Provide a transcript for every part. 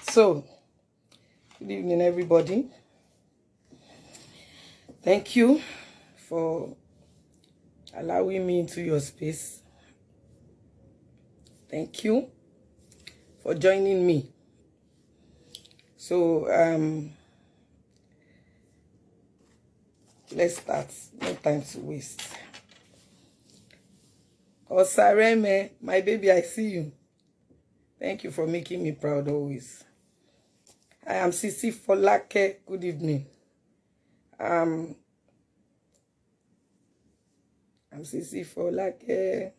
So, good evening, everybody. Thank you for allowing me into your space. Thank you for joining me. So, let's start. No time to waste. Osareme, my baby, I see you. Thank you for making me proud always. I am Sisi FOLUKE. Good evening. I'm Sisi FOLUKE.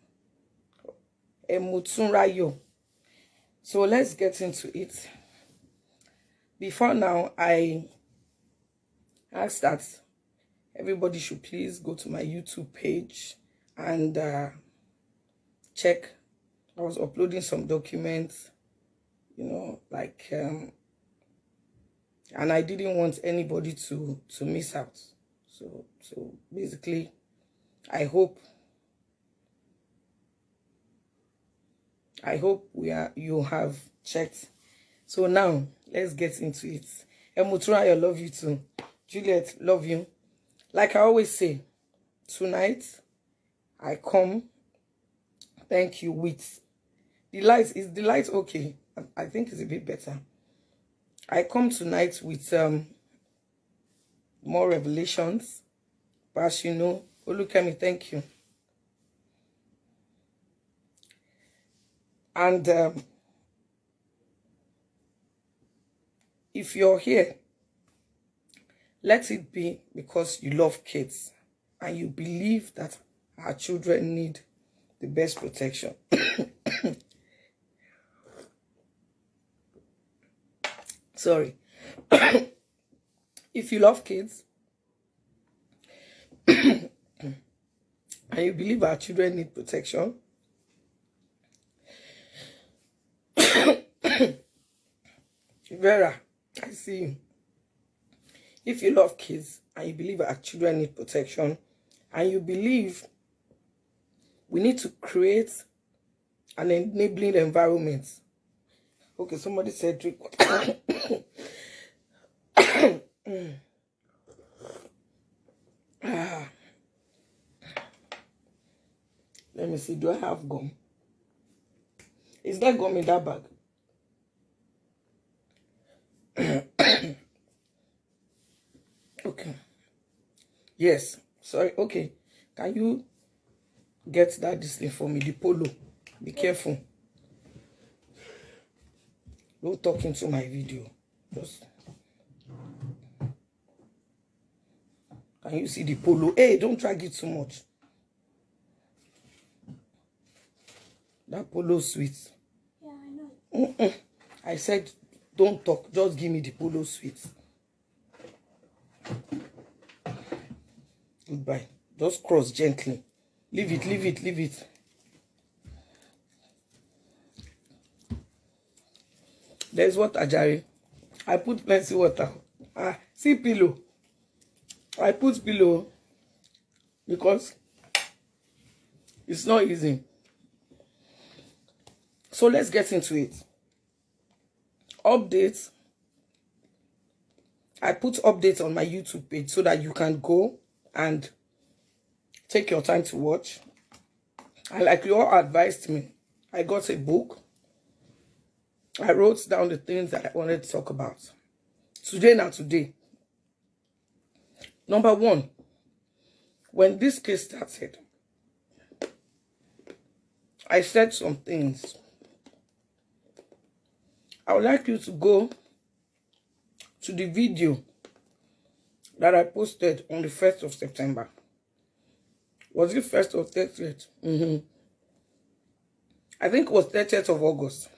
Emutunrayo. So let's get into it. Before now, I asked that everybody should please go to my YouTube page and check. I was uploading some documents, you know, like, and I didn't want anybody to miss out. So basically, I hope you have checked. So now let's get into it. Emutura, I love you too. Juliet, love you. Like I always say, tonight I come. Thank you with the light. Is the light okay? I think it's a bit better. I come tonight with more revelations. But as you know, oh, look at me, thank you. And if you're here, let it be because you love kids and you believe that our children need the best protection. Sorry. If you love kids and you believe our children need protection, Vera, I see you. If you love kids and you believe our children need protection and you believe we need to create an enabling environment. Okay, somebody said drink water. Let me see, do I have gum? Is there gum in that bag? Okay. Yes. Sorry. Okay. Can you get that this thing for me? The polo. Be careful. Don't talk into my video. Just. Can you see the polo? Hey, don't drag it too much. That polo sweet. Yeah, I know. I said, don't talk. Just give me the polo sweet. Goodbye. Just cross gently. Leave it, leave it, leave it. There's water, Jerry. I put plenty water. See pillow. I put pillow because it's not easy. So let's get into it. Updates. I put updates on my YouTube page so that you can go and take your time to watch. And like you all advised me, I got a book. I wrote down the things that I wanted to talk about. Today. Number one, when this case started, I said some things. I would like you to go to the video that I posted on the 1st of September. Was it 1st or 30th? I think it was 30th of August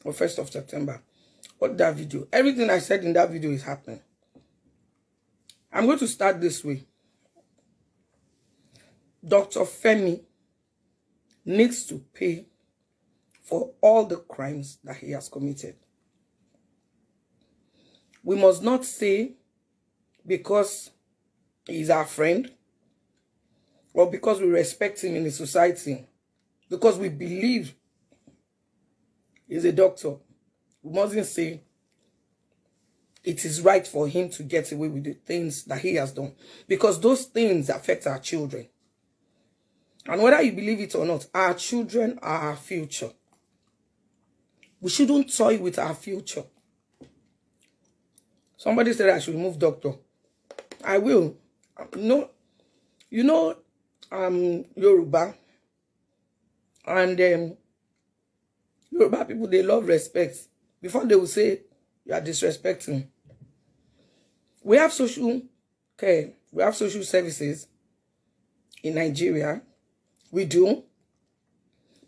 or 1st of September. What that video? Everything I said in that video is happening. I'm going to start this way. Dr. Femi needs to pay for all the crimes that he has committed. We must not say because he's our friend or because we respect him in the society, because we believe he's a doctor, we mustn't say it is right for him to get away with the things that he has done, because those things affect our children. And whether you believe it or not, our children are our future. We shouldn't toy with our future. Somebody said I should remove doctor. I will. Yoruba. And Yoruba people, they love respect. Before they will say, you are disrespecting. We have social care. We have social services in Nigeria. We do.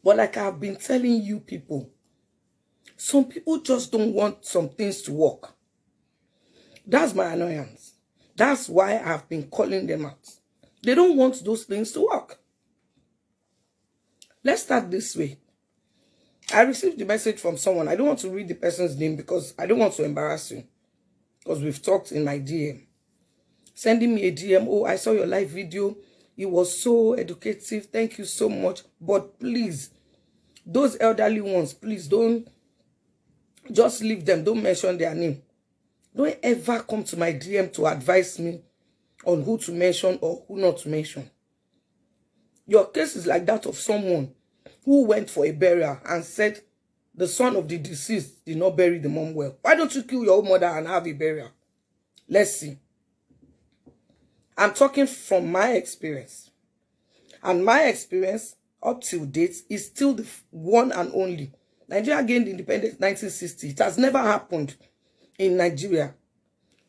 But like I've been telling you people, some people just don't want some things to work. That's my annoyance. That's why I've been calling them out. They don't want those things to work. Let's start this way. I received the message from someone. I don't want to read the person's name because I don't want to embarrass you. Because we've talked in my DM. Sending me a DM. Oh, I saw your live video. It was so educative. Thank you so much. But please, those elderly ones, please don't just leave them. Don't mention their name. Don't ever come to my DM to advise me on who to mention or who not to mention. Your case is like that of someone who went for a burial and said the son of the deceased did not bury the mom well. Why don't you kill your own mother and have a burial? Let's see. I'm talking from my experience. And my experience up till date is still the one and only. Nigeria gained independence in 1960. It has never happened in Nigeria.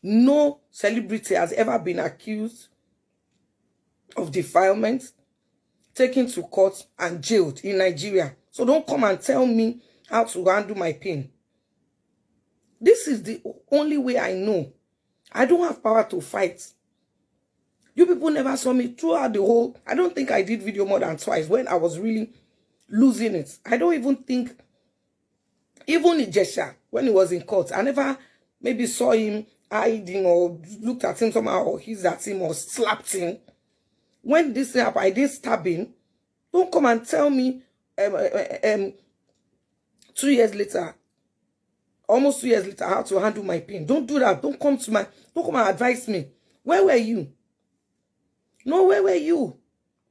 No celebrity has ever been accused of defilement, taken to court and jailed in Nigeria. So don't come and tell me how to handle my pain. This is the only way I know. I don't have power to fight. You people never saw me throughout the whole... I don't think I did video more than twice when I was really losing it. I don't even think... Even IJESHA, when he was in court, I never maybe saw him hiding or looked at him somehow or hissed at him or slapped him. When this thing happened, I didn't stab him. Don't come and tell me 2 years later, almost 2 years later, how to handle my pain. Don't do that. Don't come and advise me. Where were you? No, where were you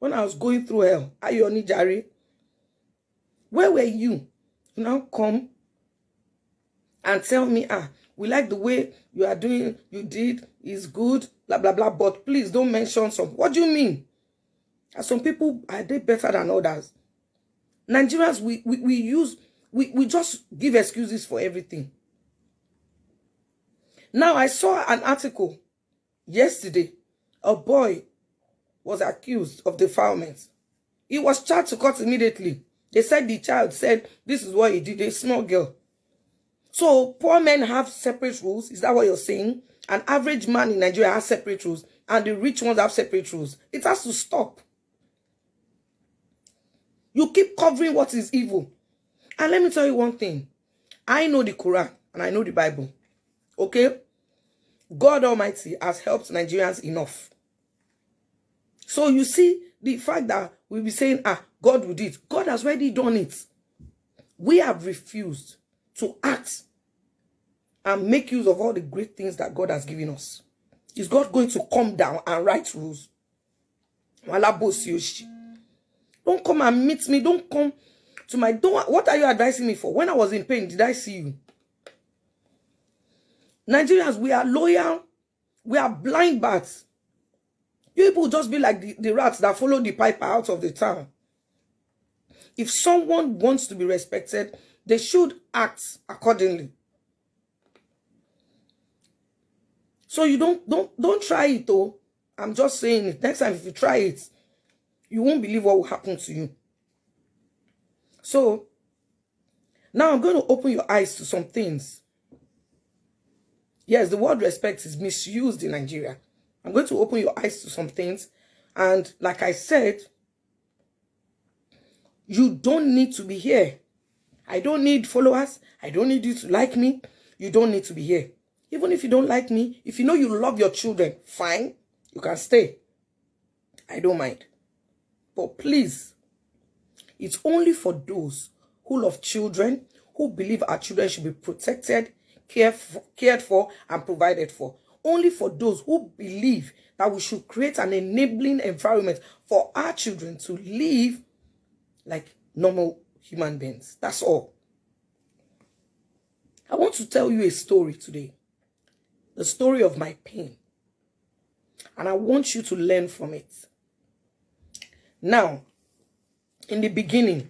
when I was going through hell? Ayoni Jare. Where were you? You now come and tell me, we like the way you are doing, you did, is good, blah, blah, blah. But please don't mention some. What do you mean? Some people, are they better than others? Nigerians, we just give excuses for everything. Now, I saw an article yesterday. A boy was accused of defilement. He was charged to court immediately. They said the child said, this is what he did, a small girl. So, poor men have separate rules. Is that what you're saying? An average man in Nigeria has separate rules, and the rich ones have separate rules. It has to stop. You keep covering what is evil. And let me tell you one thing. I know the Quran, and I know the Bible. Okay? God Almighty has helped Nigerians enough. So, you see, the fact that we'll be saying, God will do it. God has already done it. We have refused to act and make use of all the great things that God has given us. Is God going to come down and write rules? Don't come and meet me. Don't come to my door. What are you advising me for? When I was in pain, did I see you? Nigerians, we are loyal. We are blind bats. You people just be like the rats that follow the piper out of the town. If someone wants to be respected, they should act accordingly. So you don't try it though. I'm just saying it. Next time if you try it, you won't believe what will happen to you. So now I'm going to open your eyes to some things. Yes, the word respect is misused in Nigeria. I'm going to open your eyes to some things. And like I said, you don't need to be here. I don't need followers. I don't need you to like me. You don't need to be here. Even if you don't like me, if you know you love your children, fine, you can stay. I don't mind. But please, it's only for those who love children, who believe our children should be protected, cared for, and provided for. Only for those who believe that we should create an enabling environment for our children to live like normal human beings. That's all. I want to tell you a story today. The story of my pain. And I want you to learn from it. Now, in the beginning,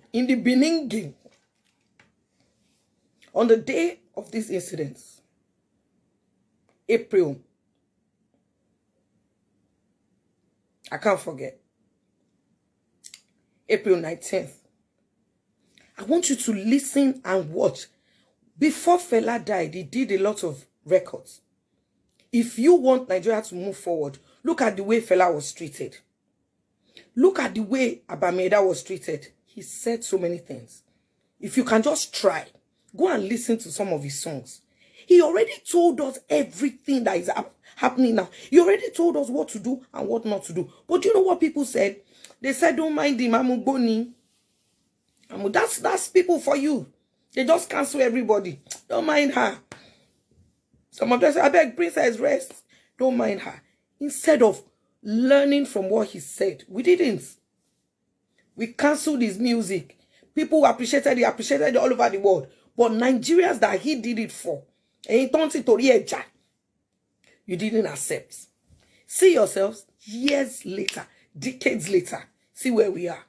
on the day of this incident, April, I can't forget, April 19th, I want you to listen and watch. Before Fela died, he did a lot of records. If you want Nigeria to move forward, look at the way Fela was treated. Look at the way Abameda was treated. He said so many things. If you can just try, go and listen to some of his songs. He already told us everything that is happening now. He already told us what to do and what not to do. But you know what people said? They said, don't mind him, Amu Boni. That's people for you. They just cancel everybody. Don't mind her. Some of them say, I beg, Princess, rest. Don't mind her. Instead of learning from what he said, we didn't. We cancelled his music. People appreciated it all over the world. But Nigerians that he did it for, and he turned it to Rieja, you didn't accept. See yourselves years later, decades later, see where we are.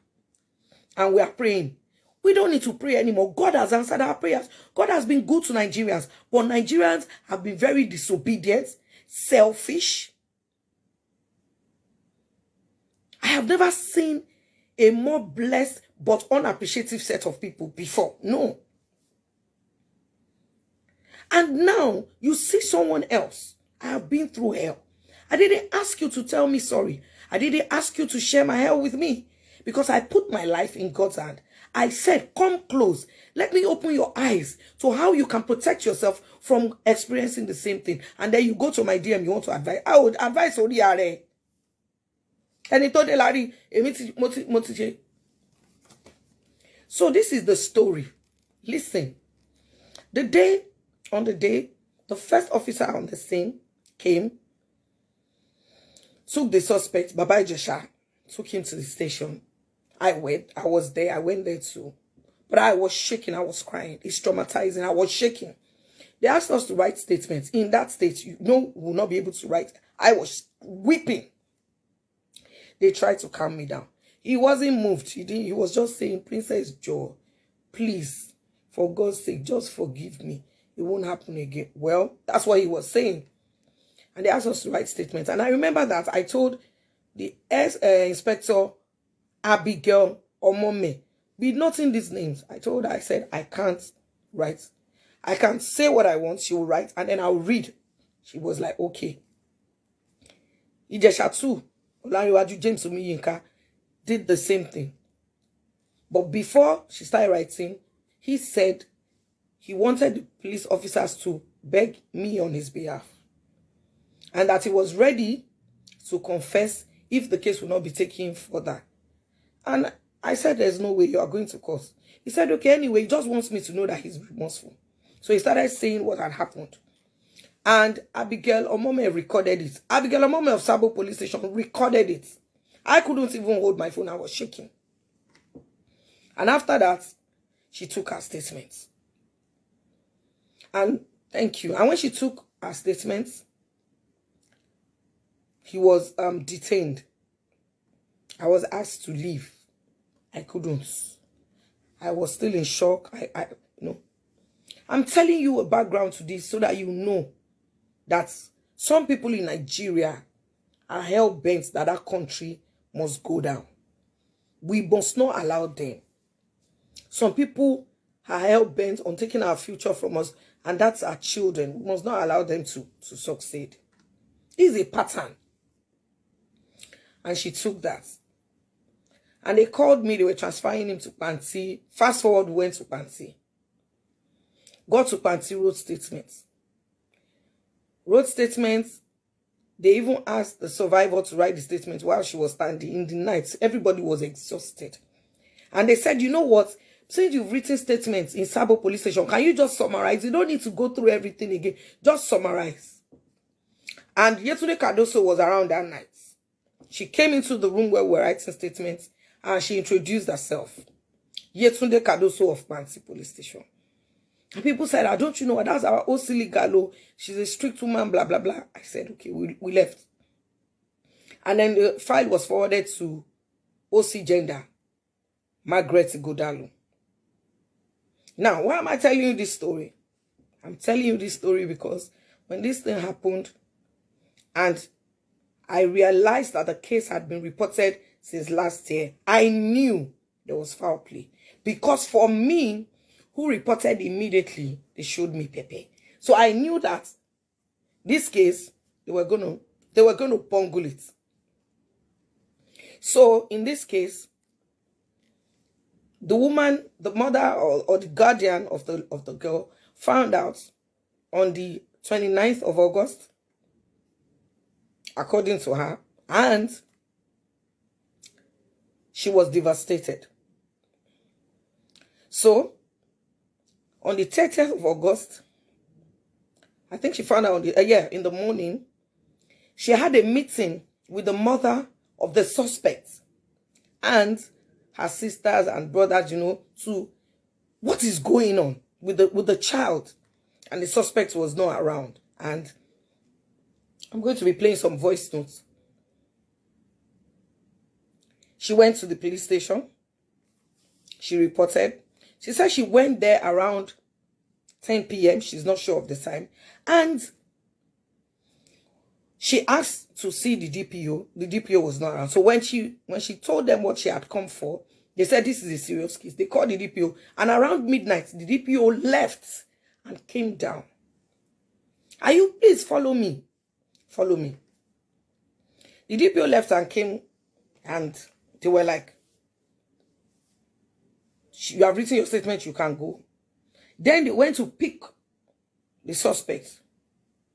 And we are praying. We don't need to pray anymore. God has answered our prayers. God has been good to Nigerians. But Nigerians have been very disobedient, selfish. I have never seen a more blessed but unappreciative set of people before. No. And now you see someone else. I have been through hell. I didn't ask you to tell me sorry. I didn't ask you to share my hell with me because I put my life in God's hand. I said, come close. Let me open your eyes to how you can protect yourself from experiencing the same thing. And then you go to my DM, you want to advise. I would advise only are. And he told Larry, so this is the story. Listen. On the day, the first officer on the scene came, took the suspect, Baba IJESHA, took him to the station. I was there, I went there too. But I was shaking, I was crying. It's traumatizing, I was shaking. They asked us to write statements. In that state, you know, we will not be able to write. I was weeping. They tried to calm me down. He wasn't moved. He was just saying, Princess Joe, please, for God's sake, just forgive me. It won't happen again. Well, that's what he was saying. And they asked us to write statements. And I remember that I told the Inspector Abigail Omome, be noting these names. I said, I can't write. I can't say what I want. She will write and then I'll read. She was like, okay. IJESHA too, Olaniwaju James Omiyinka, did the same thing. But before she started writing, he said he wanted the police officers to beg me on his behalf. And that he was ready to confess if the case would not be taken further. And I said, there's no way you are going to court. He said, okay, anyway, he just wants me to know that he's remorseful. So he started saying what had happened. And Abigail Omome recorded it. Abigail Omome of Sabo Police Station recorded it. I couldn't even hold my phone. I was shaking. And after that, she took her statements. And thank you. And when she took her statements, he was detained. I was asked to leave. I couldn't. I was still in shock. No. I'm telling you a background to this so that you know that some people in Nigeria are hell-bent that that country must go down. We must not allow them. Some people are hell-bent on taking our future from us, and that's our children. We must not allow them to succeed. It's a pattern. And she took that. And they called me. They were transferring him to Panti. Fast forward, we went to Panti. Got to Panti, wrote statements. Wrote statements. They even asked the survivor to write the statement while she was standing in the night. Everybody was exhausted. And they said, you know what? since you've written statements in Sabo police station, can you just summarize? You don't need to go through everything again. Just summarize. And Yetunde Cardoso was around that night. She came into the room where we were writing statements and she introduced herself. Yetunde Cardoso of Pansi police station. And people said, "I don't you know, that's our OC Ligalo. She's a strict woman, blah, blah, blah." I said, okay, we left. And then the file was forwarded to OC Gender, Margaret Godalo. Now, why am I telling you this story? I'm telling you this story because when this thing happened and I realized that the case had been reported since last year, I knew there was foul play. Because for me, who reported immediately, they showed me Pepe. So I knew that this case, they were going to bungle it. So in this case, the woman, the mother or the guardian of the girl found out on the 29th of August, according to her, and she was devastated. So on the 30th of August, I think she found out on the, in the morning, she had a meeting with the mother of the suspect and her sisters and brothers, you know, to what is going on with the child. And the suspect was not around. And I'm going to be playing some voice notes. She went to the police station. She reported. She said she went there around 10 p.m. She's not sure of the time. And she asked to see the DPO. The DPO was not around. So when she told them what she had come for, they said this is a serious case. They called the DPO. And around midnight, the DPO left and came down. Are you, please follow me. Follow me. The DPO left and came, and they were like, "You have written your statement, you can go." Then they went to pick the suspect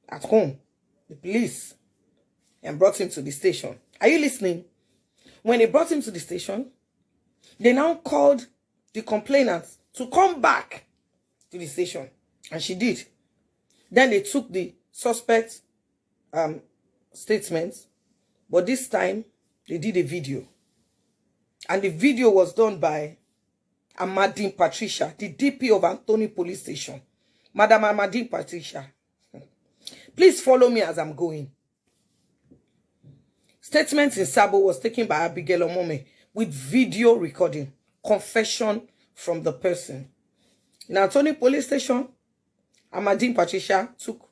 at home, the police, and brought him to the station. Are you listening? When they brought him to the station, they now called the complainant to come back to the station. And she did. Then they took the suspect's statements, but this time they did a video. And the video was done by Amadine Patricia, the DP of Anthony Police Station. Madam Amadine Patricia. Please follow me as I'm going. Statements in Sabo was taken by Abigail Omome with video recording, confession from the person. In Anthony Police Station, Amadine Patricia took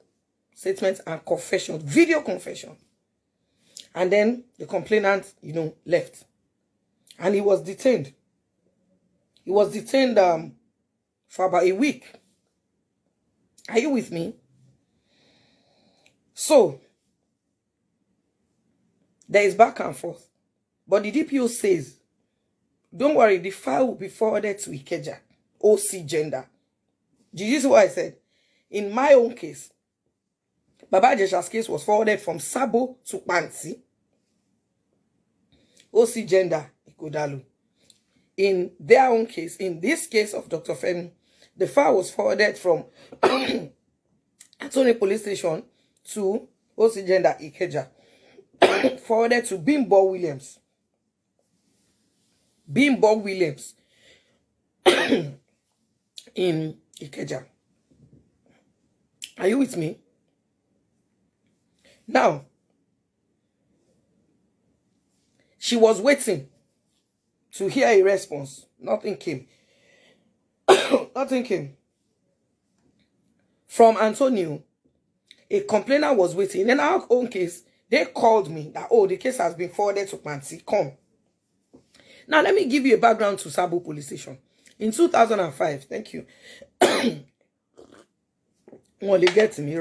statements and confession, video confession. And then the complainant, you know, left. And he was detained. He was detained for about a week. Are you with me? So, there is back and forth. But the DPO says, don't worry, the file will be forwarded to Ikeja, OC Gender. Did you see what I said? In my own case, Baba IJESHA's case was forwarded from Sabo to Pansi. OC Gender, Ikodalu. In their own case, in this case of Dr. Femi, the file was forwarded from Anthony Police Station to OC Gender, Ikeja. Forwarded to Bimbo Williams. Bimbo Williams in Ikeja. Are you with me? Now, she was waiting to hear a response. Nothing came. Nothing came. From Antonio, a complainer was waiting. In our own case, they called me that, oh, the case has been forwarded to Pansi. Come. Now, let me give you a background to Sabo Police Station. In 2005, thank you. Well, they get me,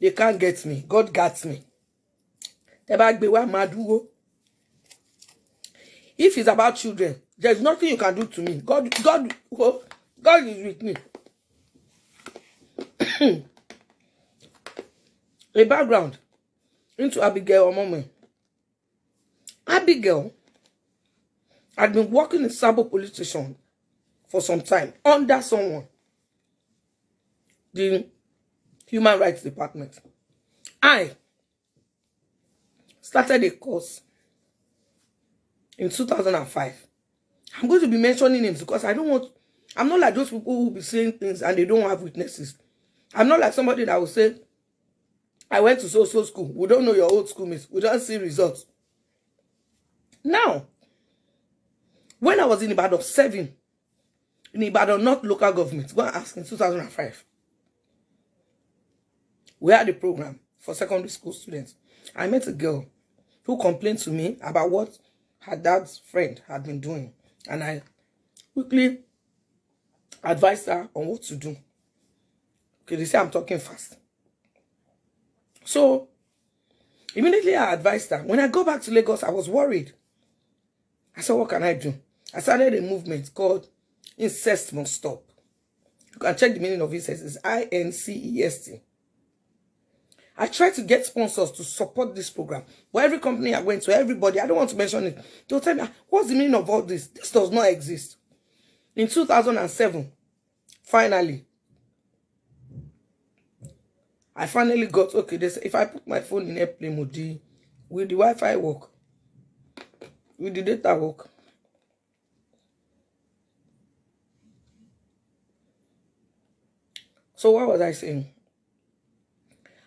they can't get me. God got me. If it's about children, there's nothing you can do to me. God is with me. A background into Abigail Omome. Abigail I'd been working in Sabo police station for some time under someone, the Human Rights Department. I started a course in 2005. I'm going to be mentioning names because I'm not like those people who will be saying things and they don't have witnesses. I'm not like somebody that will say, I went to so-so school. We don't know your old schoolmates. We don't see results. Now, when I was in Ibadan 7, in Ibadan, not local government, go and ask in 2005, we had a program for secondary school students. I met a girl who complained to me about what her dad's friend had been doing. And I quickly advised her on what to do. Okay, they say I'm talking fast. So, immediately I advised her. When I go back to Lagos, I was worried. I said, what can I do? I started a movement called Incest Must Stop. You can check the meaning of incest. It's INCEST. I tried to get sponsors to support this program. But every company I went to, everybody, I don't want to mention it, they'll tell me, what's the meaning of all this? This does not exist. In 2007, finally, I finally got, okay, they say, if I put my phone in airplane mode, will the Wi-Fi work? Will the data work? So what was I saying?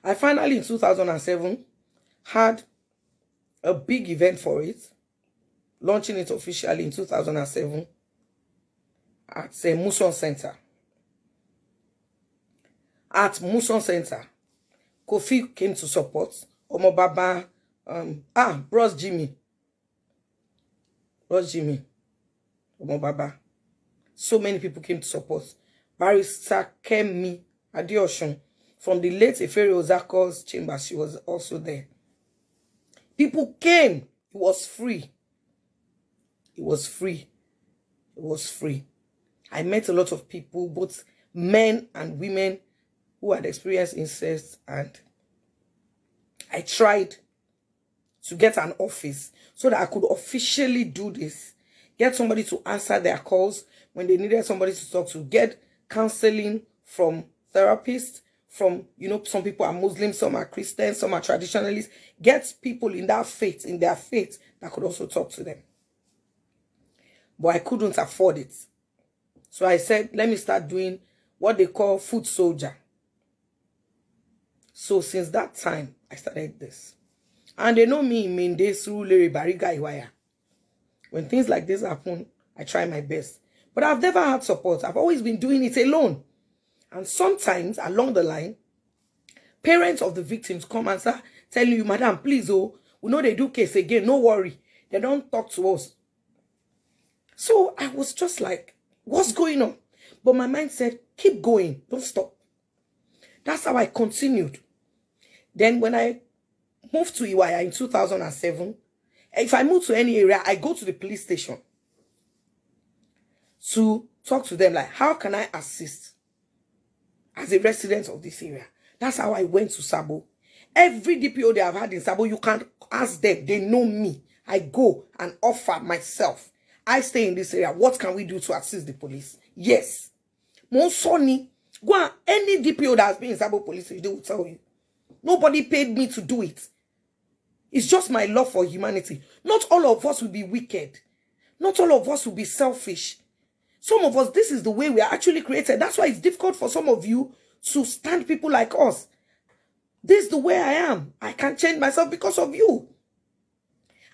I finally, in 2007, had a big event for it, launching it officially in 2007 at the Muson Center. At Muson Center, Kofi came to support. Omo Baba, Bros Jimmy, Omo Baba. So many people came to support. Barrister Kemi Adeosun from the late Efere Ozako's chamber, she was also there. People came. It was free. It was free. It was free. I met a lot of people, both men and women, who had experienced incest, and I tried to get an office so that I could officially do this. Get somebody to answer their calls when they needed somebody to talk to. Get counseling from therapists, from, some people are Muslims, some are Christians, some are traditionalists. Get people in their faith that could also talk to them. But I couldn't afford it. So I said, let me start doing what they call foot soldier. So since that time, I started this. And they know me in Minde, Surulere, Bariga, Iwaya. When things like this happen, I try my best. But I've never had support. I've always been doing it alone. And sometimes, along the line, parents of the victims come and start telling you, Madam, please, we know they do case again. No worry. They don't talk to us. So I was just like, what's going on? But my mind said, keep going. Don't stop. That's how I continued. Then when I moved to Iwaya in 2007, if I move to any area, I go to the police station to talk to them like, how can I assist as a resident of this area? That's how I went to Sabo. Every DPO they have had in Sabo, you can ask them. They know me. I go and offer myself. I stay in this area. What can we do to assist the police? Yes. Monsoni, go on, any DPO that has been in Sabo police, they will tell you. Nobody paid me to do it. It's just my love for humanity. Not all of us will be wicked. Not all of us will be selfish. Some of us, this is the way we are actually created. That's why it's difficult for some of you to stand people like us. This is the way I am. I can't change myself because of you.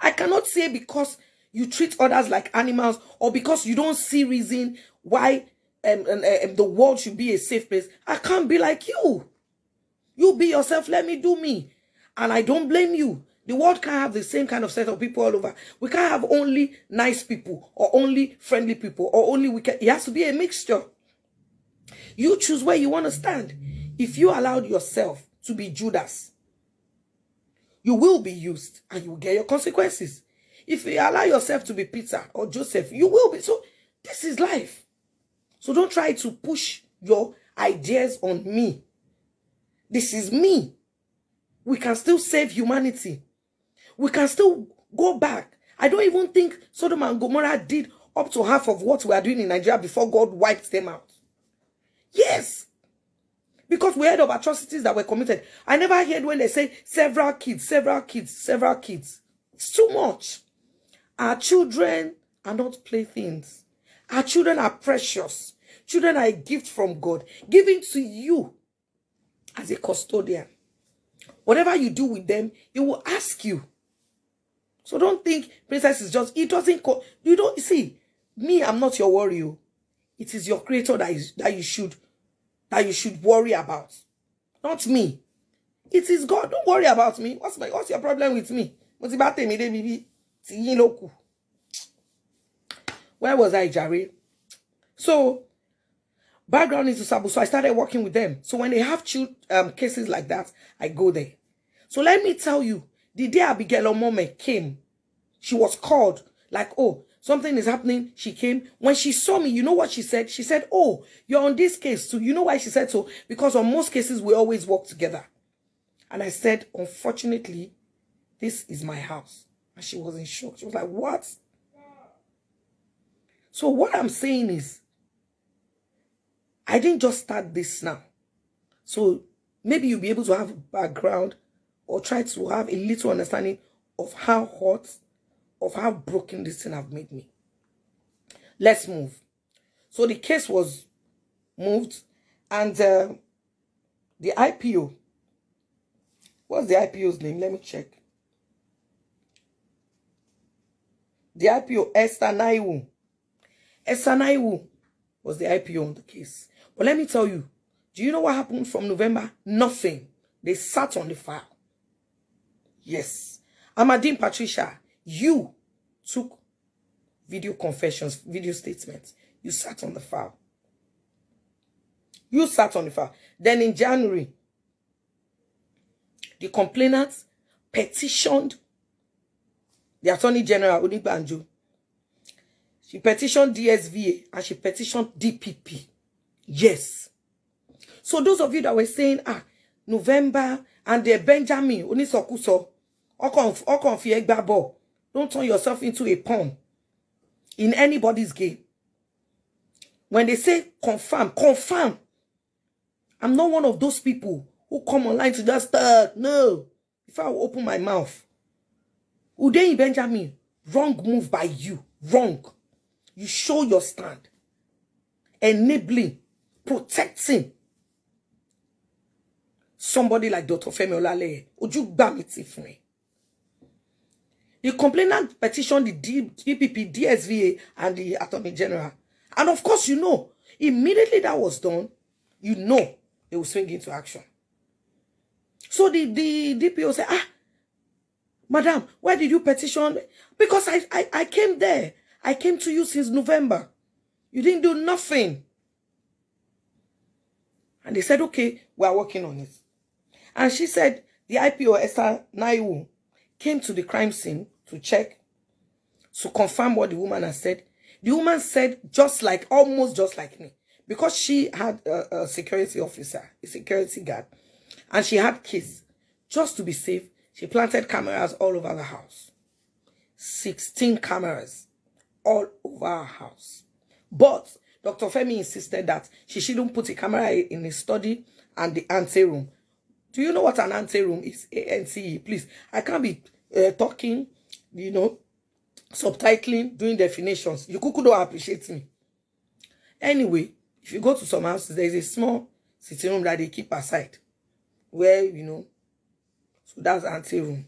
I cannot say because you treat others like animals or because you don't see reason why the world should be a safe place. I can't be like you. You be yourself. Let me do me. And I don't blame you. The world can't have the same kind of set of people all over. We can't have only nice people or only friendly people or only wicked. It has to be a mixture. You choose where you want to stand. If you allowed yourself to be Judas, you will be used and you will get your consequences. If you allow yourself to be Peter or Joseph, you will be. So this is life. So don't try to push your ideas on me. This is me. We can still save humanity. We can still go back I don't even think Sodom and Gomorrah did up to half of what we are doing in Nigeria before God wiped them out. Yes. Because we heard of atrocities that were committed. I never heard when they say several kids, several kids, several kids. It's too much. Our children are not playthings. Our children are precious. Children are a gift from God, given to you as a custodian. Whatever you do with them, He will ask you. So don't think princess is just, it doesn't, you don't, see, me, I'm not your warrior. It is your creator that you should worry about. Not me. It is God. Don't worry about me. What's your problem with me? Where was I, Jerry? So, background into Sabu. So I started working with them. So when they have cases like that, I go there. So let me tell you, the day Abigail Omome came, she was called like, oh, something is happening. She came. When she saw me, you know what she said? She said, oh, you're on this case too. You know why she said so? Because on most cases, we always work together. And I said, unfortunately, this is my house. And she was in shock. She was like, what? So what I'm saying is, I didn't just start this now. So maybe you'll be able to have a background or try to have a little understanding of how hot, of how broken this thing have made me. Let's move. So the case was moved and the IPO, what's the IPO's name? Let me check. The IPO, Esther Naiwu. Esther Naiwu was the IPO on the case. But let me tell you, do you know what happened from November? Nothing. They sat on the file. Yes. Amadine Patricia, you took video confessions, video statements. You sat on the file. You sat on the file. Then in January, the complainant petitioned the Attorney General, Onibanjo. She petitioned DSVA and she petitioned DPP. Yes. So those of you that were saying, November and the Benjamin, Onisokuso, don't turn yourself into a pawn in anybody's game. When they say confirm, confirm. I'm not one of those people who come online to just no. If I will open my mouth. Udeyi Benjamin, wrong move by you. Wrong. You show your stand. Enabling, protecting somebody like Dr. Femi Olaleye. Oju gbamiti fún ẹ. The complainant petitioned the DPP, DSVA, and the Attorney General. And of course, you know, immediately that was done, you know, they will swing into action. So the DPO said, Madam, why did you petition? Because I came there. I came to you since November. You didn't do nothing. And they said, okay, we are working on it. And she said, the IPO, Esther Naiwu, came to the crime scene to check, to confirm what the woman has said. The woman said, almost just like me. Because she had a security officer, a security guard, and she had kids. Just to be safe, she planted cameras all over the house. 16 cameras all over our house. But Dr. Femi insisted that she shouldn't put a camera in the study and the ante room. Do you know what an ante room is? ANCE, please. I can't be talking, you know, subtitling, doing definitions. You don't appreciate me. Anyway, if you go to some houses, there is a small sitting room that they keep aside. Where, you know, so that's ante room.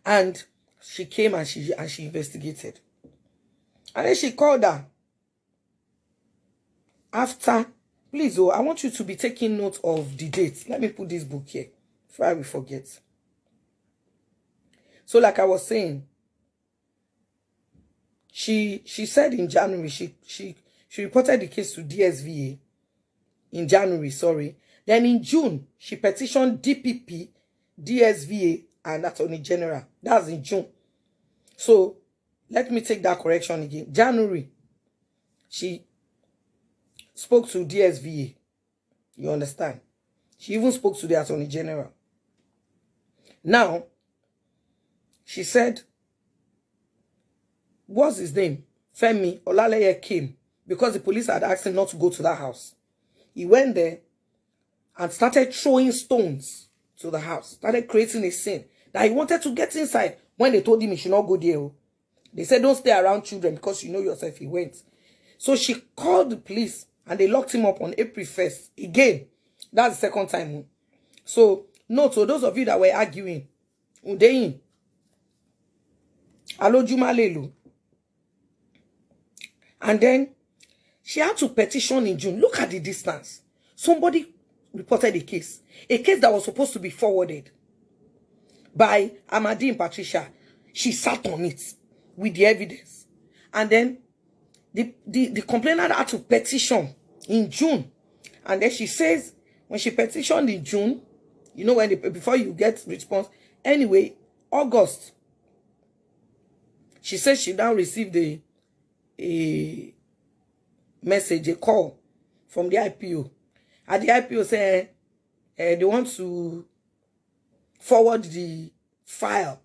And she came and she investigated. And then she called her. After, please, I want you to be taking note of the date. Let me put this book here before I will forget. So like I was saying, she said in January, she reported the case to DSVA in January, sorry. Then in June, she petitioned DPP, DSVA, and Attorney General. That's in June. So let me take that correction again. January, she spoke to DSVA. You understand? She even spoke to the Attorney General. Now, she said, what's his name? Femi Olaleye came because the police had asked him not to go to that house. He went there and started throwing stones to the house, started creating a scene that he wanted to get inside. When they told him he should not go there, they said, don't stay around children because you know yourself, he went. So she called the police and they locked him up on April 1st. Again, that's the second time. So, note, so those of you that were arguing, Udeyin, Alojumalelu. And then she had to petition in June. Look at the distance. Somebody reported a case that was supposed to be forwarded by Amadi and Patricia. She sat on it with the evidence. And then the complainant had to petition in June. And then she says, when she petitioned in June, you know, before you get response, anyway, August, she says she now received a message, a call from the IPO. And the IPO said they want to forward the file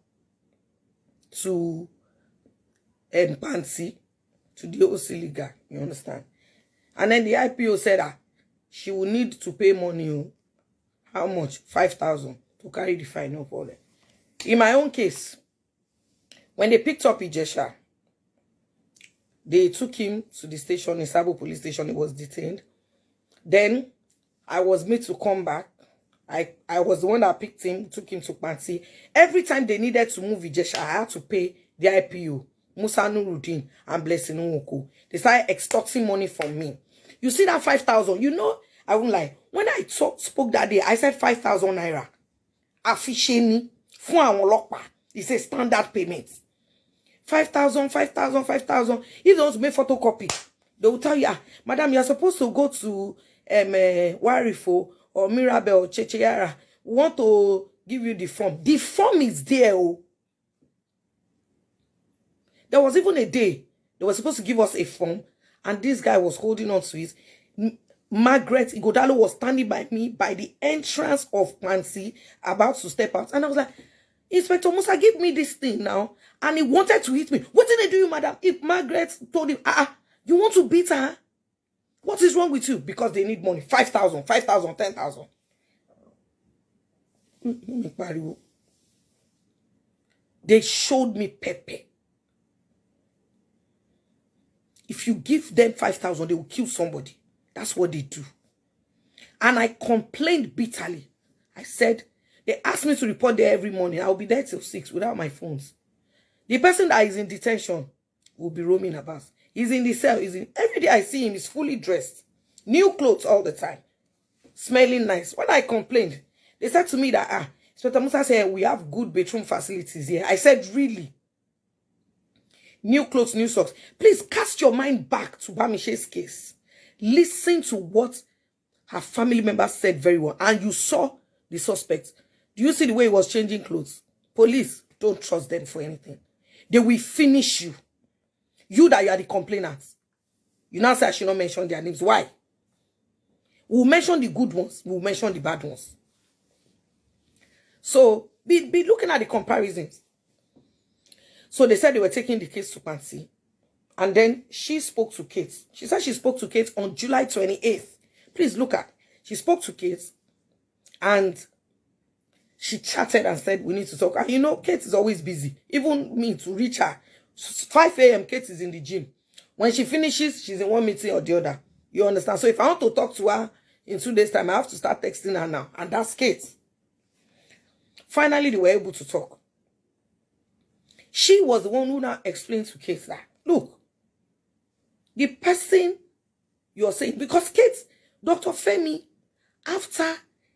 to Pansy, to the OC Liga, you understand? And then the IPO said that she will need to pay money. How much? 5,000 to carry the file, no problem. In my own case, when they picked up IJESHA, they took him to the station, in Sabo police station. He was detained. Then I was made to come back. I was the one that picked him, took him to Pansy. Every time they needed to move IJESHA, I had to pay the IPO, Musa Nuruddin and Blessing Nwoko. They started extorting money from me. You see that 5,000? You know, I won't lie. When I spoke that day, I said 5,000 naira. Afisheni, fún àwọn ọlọ́pàá. It's a standard payment. 5,000, 5,000, 5,000. If they want to make photocopy, they will tell you, madam, you're supposed to go to Warifo or Mirabel or Checheyara. We want to give you the form. The form is there. Oh. There was even a day they were supposed to give us a form, and this guy was holding on to it. Margaret Igodalo was standing by me by the entrance of Pansy, about to step out. And I was like, Inspector Musa, give me this thing now. And he wanted to hit me. What did they do, madam? If Margaret told him, you want to beat her? What is wrong with you? Because they need money. 5,000, 5,000, 10,000. They showed me Pepe. If you give them 5,000, they will kill somebody. That's what they do. And I complained bitterly. I said, they asked me to report there every morning. I'll be there till 6 without my phones. The person that is in detention will be roaming about. He's in the cell. Every day I see him, he's fully dressed. New clothes all the time. Smelling nice. When I complained, they said to me that, Inspector Musa said, we have good bedroom facilities here. I said, really? New clothes, new socks. Please cast your mind back to Bamishi's case. Listen to what her family members said very well. And you saw the suspect. Do you see the way he was changing clothes? Police, don't trust them for anything. They will finish you. You that you are the complainants. You now say I should not mention their names. Why? We'll mention the good ones. We'll mention the bad ones. So, be looking at the comparisons. So they said they were taking the case to Pansy. And then she spoke to Kate. She said she spoke to Kate on July 28th. Please look at. She spoke to Kate. And she chatted and said, we need to talk. And you know, Kate is always busy. Even me, to reach her. 5 a.m., Kate is in the gym. When she finishes, she's in one meeting or the other. You understand? So if I want to talk to her in 2 days' time, I have to start texting her now. And that's Kate. Finally, they were able to talk. She was the one who now explained to Kate that, look, the person you're saying, because Kate, Dr. Femi, after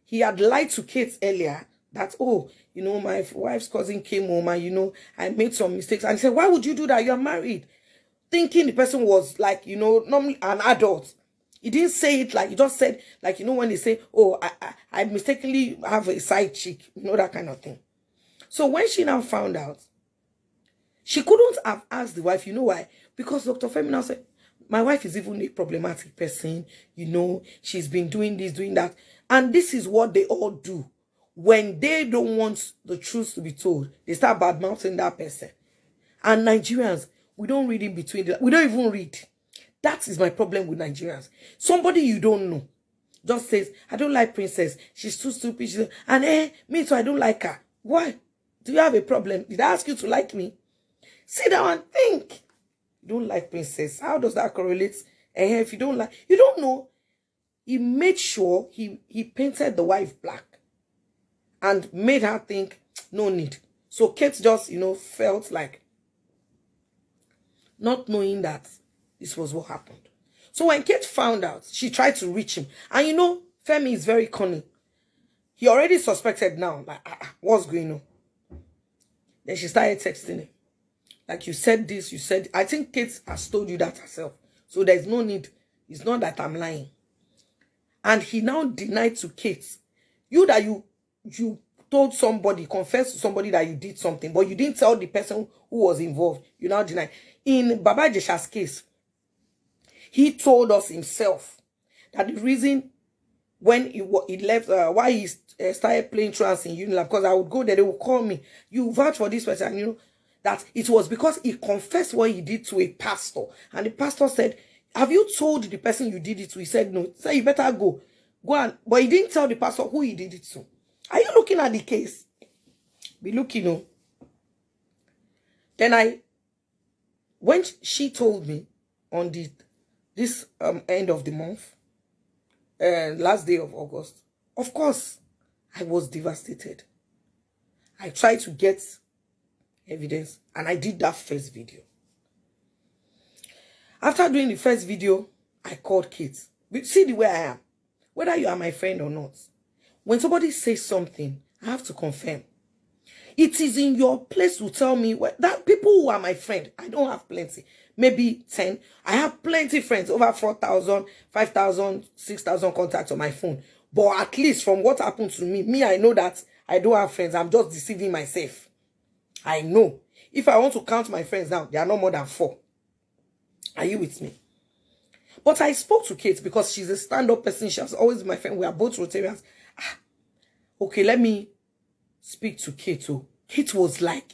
he had lied to Kate earlier, that, oh, you know, my wife's cousin came home and, you know, I made some mistakes. And he said, why would you do that? You're married. Thinking the person was like, you know, normally an adult. He didn't say it like, he just said, like, you know, when they say, oh, I mistakenly have a side chick, you know, that kind of thing. So when she now found out, she couldn't have asked the wife, you know why? Because Dr. Femi now said, my wife is even a problematic person, you know, she's been doing this, doing that. And this is what they all do. when they don't want the truth to be told, they start bad-mouthing that person. And Nigerians, we don't read in between. We don't even read. That is my problem with Nigerians. Somebody you don't know just says, I don't like Princess. She's too stupid. And me too, I don't like her. Why? Do you have a problem? Did I ask you to like me? Sit down and think. You don't like Princess. How does that correlate? If you don't like, you don't know. He made sure he painted the wife black and made her think no need. So Kate just, felt like not knowing that this was what happened. So when Kate found out, she tried to reach him. And Femi is very cunning. He already suspected now, like, what's going on? Then she started texting him. Like, you said this, you said, I think Kate has told you that herself. So there's no need. It's not that I'm lying. And he now denied to Kate, you told somebody, confessed to somebody that you did something, but you didn't tell the person who was involved. You now deny. In Baba IJESHA's case, he told us himself that the reason when he left, why he started playing trance in Unilab, because I would go there, they would call me, you vouch for this person, that it was because he confessed what he did to a pastor. And the pastor said, have you told the person you did it to? He said, no. He said, you better go. Go on. But he didn't tell the pastor who he did it to. Are you looking at the case? Be looking, Then when she told me on this end of the month, last day of August, of course, I was devastated. I tried to get evidence, and I did that first video. After doing the first video, I called Kate. See the way I am. Whether you are my friend or not. When somebody says something, I have to confirm. It is in your place to tell me that people who are my friend, I don't have plenty. Maybe 10. I have plenty friends, over 4,000, 5,000, 6,000 contacts on my phone. But at least from what happened to me, I know that I don't have friends. I'm just deceiving myself. I know. If I want to count my friends now, they are not more than 4. Are you with me? But I spoke to Kate because she's a stand-up person. She has always been my friend. We are both Rotarians. Okay, let me speak to Kate. Oh, Kate was like,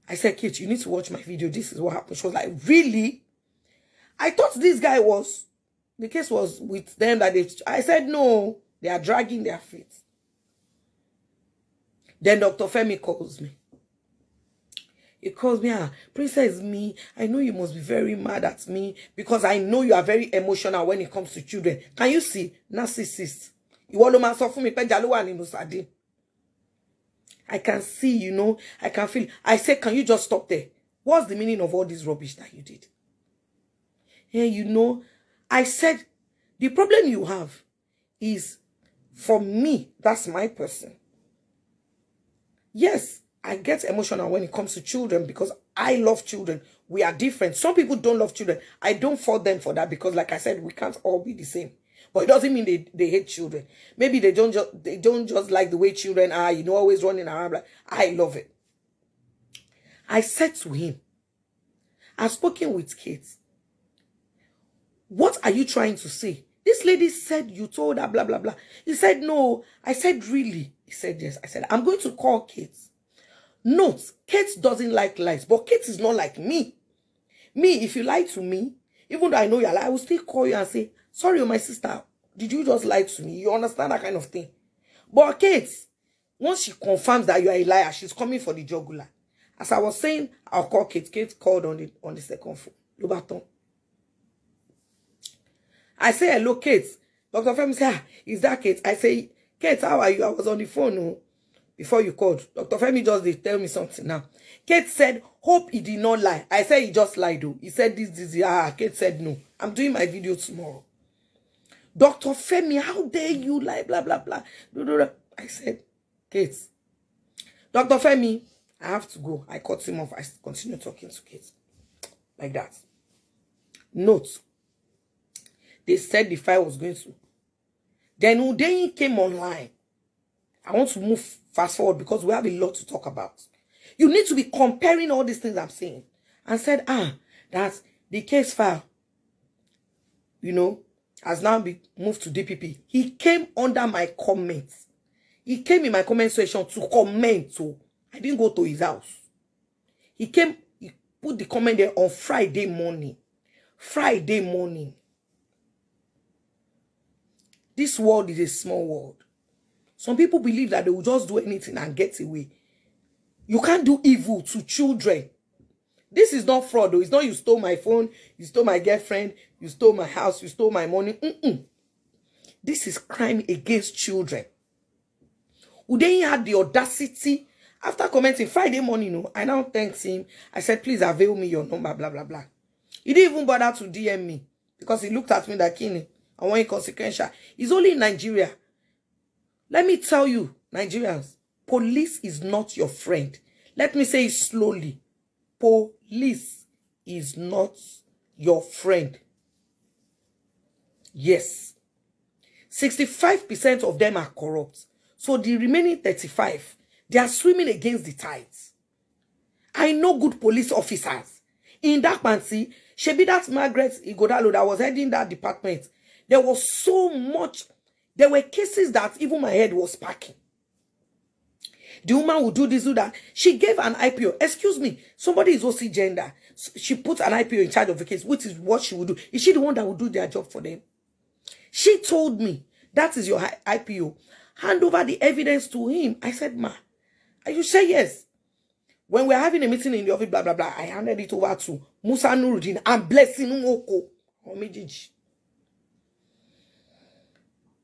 I said, Kate, you need to watch my video. This is what happened. She was like, really? I thought this guy was, the case was with them that I said, no, they are dragging their feet. Then Dr. Femi calls me. He calls me, Princess, me. I know you must be very mad at me because I know you are very emotional when it comes to children. Can you see? Narcissist. I can see, I can feel. I said, can you just stop there? What's the meaning of all this rubbish that you did? Yeah, I said, the problem you have is, for me, that's my person. Yes, I get emotional when it comes to children because I love children. We are different. Some people don't love children. I don't fault them for that because, like I said, we can't all be the same. But it doesn't mean they hate children. Maybe they don't just like the way children are, always running around. Like, I love it. I said to him, I've spoken with Kate. What are you trying to say? This lady said you told her blah, blah, blah. He said, no. I said, really? He said, yes. I said, I'm going to call Kate. Note, Kate doesn't like lies, but Kate is not like me. Me, if you lie to me, even though I know you're lying, I will still call you and say, sorry, my sister, did you just lie to me? You understand that kind of thing? But Kate, once she confirms that you are a liar, she's coming for the jugular. As I was saying, I'll call Kate. Kate called on the second phone. Le baton. I say, hello, Kate. Dr. Femi said, is that Kate? I say, Kate, how are you? I was on the phone before you called. Dr. Femi just did tell me something now. Kate said, hope he did not lie. I said he just lied though. He said this. Kate said no. I'm doing my video tomorrow. Dr. Femi, how dare you lie, blah, blah, blah. I said, Kate. Dr. Femi, I have to go. I cut him off. I continue talking to Kate. Like that. Note. They said the file was going to. Then Udeyin came online. I want to move fast forward because we have a lot to talk about. You need to be comparing all these things I'm saying. And said, that the case file, has now been moved to DPP. He came under my comments. He came in my comment section to comment. So I didn't go to his house. He came, he put the comment there on Friday morning. Friday morning. This world is a small world. Some people believe that they will just do anything and get away. You can't do evil to children. This is not fraud, though. It's not you stole my phone, you stole my girlfriend, you stole my house, you stole my money. This is crime against children. Udeyi had the audacity, after commenting Friday morning, I now thanked him. I said, please avail me your number, blah, blah, blah. He didn't even bother to DM me because he looked at me like, I want inconsequential. He's only in Nigeria. Let me tell you, Nigerians, police is not your friend. Let me say it slowly. Police is not your friend. Yes. 65% of them are corrupt. So the remaining 35, they are swimming against the tides. I know good police officers. In that fancy, Shebi, that Margaret Igodalo that was heading that department, there was so much. There were cases that even my head was packing. The woman would do this, do that. She gave an IPO. Excuse me, somebody is OC gender. She put an IPO in charge of the case, which is what she would do. Is she the one that would do their job for them? She told me, that is your IPO. Hand over the evidence to him. I said, ma, and you say yes. When we're having a meeting in the office, blah, blah, blah, I handed it over to Musa Nuruddin and Blessing Nwoko.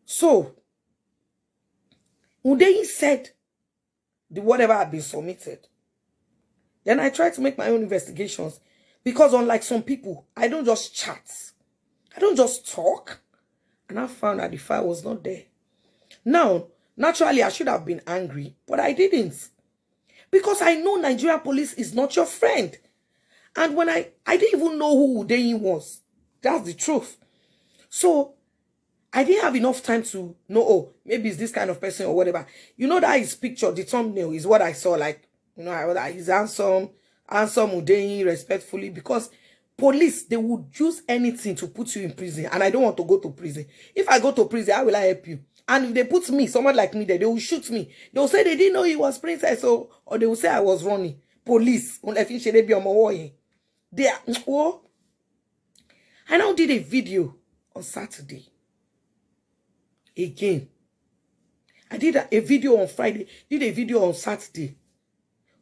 So, Udeyi said the whatever had been submitted. Then I tried to make my own investigations because unlike some people, I don't just chat. I don't just talk. And I found that the file was not there. Now, naturally, I should have been angry, but I didn't. Because I know Nigerian police is not your friend. And when I didn't even know who Udeyi was. That's the truth. So, I didn't have enough time to know, oh, maybe it's this kind of person or whatever. You know that his picture, the thumbnail, is what I saw. Like, you know, he's handsome Udeyi, respectfully. Because police, they would use anything to put you in prison. And I don't want to go to prison. If I go to prison, how will I help you? And if they put me, someone like me there, they will shoot me. They will say they didn't know he was princess, or they will say I was running. Police. They are, oh. I now did a video on Saturday. Again. I did a video on Friday, did a video on Saturday.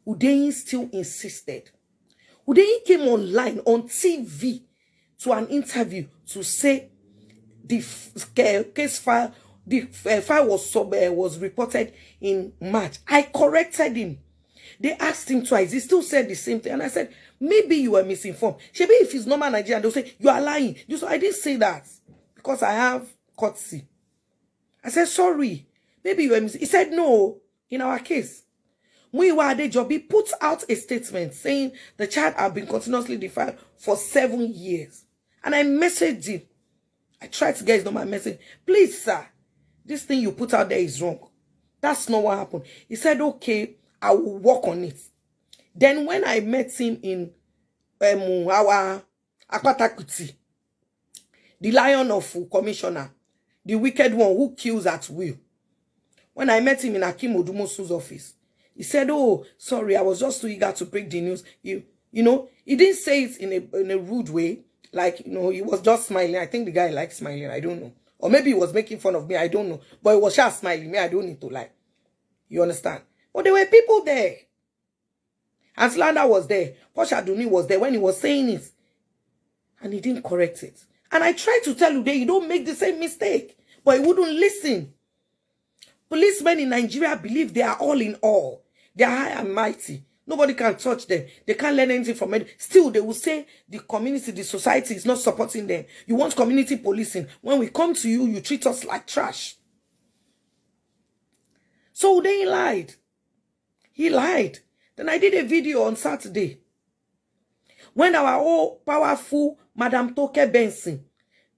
Udeyi still insisted. Udeyi came online on TV to an interview to say the case file, the file was reported in March. I corrected him. They asked him twice. He still said the same thing. And I said, maybe you were misinformed. Maybe if he's normal Nigerian, they'll say, you are lying. So I didn't say that because I have courtesy. I said, sorry. Maybe you were misinformed. He said, no, in our case. Muyiwa Adejobi put out a statement saying the child had been continuously defiled for 7 years. And I messaged him. I tried to get his number message. Please, sir, this thing you put out there is wrong. That's not what happened. He said, okay, I will work on it. Then when I met him in our Akpatakuti, the lion of commissioner, the wicked one who kills at will, when I met him in Akim Odumosu's office, he said, oh, sorry, I was just too eager to break the news. You know, he didn't say it in a rude way. Like, you know, he was just smiling. I think the guy likes smiling. I don't know. Or maybe he was making fun of me. I don't know. But he was just smiling. Me, I don't need to lie. You understand? But there were people there. And Slander was there. Poshaduni was there when he was saying it. And he didn't correct it. And I tried to tell you that you don't make the same mistake. But he wouldn't listen. Policemen in Nigeria believe they are all in all. They are high and mighty. Nobody can touch them. They can't learn anything from it. Still, they will say the community, the society is not supporting them. You want community policing. When we come to you, you treat us like trash. So they lied. He lied. Then I did a video on Saturday. When our all powerful Madam Toke Benson,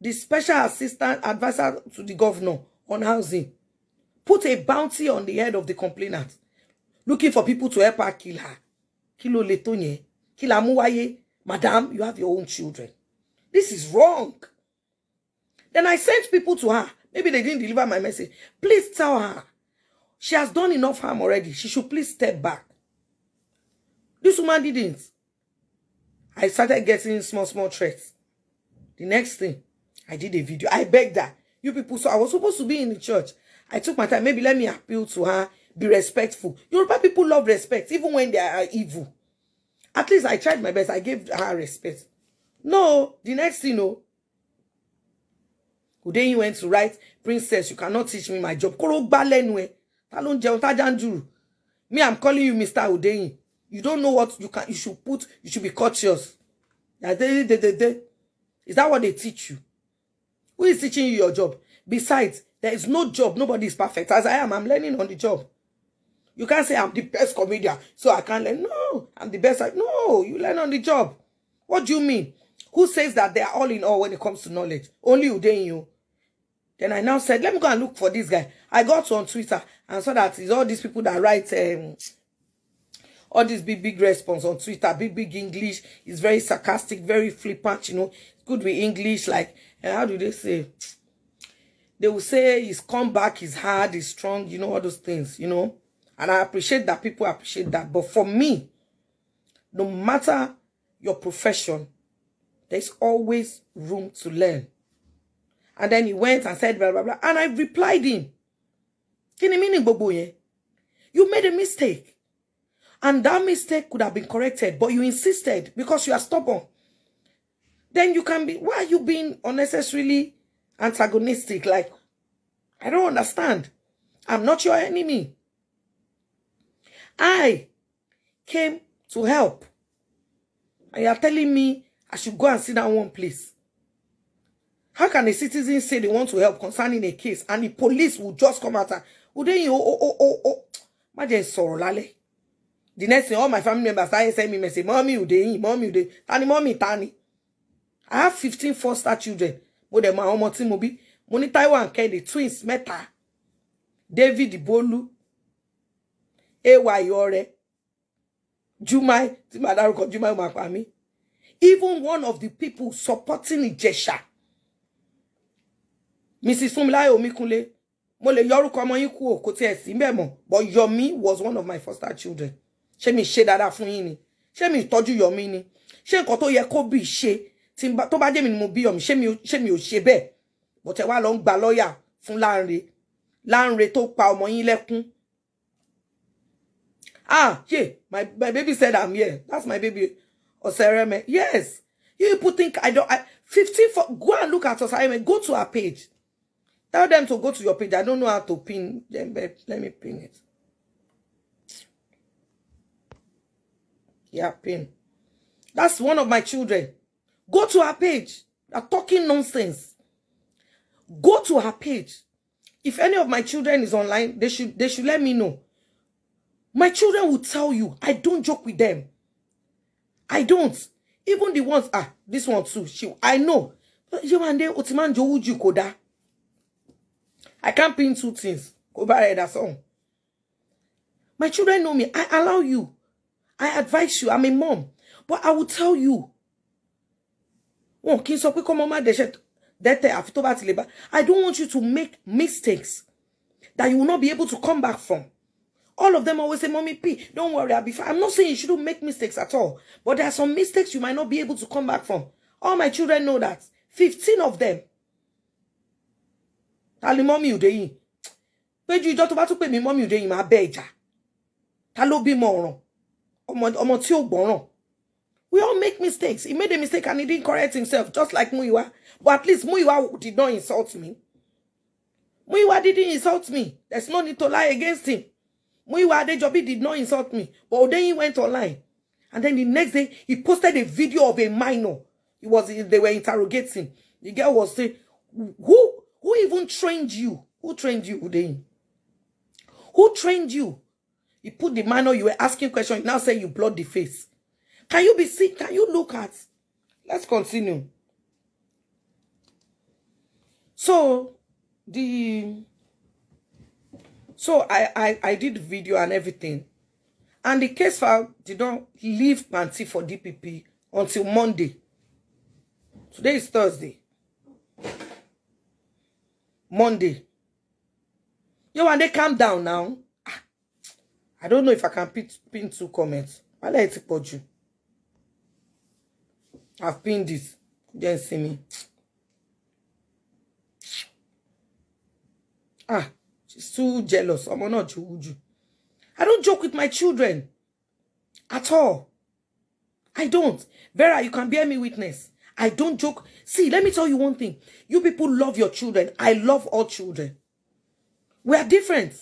the special assistant advisor to the governor on housing, put a bounty on the head of the complainant, looking for people to help her kill her. Kilo letonye, kila muwaye. Madam, you have your own children. This is wrong. Then I sent people to her. Maybe they didn't deliver my message. Please tell her. She has done enough harm already. She should please step back. This woman didn't. I started getting small threats. The next thing, I did a video. I begged her. You people, so I was supposed to be in the church. I took my time. Maybe let me appeal to her. Be respectful. Yoruba people love respect, even when they are evil. At least I tried my best. I gave her respect. No, the next thing, no. Then you went to write, Princess, you cannot teach me my job. Me, I'm calling you Mr. Udeyin. You don't know what you should put. You should be cautious. Is that what they teach you? Who is teaching you your job? Besides, there is no job. Nobody is perfect. As I am, I'm learning on the job. You can't say I'm the best comedian, so I can't learn. No, I'm the best. No, you learn on the job. What do you mean? Who says that they are all in all when it comes to knowledge? Only Udeyin you. Then I now said, let me go and look for this guy. I got on Twitter and saw that it's all these people that write all this big response on Twitter, big English. It's very sarcastic, very flippant, you know. It's good with English, like, how do they say? They will say his comeback is hard, is strong, you know, all those things, you know. And I appreciate that, people appreciate that. But for me, no matter your profession, there's always room to learn. And then he went and said, blah, blah, blah. And I replied him. You made a mistake. And that mistake could have been corrected, but you insisted because you are stubborn. Then you can be, why are you being unnecessarily antagonistic? Like, I don't understand. I'm not your enemy. I came to help. And you are telling me I should go and sit down one place. How can a citizen say they want to help concerning a case and the police will just come out and the next thing, all my family members started sending me message, Mommy Udeyin. Tani. I have 15 foster children. But my own Mobi. Moni Taiwan and the twins, Meta. David Bolu. Yore. Jumai. Jumai Makwami. Even one of the people supporting IJESHA. Mrs. Funmilayo Omikunle. Mole Yoruko Moyiku Kote Simbemo. But Yomi was one of my foster children. She mi ṣe dada fún yín ni. She mi tọ́jú Yomi ni. Ṣé nǹkan tó yẹ kó bí ṣe tí tó bá jẹ́ mi ni mo bí Yomi, ṣé mi ò ṣe bẹ́ẹ̀. But ẹ wá lọ ń gba lawyer fún Lanre tó pa ọmọ yín lẹ́kún. Ah, yeah, my baby said I'm here. That's my baby. Osereme. Yes. You people think I don't 15 for go and look at Osereme. Go to her page. Tell them to go to your page. I don't know how to pin them, but let me pin it. Yeah, pin. That's one of my children. Go to her page. They're talking nonsense. Go to her page. If any of my children is online, they should let me know. My children will tell you, I don't joke with them. I don't. Even the ones, this one too. I know. I can't pin two things. My children know me. I allow you. I advise you. I'm a mom. But I will tell you. I don't want you to make mistakes that you will not be able to come back from. All of them always say, Mommy P, don't worry, I'll be fine. I'm not saying you shouldn't make mistakes at all. But there are some mistakes you might not be able to come back from. All my children know that. 15 of them. Tali Mommy Udeyin. But you don't want to pay me Mommy Udeyin, my beja. Talo bi moron. Omo ti o gboran. We all make mistakes. He made a mistake and he didn't correct himself, just like Muyiwa. But at least Muyiwa did not insult me. Muyiwa didn't insult me. There's no need to lie against him. Muyiwa Adejobi did not insult me. But then he went online. And then the next day, he posted a video of a minor. They were interrogating. The girl was saying, who even trained you? Who trained you, Udeyin? Who trained you? He put the minor, you were asking questions, you now say you blood the face. Can you be sick? Can you look at? Let's continue. So, I did the video and everything. And the case file did not leave Panti for DPP until Monday. Today is Thursday. Monday. Yo, and they calm down now. I don't know if I can pin 2 comments. I'll let it put you. I've pinned this. Just see me. She's too jealous. I'm not Juju. I don't joke with my children. At all. I don't. Vera, you can bear me witness. I don't joke. See, let me tell you one thing. You people love your children. I love all children. We are different.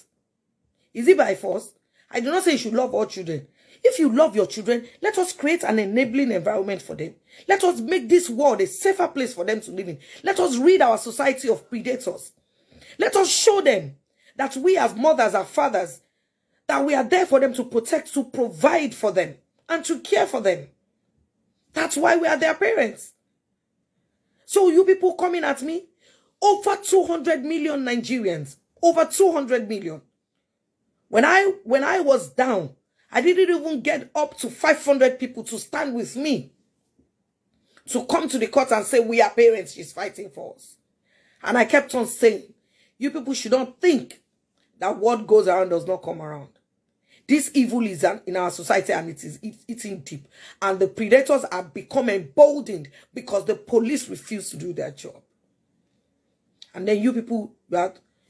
Is it by force? I do not say you should love all children. If you love your children, let us create an enabling environment for them. Let us make this world a safer place for them to live in. Let us rid our society of predators. Let us show them that we as mothers, as fathers, that we are there for them to protect, to provide for them, and to care for them. That's why we are their parents. So you people coming at me, over 200 million Nigerians, over 200 million. When I was down, I didn't even get up to 500 people to stand with me, to come to the court and say, we are parents, she's fighting for us. And I kept on saying, you people should not think that what goes around does not come around. This evil is in our society and it is eating deep. And the predators are becoming emboldened because the police refuse to do their job. And then you people,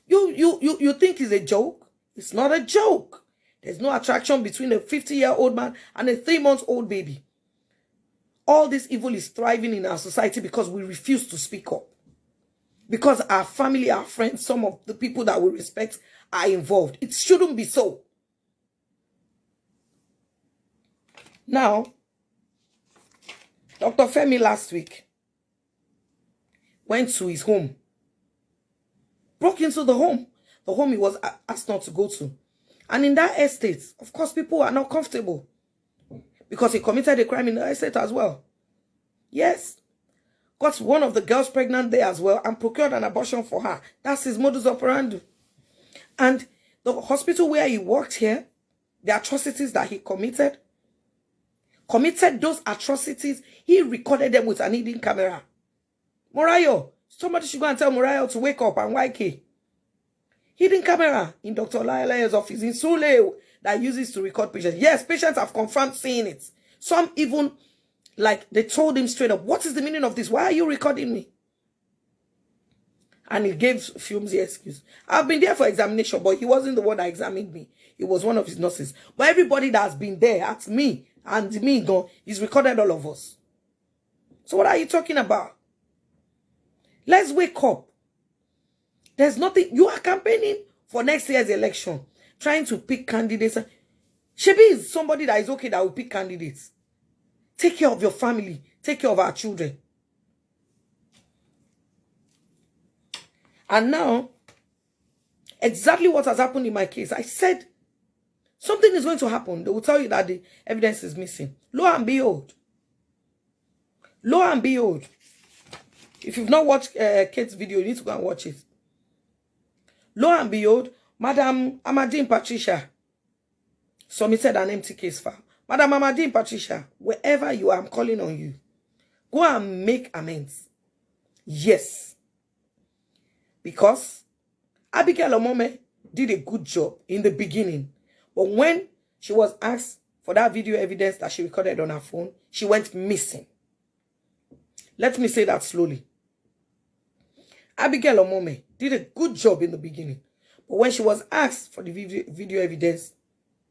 you think it's a joke? It's not a joke. There's no attraction between a 50-year-old man and a 3-month-old baby. All this evil is thriving in our society because we refuse to speak up. Because our family, our friends, some of the people that we respect are involved. It shouldn't be so. Now, Dr. Femi last week went to his home. Broke into the home he was asked not to go to. And in that estate, of course, people are not comfortable. Because he committed a crime in the estate as well. Yes. Got one of the girls pregnant there as well and procured an abortion for her. That's his modus operandi. And the hospital where he worked here, the atrocities that he committed those atrocities, he recorded them with an hidden camera. Morayo, somebody should go and tell Morayo to wake up and YK. Hidden camera in Dr. Olaile's office in Sule that uses to record patients. Yes, patients have confirmed seeing it. Some even, like, they told him straight up, what is the meaning of this? Why are you recording me? And he gave flimsy excuse. I've been there for examination, but he wasn't the one that examined me. It was one of his nurses. But everybody that has been there at me and me gone, he's recorded all of us. So what are you talking about? Let's wake up. There's nothing. You are campaigning for next year's election, trying to pick candidates. Shebi is somebody that is okay that will pick candidates. Take care of your family. Take care of our children. And now, exactly what has happened in my case. I said, something is going to happen. They will tell you that the evidence is missing. Lo and behold. Lo and behold. If you've not watched Kate's video, you need to go and watch it. Lo and behold, Madam Amadine Patricia submitted an empty case file. Madam Amadine Patricia, wherever you are, I'm calling on you. Go and make amends. Yes. Because Abigail Omome did a good job in the beginning. But when she was asked for that video evidence that she recorded on her phone, she went missing. Let me say that slowly. Abigail Omome did a good job in the beginning. But when she was asked for the video evidence,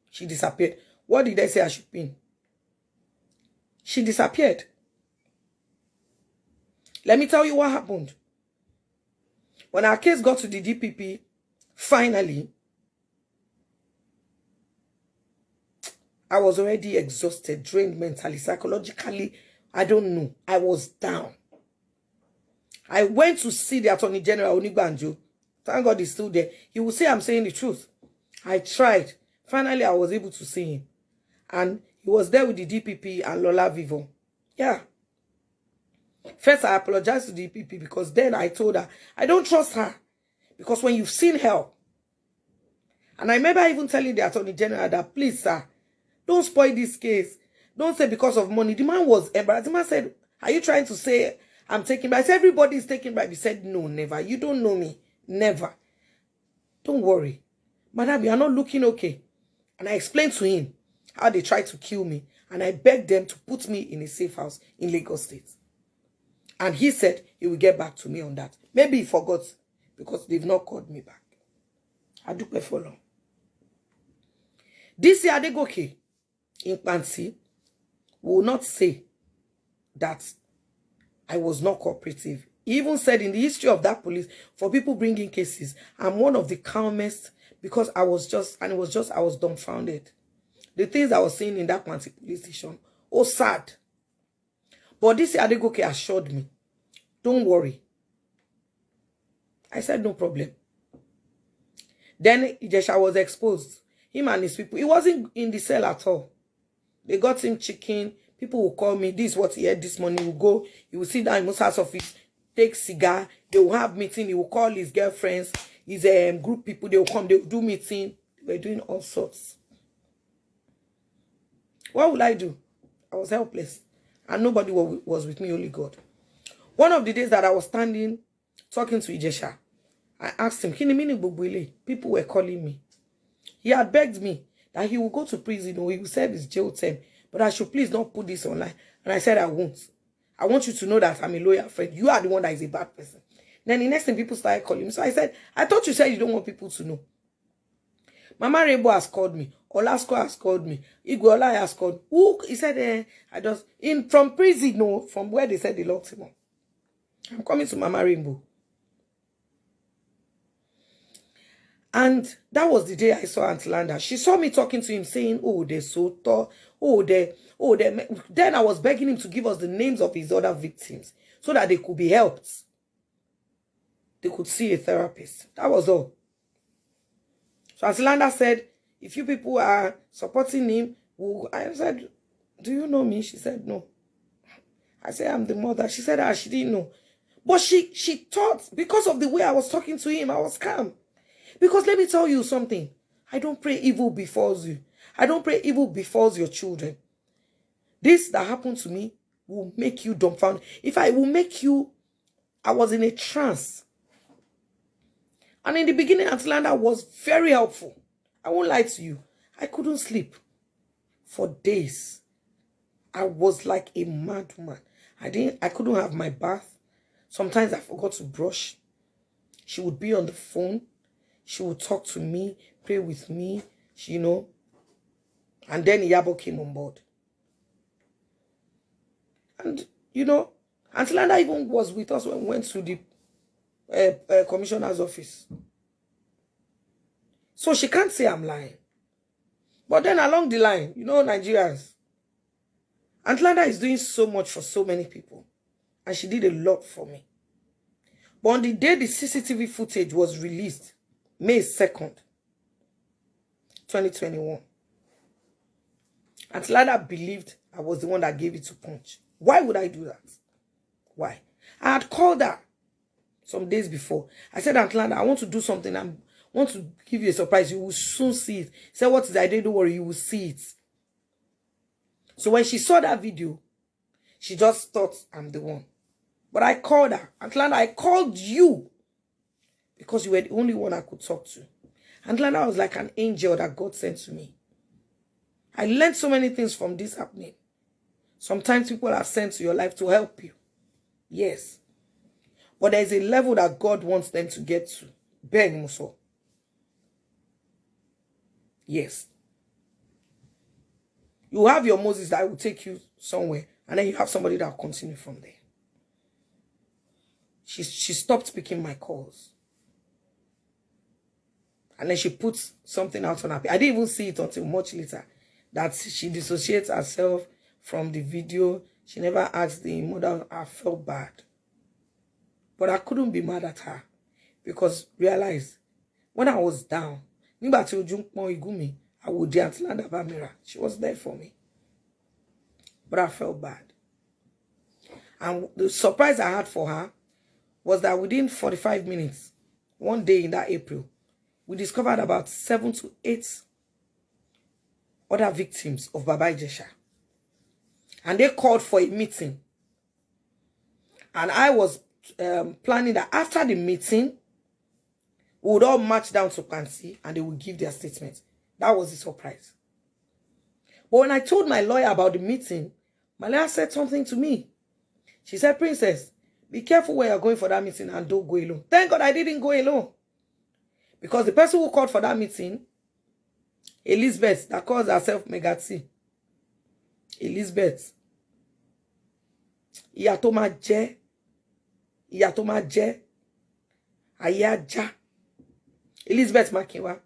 she disappeared. What did I say I should pin? She disappeared. Let me tell you what happened. When our case got to the DPP, finally, I was already exhausted, drained mentally, psychologically. I don't know. I was down. I went to see the Attorney General, Onigbanjo. Thank God he's still there. He will say I'm saying the truth. I tried. Finally, I was able to see him. And he was there with the DPP and Lola Vivo. Yeah. First, I apologized to the DPP because then I told her, I don't trust her. Because when you've seen her, and I remember even telling the Attorney General that, please, sir, don't spoil this case. Don't say because of money. The man was embarrassed. The man said, are you trying to say I'm taking bribe? I said, everybody is taking bribe. He said, no, never. You don't know me. Never. Don't worry. Madam, you are not looking okay. And I explained to him how they tried to kill me. And I begged them to put me in a safe house in Lagos State. And he said he will get back to me on that. Maybe he forgot because they've not called me back. I do pay for long. This year, Adegoke in Pansi will not say that I was not cooperative. He even said in the history of that police, for people bringing cases, I'm one of the calmest because I was dumbfounded. The things I was seeing in that Pansi police station, oh, sad. But this Adegoke assured me, don't worry. I said, no problem. Then IJESHA was exposed. Him and his people. He wasn't in the cell at all. They got him chicken. People will call me. This is what he had this morning. He will go. He will sit down in Musa's office, take cigar. They will have meeting. He will call his girlfriends, his group people. They will come. They will do meeting. They were doing all sorts. What would I do? I was helpless. And nobody was with me, only God. One of the days that I was standing, talking to IJESHA, I asked him, Kini mini bubwele? People were calling me. He had begged me that he will go to prison or he will serve his jail term, but I should please not put this online. And I said, I won't. I want you to know that I'm a loyal friend. You are the one that is a bad person. Then the next thing, people started calling me. So I said, I thought you said you don't want people to know. Mama Rainbow has called me. Olasko has called me. Iguola has called. Who? He said, from prison, no, from where they said they locked him up. I'm coming to Mama Rainbow. And that was the day I saw Auntie Landa. She saw me talking to him saying, oh, they're so tall. Then I was begging him to give us the names of his other victims so that they could be helped. They could see a therapist. That was all. So Auntie Landa said, if you people are supporting him, I said, do you know me? She said, no. I said, I'm the mother. She said, she didn't know. But she thought, because of the way I was talking to him, I was calm. Because let me tell you something. I don't pray evil befalls you. I don't pray evil befalls your children. This that happened to me will make you dumbfounded. If I will make you, I was in a trance. And in the beginning, Auntie Landa was very helpful. I won't lie to you. I couldn't sleep for days. I was like a mad woman. I couldn't have my bath. Sometimes I forgot to brush. She would be on the phone. She would talk to me, pray with me, you know. And then Iyabo came on board. And, you know, Auntie Landa even was with us when we went to the commissioner's office. So she can't say I'm lying. But then along the line, you know, Nigerians, Auntie Landa is doing so much for so many people. And she did a lot for me. But on the day the CCTV footage was released, May 2nd, 2021, Auntie Landa believed I was the one that gave it to Punch. Why would I do that? Why? I had called her some days before. I said, Auntie Landa, I want to do something. I want to give you a surprise. You will soon see it. She said, what is the idea? Don't worry, you will see it. So when she saw that video, she just thought I'm the one. But I called her. Auntie Landa, I called you because you were the only one I could talk to. Auntie Landa was like an angel that God sent to me. I learned so many things from this happening. Sometimes people are sent to your life to help you. Yes. But there is a level that God wants them to get to. Ben Muso. Yes. You have your Moses that will take you somewhere. And then you have somebody that will continue from there. She stopped picking my calls. And then she puts something out on her page. I didn't even see it until much later. That she dissociates herself from the video. She never asked the mother. I felt bad. But I couldn't be mad at her. Because realize, when I was down, I would do Auntie Landa Bamira. She was there for me. But I felt bad. And the surprise I had for her was that within 45 minutes, one day in that April, we discovered about 7 to 8 other victims of Baba IJESHA. And they called for a meeting. And I was planning that after the meeting, we would all march down to Pansi and they would give their statement. That was the surprise. But when I told my lawyer about the meeting, my lawyer said something to me. She said, Princess, be careful where you're going for that meeting and don't go alone. Thank God I didn't go alone. Because the person who called for that meeting, Elizabeth, that calls herself Megati. Elizabeth. Ìyà tó máa jẹ. Ayaja. Elizabeth Makinwa.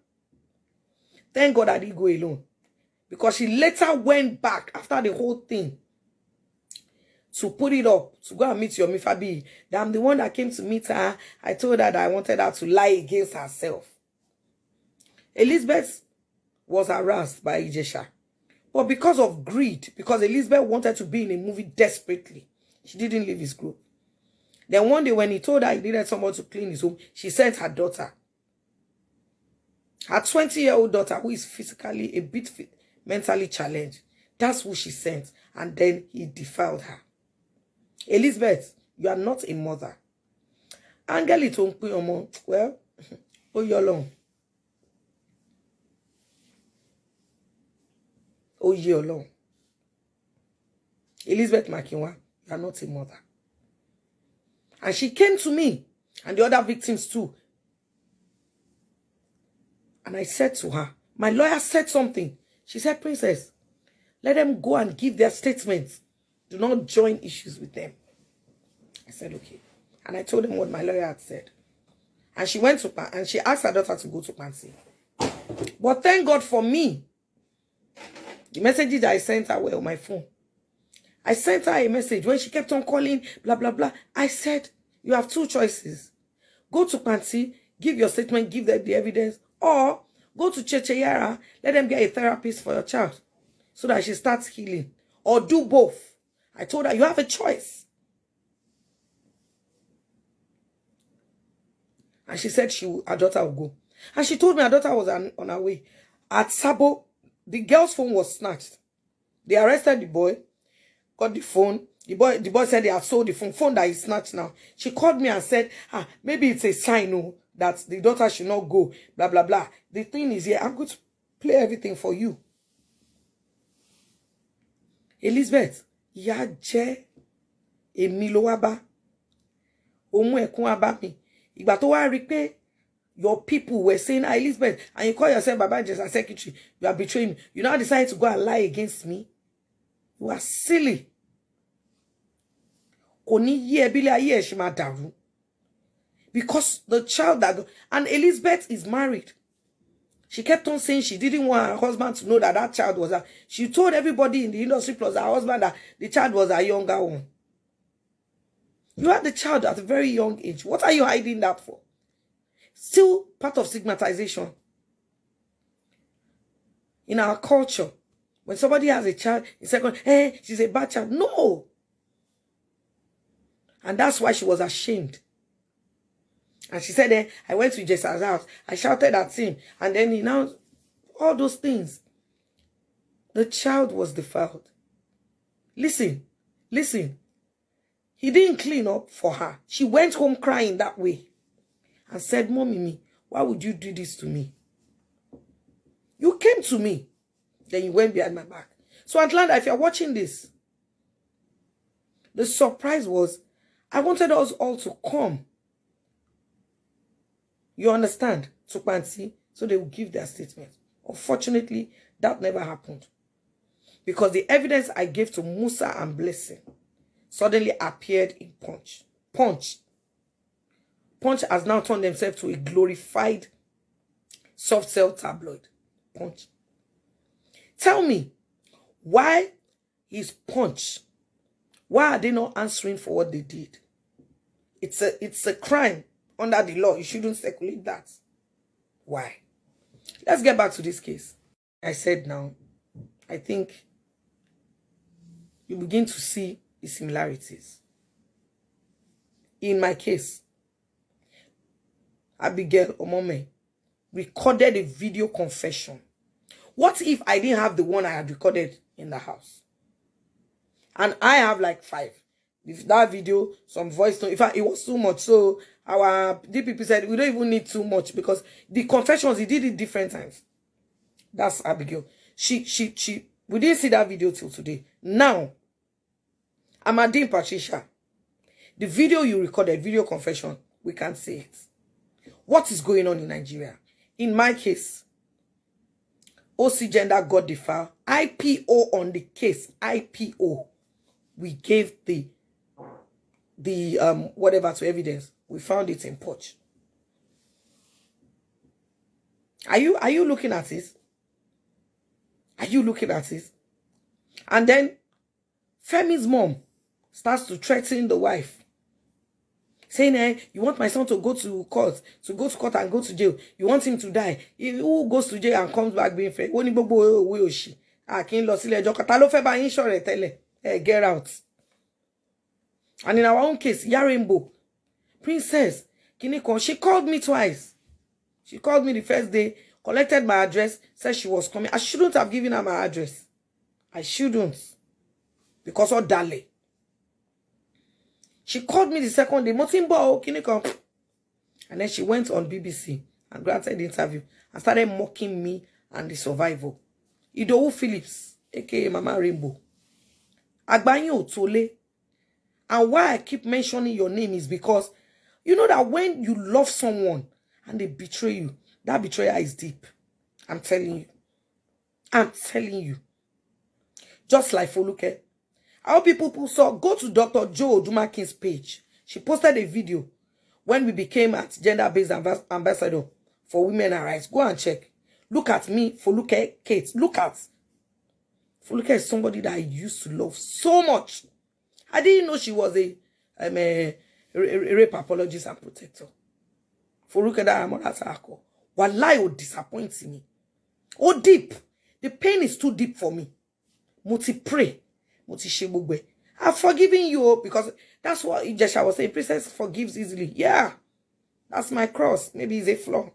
Thank God I didn't go alone. Because she later went back after the whole thing to put it up, to go and meet YOMI FABIYI. That I'm the one that came to meet her. I told her that I wanted her to lie against herself. Elizabeth was harassed by IJESHA. But because of greed, because Elizabeth wanted to be in a movie desperately, she didn't leave his group. Then one day when he told her he needed someone to clean his home, she sent her daughter. Her 20-year-old daughter, who is physically a bit mentally challenged. That's who she sent. And then he defiled her. Elizabeth, you are not a mother. Angeli Tonku Omo, well, oh, you're long. Oh, you're long. Elizabeth Makinwa, you are not a mother. And she came to me and the other victims too. And I said to her, my lawyer said something. She said, Princess, let them go and give their statements. Do not join issues with them. I said, okay. And I told them what my lawyer had said. And she went to, and she asked her daughter to go to Pansi. But thank God for me. The messages I sent her were on my phone. I sent her a message when she kept on calling, blah, blah, blah. I said, you have two choices. Go to Pansi, give your statement, give them the evidence, or go to Checheyara, let them get a therapist for your child so that she starts healing. Or do both. I told her, you have a choice. And she said her daughter would go. And she told me her daughter was on her way. At Sabo, the girl's phone was snatched. They arrested the boy, got the phone. The boy said they had sold the phone that is snatched now. She called me and said, maybe it's a sign that the daughter should not go, blah, blah, blah. The thing is here, I'm going to play everything for you. Elizabeth, ya je èmi ló wá bá. Ó mú ẹkún wá bá mi. Ìgbà tó wá rí pé your people were saying, Elizabeth, and you call yourself Baba IJESHA secretary, you are betraying me. You now decide to go and lie against me. You are silly. Because the child and Elizabeth is married. She kept on saying she didn't want her husband to know that child was her. She told everybody in the industry plus her husband that the child was her younger one. You had the child at a very young age. What are you hiding that for? Still part of stigmatization. In our culture, when somebody has a child, it's like, hey, she's a bad child. No. And that's why she was ashamed. And she said, I went to IJESHA's house. I shouted at him. And then he now, all those things. The child was defiled. Listen. He didn't clean up for her. She went home crying that way. And said, Mommy, why would you do this to me? You came to me. Then you went behind my back. So Atlanta, if you're watching this, the surprise was, I wanted us all to come. You understand? To Pansi, so they will give their statement. Unfortunately, that never happened. Because the evidence I gave to Musa and Blessing suddenly appeared in Punch. Punch has now turned themselves to a glorified soft cell tabloid. Punch. Tell me, why is Punch? Why are they not answering for what they did? It's a crime under the law. You shouldn't circulate that. Why? Let's get back to this case. I said now, I think you begin to see the similarities. In my case, Abigail Omome recorded a video confession. What if I didn't have the one I had recorded in the house? And I have like 5. If that video, some voice note, in fact, it was too much. So our DPP said, we don't even need too much because the confessions, he did it different times. That's Abigail. We didn't see that video till today. Now, Amadine Patricia, the video you recorded, video confession, we can't see it. What is going on in Nigeria? In my case, OC Gender got the file. IPO on the case. IPO. We gave the whatever to evidence. We found it in Porch. Are you looking at it? Are you looking at it? And then Femi's mom starts to threaten the wife, saying, you want my son to go to court and go to jail. You want him to die. Who goes to jail and comes back being fair? Get out. And in our own case, Rainbow Princess, she called me twice. She called me the first day, collected my address, said she was coming. I shouldn't have given her my address. I shouldn't. Because of Dale. She called me the second day, Motimbo, Kiniko. And then she went on BBC and granted the interview and started mocking me and the survivor. Idowu Phillips, aka Mama Rainbow. Agbanyo Otole. And why I keep mentioning your name is because you know that when you love someone and they betray you, that betrayal is deep. I'm telling you. I'm telling you. Just like FOLUKE. How people saw, go to Dr. Joe Odumakin's page. She posted a video when we became at gender-based ambassador for women and rights. Go and check. Look at me, FOLUKE Kate. Look at. FOLUKE is somebody that I used to love so much. I didn't know she was a rape apologist and protector. FOLUKE Daramolata. Wallahi would disappoint me. Oh, deep. The pain is too deep for me. Muti pray. Muti shebugwe. I've forgiven you because that's what IJESHA was saying. Princess forgives easily. Yeah. That's my cross. Maybe it's a flaw.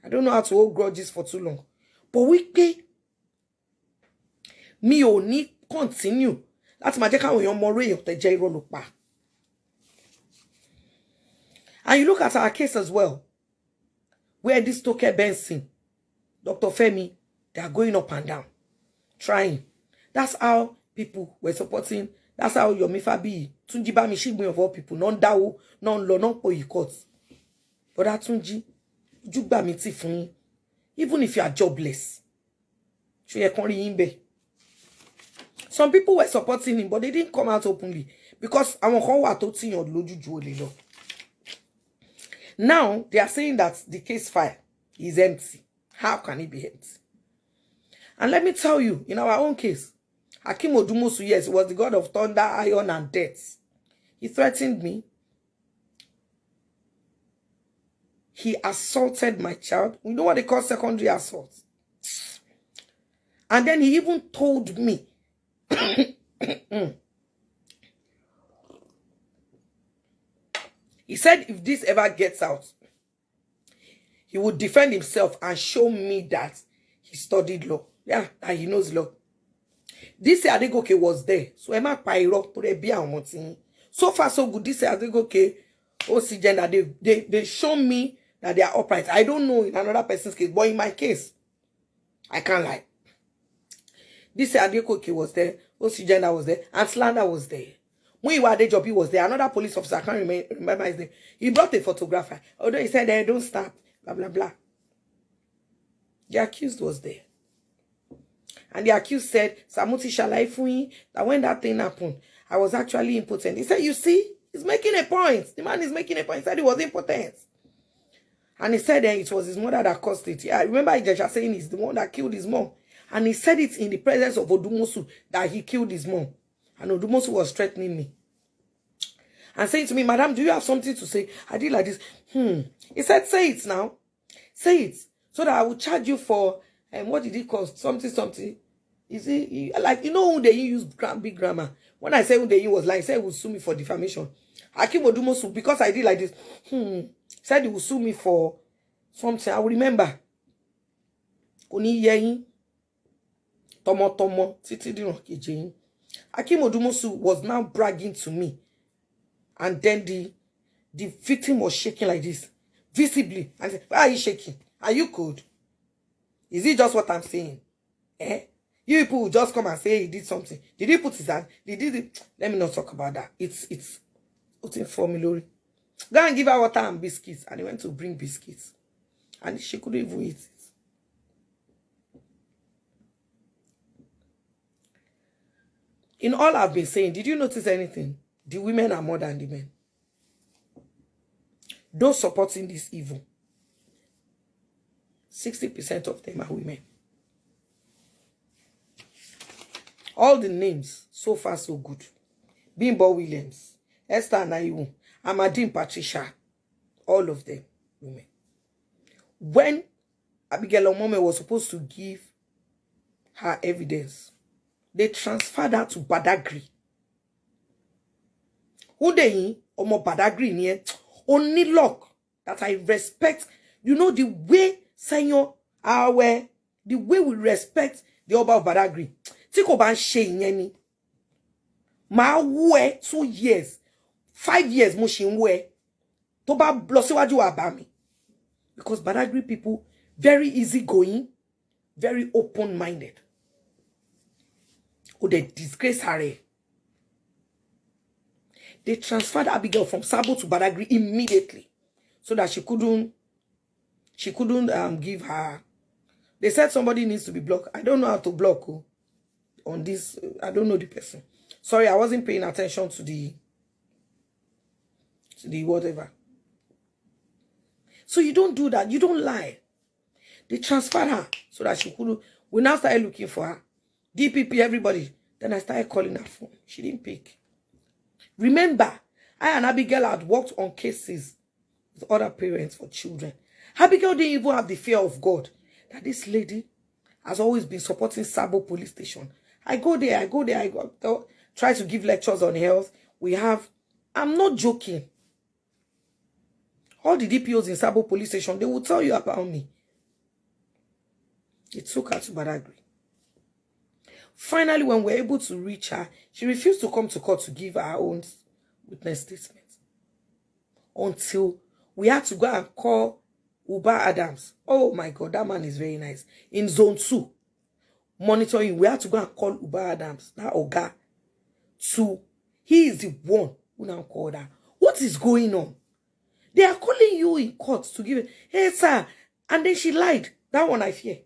I don't know how to hold grudges for too long. But we pay. Me only continue. That's my jeka when you're more of the jail look back. And you look at our case as well. Where this Toke Benson, Dr. Femi, they are going up and down. Trying. That's how people were supporting. That's how YOMI FABIYI, Tunji Bamishigbin of all people, non-dawo, non-law, non-poyikot. But that Tunji, you bamiti fun. Even if you are jobless. Some people were supporting him, but they didn't come out openly. Because now, they are saying that the case file is empty. How can it be empty? And let me tell you, in our own case, Hakim Odumusu, yes, was the god of thunder, iron, and death. He threatened me. He assaulted my child. You know what they call secondary assault? And then he even told me, he said if this ever gets out, he would defend himself and show me that he studied law. Yeah, that he knows law. This Adegoke was there. So Emma Pyro to the so far so good. This Adegoke, OC Gender, they show me that they are upright. I don't know in another person's case, but in my case, I can't lie. This Adegoke was there, OC Gender was there, and Slander was there. When you were at the job, he was there. Another police officer, I can't remember his name. He brought a photographer. Although he said, don't stop, blah, blah, blah. The accused was there. And the accused said, Samuti Shalai, that when that thing happened, I was actually impotent. He said, you see, he's making a point. The man is making a point. He said he was impotent. And he said it was his mother that caused it. Yeah, I remember IJESHA saying he's the one that killed his mom. And he said it in the presence of Odumusu that he killed his mom. And Odumusu was threatening me. And saying to me, Madam, do you have something to say? I did like this. He said, say it now. Say it. So that I will charge you for, what did he cost? Something. Is it, like, you know who they use big grammar. When I say who they use was like, he said he would sue me for defamation. Hakim Odumusu, because I did like this, said he would sue me for something. I will remember. Oni yeyin. Tomo. Titi di kejeyin. Hakim Odumusu was now bragging to me. And then the victim was shaking like this. Visibly. And said, why are you shaking? Are you good? Is it just what I'm saying? Eh? You people will just come and say he did something. Did he put his hand? Did he? Let me not talk about that. It's putting formulary. Go and give her water and biscuits. And he went to bring biscuits. And she couldn't even eat it. In all I've been saying, did you notice anything? The women are more than the men. Those supporting this evil, 60% of them are women. All the names, so far so good. Bimbo Williams, Esther Naiwu, Amadine Patricia, all of them women. When Abigail Omome was supposed to give her evidence, they transferred her to Badagry. Who they Omo Badagry near only luck that I respect. You know the way Senor our the way we respect the Oba of Badagry. Tiko ban she nyeni. Ma we 2 years, 5 years mo she we. To ba blosiwaju abami. Because Badagry people very easygoing, very open-minded. Who they disgrace her. They transferred Abigail from Sabo to Badagry immediately, so that she couldn't give her. They said somebody needs to be blocked. I don't know how to block on this. I don't know the person. Sorry, I wasn't paying attention to the whatever. So you don't do that. You don't lie. They transferred her so that she couldn't. We now started looking for her. DPP, everybody. Then I started calling her phone. She didn't pick. Remember, I and Abigail had worked on cases with other parents for children. Abigail didn't even have the fear of God that this lady has always been supporting Sabo police station. I go there, try to give lectures on health. I'm not joking. All the DPOs in Sabo police station, they will tell you about me. It took her to Badagry. Finally, when we were able to reach her, she refused to come to court to give her own witness statement. Until we had to go and call Uba Adams. Oh my God, that man is very nice. In zone 2, monitoring, we had to go and call Uba Adams, that Oga. He is the one who now called her. What is going on? They are calling you in court to give it. Hey, sir. And then she lied. That one I fear.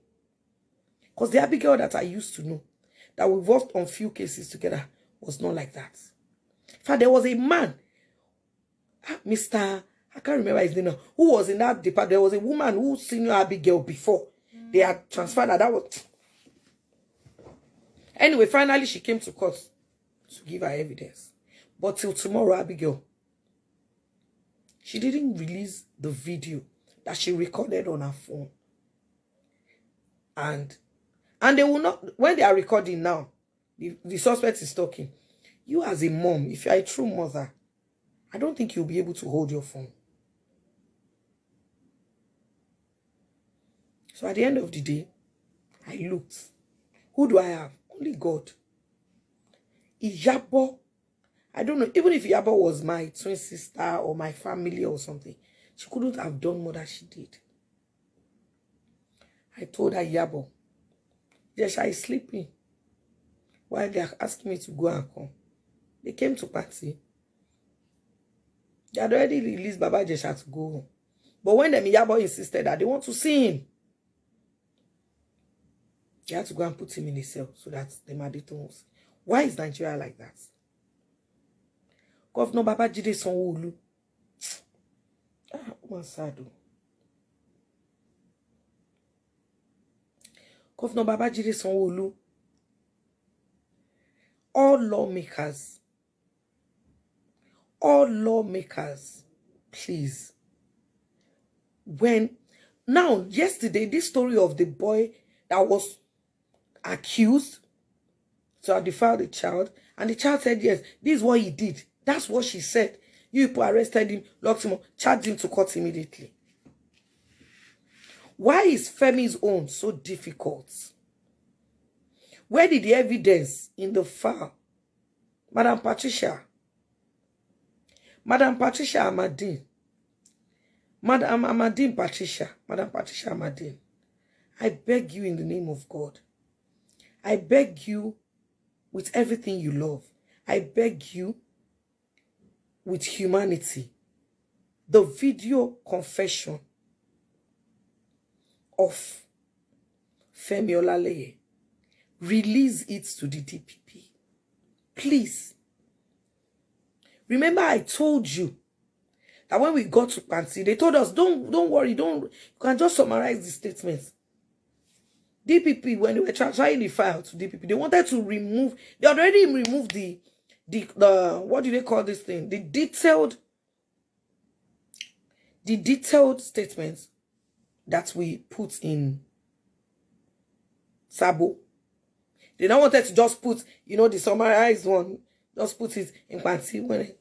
Because the Abigail that I used to know, that we worked on few cases together, was not like that. In fact, there was a man, Mr. I can't remember his name now, who was in that department. There was a woman who senior Abigail before. They had transferred her. That was... Anyway, finally she came to court to give her evidence. But till tomorrow, Abigail, she didn't release the video that she recorded on her phone. And they will not, when they are recording now, the suspect is talking. You as a mom, if you are a true mother, I don't think you'll be able to hold your phone. So at the end of the day, I looked. Who do I have? Only God. Iyabo, I don't know, even if Iyabo was my twin sister or my family or something, she couldn't have done more than she did. I told her, Iyabo, IJESHA is sleeping while they are asking me to go and come. They came to party. They had already released Baba IJESHA to go home. But when the Iyabo insisted that they want to see him, they had to go and put him in a cell so that the Madito won't see. Why is Nigeria like that? Governor Babajide Sanwo-Olu. One sad. Governor Babajide Sanwo-Olu. All lawmakers, please. Now, yesterday, this story of the boy that was accused to have defiled the child, and the child said, yes, this is what he did. That's what she said. You people arrested him, locked him up, charged him to court immediately. Why is Femi's own so difficult? Where did the evidence in the file? Madam Patricia Amadine. Madam Patricia Amadine. I beg you in the name of God. I beg you with everything you love. I beg you with humanity. The video confession of Femi Olaleye, release it to the DPP. Please. Remember, I told you that when we got to Panti, they told us, don't worry, you can just summarize the statements. DPP, when they were transferring the file to DPP, they wanted to remove, they already removed the what do they call this thing? The detailed statements that we put in Sabo. They don't wanted to just put, the summarized one, just put it in Panti.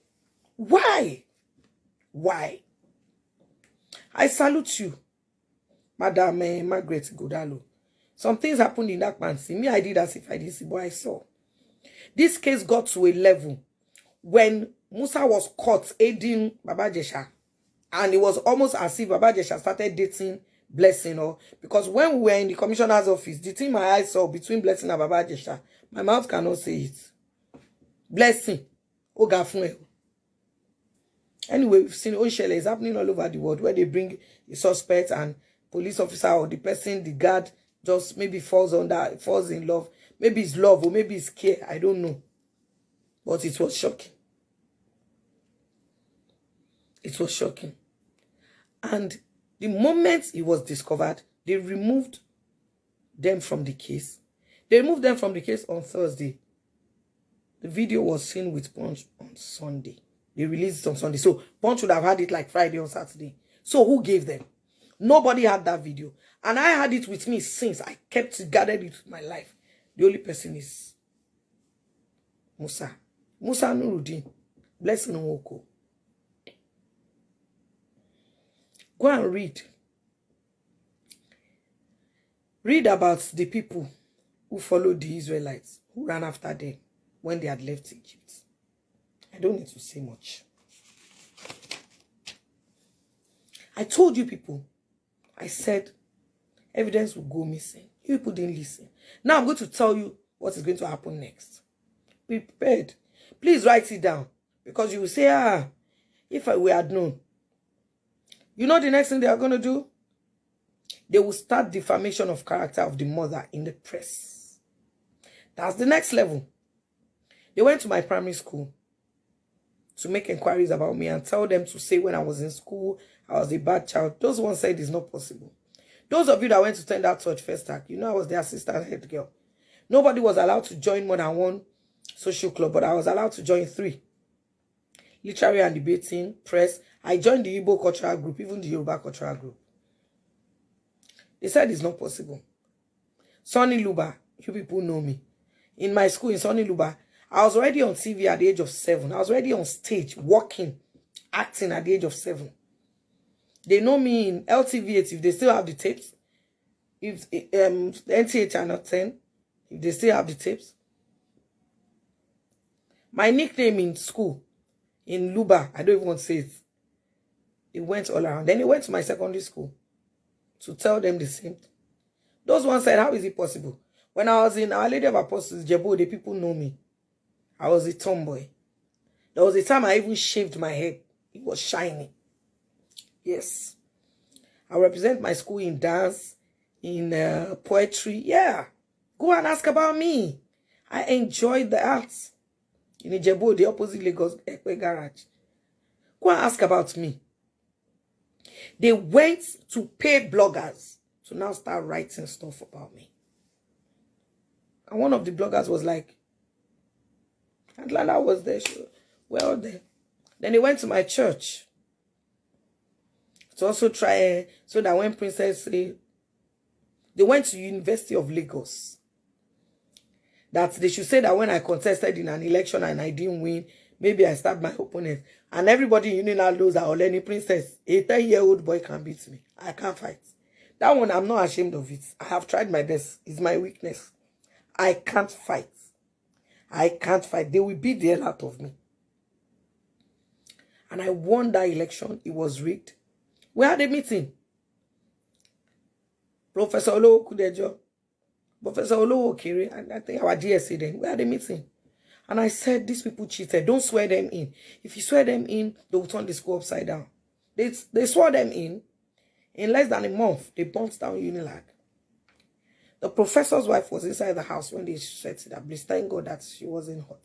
Why? Why? I salute you, Madam Margaret Godalo. Some things happened in that Panti. Me, I did as if I didn't see, but I saw. This case got to a level when Musa was caught aiding Baba IJESHA. And it was almost as if Baba IJESHA started dating Blessing. Because when we were in the commissioner's office, the thing my eyes saw between Blessing and Baba IJESHA, my mouth cannot say it. Blessing. Anyway, we've seen Oshele is happening all over the world where they bring the suspect and police officer or the person, the guard, just maybe falls in love. Maybe it's love or maybe it's care. I don't know. But it was shocking. It was shocking. And the moment it was discovered, they removed them from the case. They removed them from the case on Thursday. The video was seen with Punch on Sunday. They released it on Sunday. So Punch would have had it like Friday or Saturday. So who gave them? Nobody had that video. And I had it with me since. I kept it, gathered it with my life. The only person is Musa. Musa Nuruddin. Blessing Nwoko. Go and read. Read about the people who followed the Israelites, who ran after them when they had left Egypt. I don't need to say much. I told you people, I said evidence will go missing. You people didn't listen. Now I'm going to tell you what is going to happen next. Be prepared. Please write it down. Because you will say, if we had known. You know the next thing they are going to do? They will start defamation of character of the mother in the press. That's the next level. They went to my primary school to make inquiries about me and tell them to say when I was in school, I was a bad child. Those ones said it's not possible. Those of you that went to Tender Touch First Act, you know I was the assistant head girl. Nobody was allowed to join more than one social club, but I was allowed to join 3. Literary and debating, press. I joined the Igbo cultural group, even the Yoruba cultural group. They said it's not possible. Sonny Luba, you people know me. In my school in Sonny Luba, I was already on TV at the age of 7. I was already on stage, walking, acting at the age of 7. They know me in LTV8 if they still have the tapes. If NTA Channel 10, if they still have the tapes. My nickname in school, in Luba, I don't even want to say it. It went all around. Then it went to my secondary school to tell them the same thing. Those ones said, how is it possible? When I was in Our Lady of Apostles, Jebo, the people know me. I was a tomboy. There was a time I even shaved my head. It was shiny. Yes. I represent my school in dance, in poetry. Yeah. Go and ask about me. I enjoyed the arts. In Ijebo, the opposite Lagos Ekpe Garage. Go and ask about me. They went to pay bloggers to now start writing stuff about me. And one of the bloggers was like, Atlanta was there. Well, there. Then they went to my church to also try, so that when Princess say, they went to University of Lagos. That they should say that when I contested in an election and I didn't win, maybe I stabbed my opponent. And everybody in now knows that Oleni Princess, a 10-year-old boy can beat me. I can't fight. That one, I'm not ashamed of it. I have tried my best. It's my weakness. I can't fight. I can't fight. They will beat the hell out of me. And I won that election. It was rigged. We had a meeting. Professor Olowo Kudejo, Professor Olowo Kere, and I think our DSA then, we had a meeting. And I said, these people cheated. Don't swear them in. If you swear them in, they will turn the school upside down. They swore them in. In less than a month, they burnt down Unilag. The professor's wife was inside the house when they set it up. Please thank God that she wasn't hot.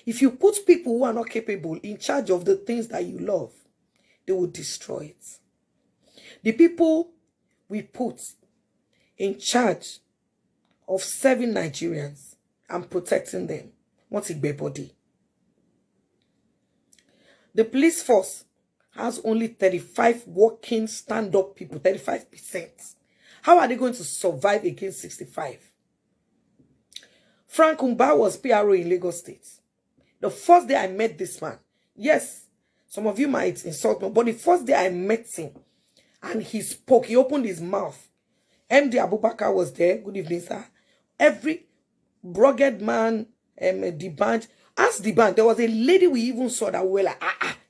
If you put people who are not capable in charge of the things that you love, they will destroy it. The people we put in charge of serving Nigerians and protecting them want it bare body. The police force has only 35 working stand-up people, 35%. How are they going to survive against 65? Frank Umba was PRO in Lagos State. The first day I met this man, yes, some of you might insult me, but the first day I met him and he spoke, he opened his mouth. MD Abubakar was there. Good evening, sir. Every rugged man, the band, asked the band. There was a lady we even saw that we were like,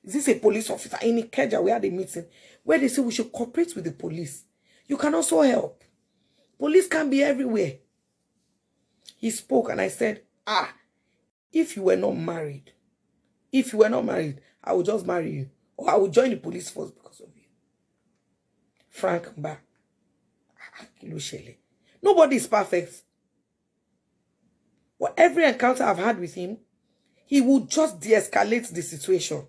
is this a police officer? In Ikeja, we had a meeting where they said we should cooperate with the police. You can also help. Police can be everywhere. He spoke and I said, if you were not married, I would just marry you. Or I would join the police force because of you. Frank Mba. Nobody is perfect. But every encounter I've had with him, he would just de-escalate the situation.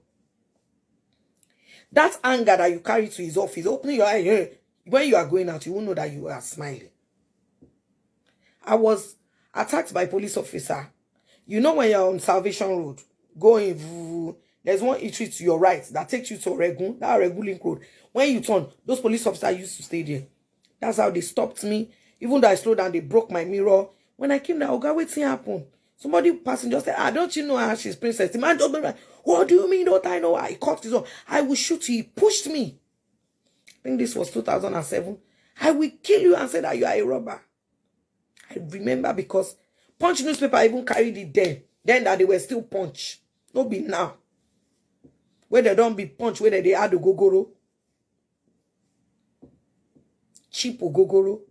That anger that you carry to his office, opening your eye here, when you are going out, you won't know that you are smiling. I was attacked by a police officer. You know when you're on Salvation Road, going, there's one eatery to your right that takes you to Oregun, that Oregun Link Road. When you turn, those police officers used to stay there. That's how they stopped me. Even though I slowed down, they broke my mirror. When I came down, what's happened? Somebody passing just said, don't you know how she's princess? The man told me, what do you mean? Don't I know? I caught his own. I will shoot you. He pushed me. I think this was 2007. I will kill you and say that you are a robber. I remember because Punch newspaper even carried it then that they were still Punch. No be now. Where they don't be Punch, where they add the gogoro. Cheap gogoro.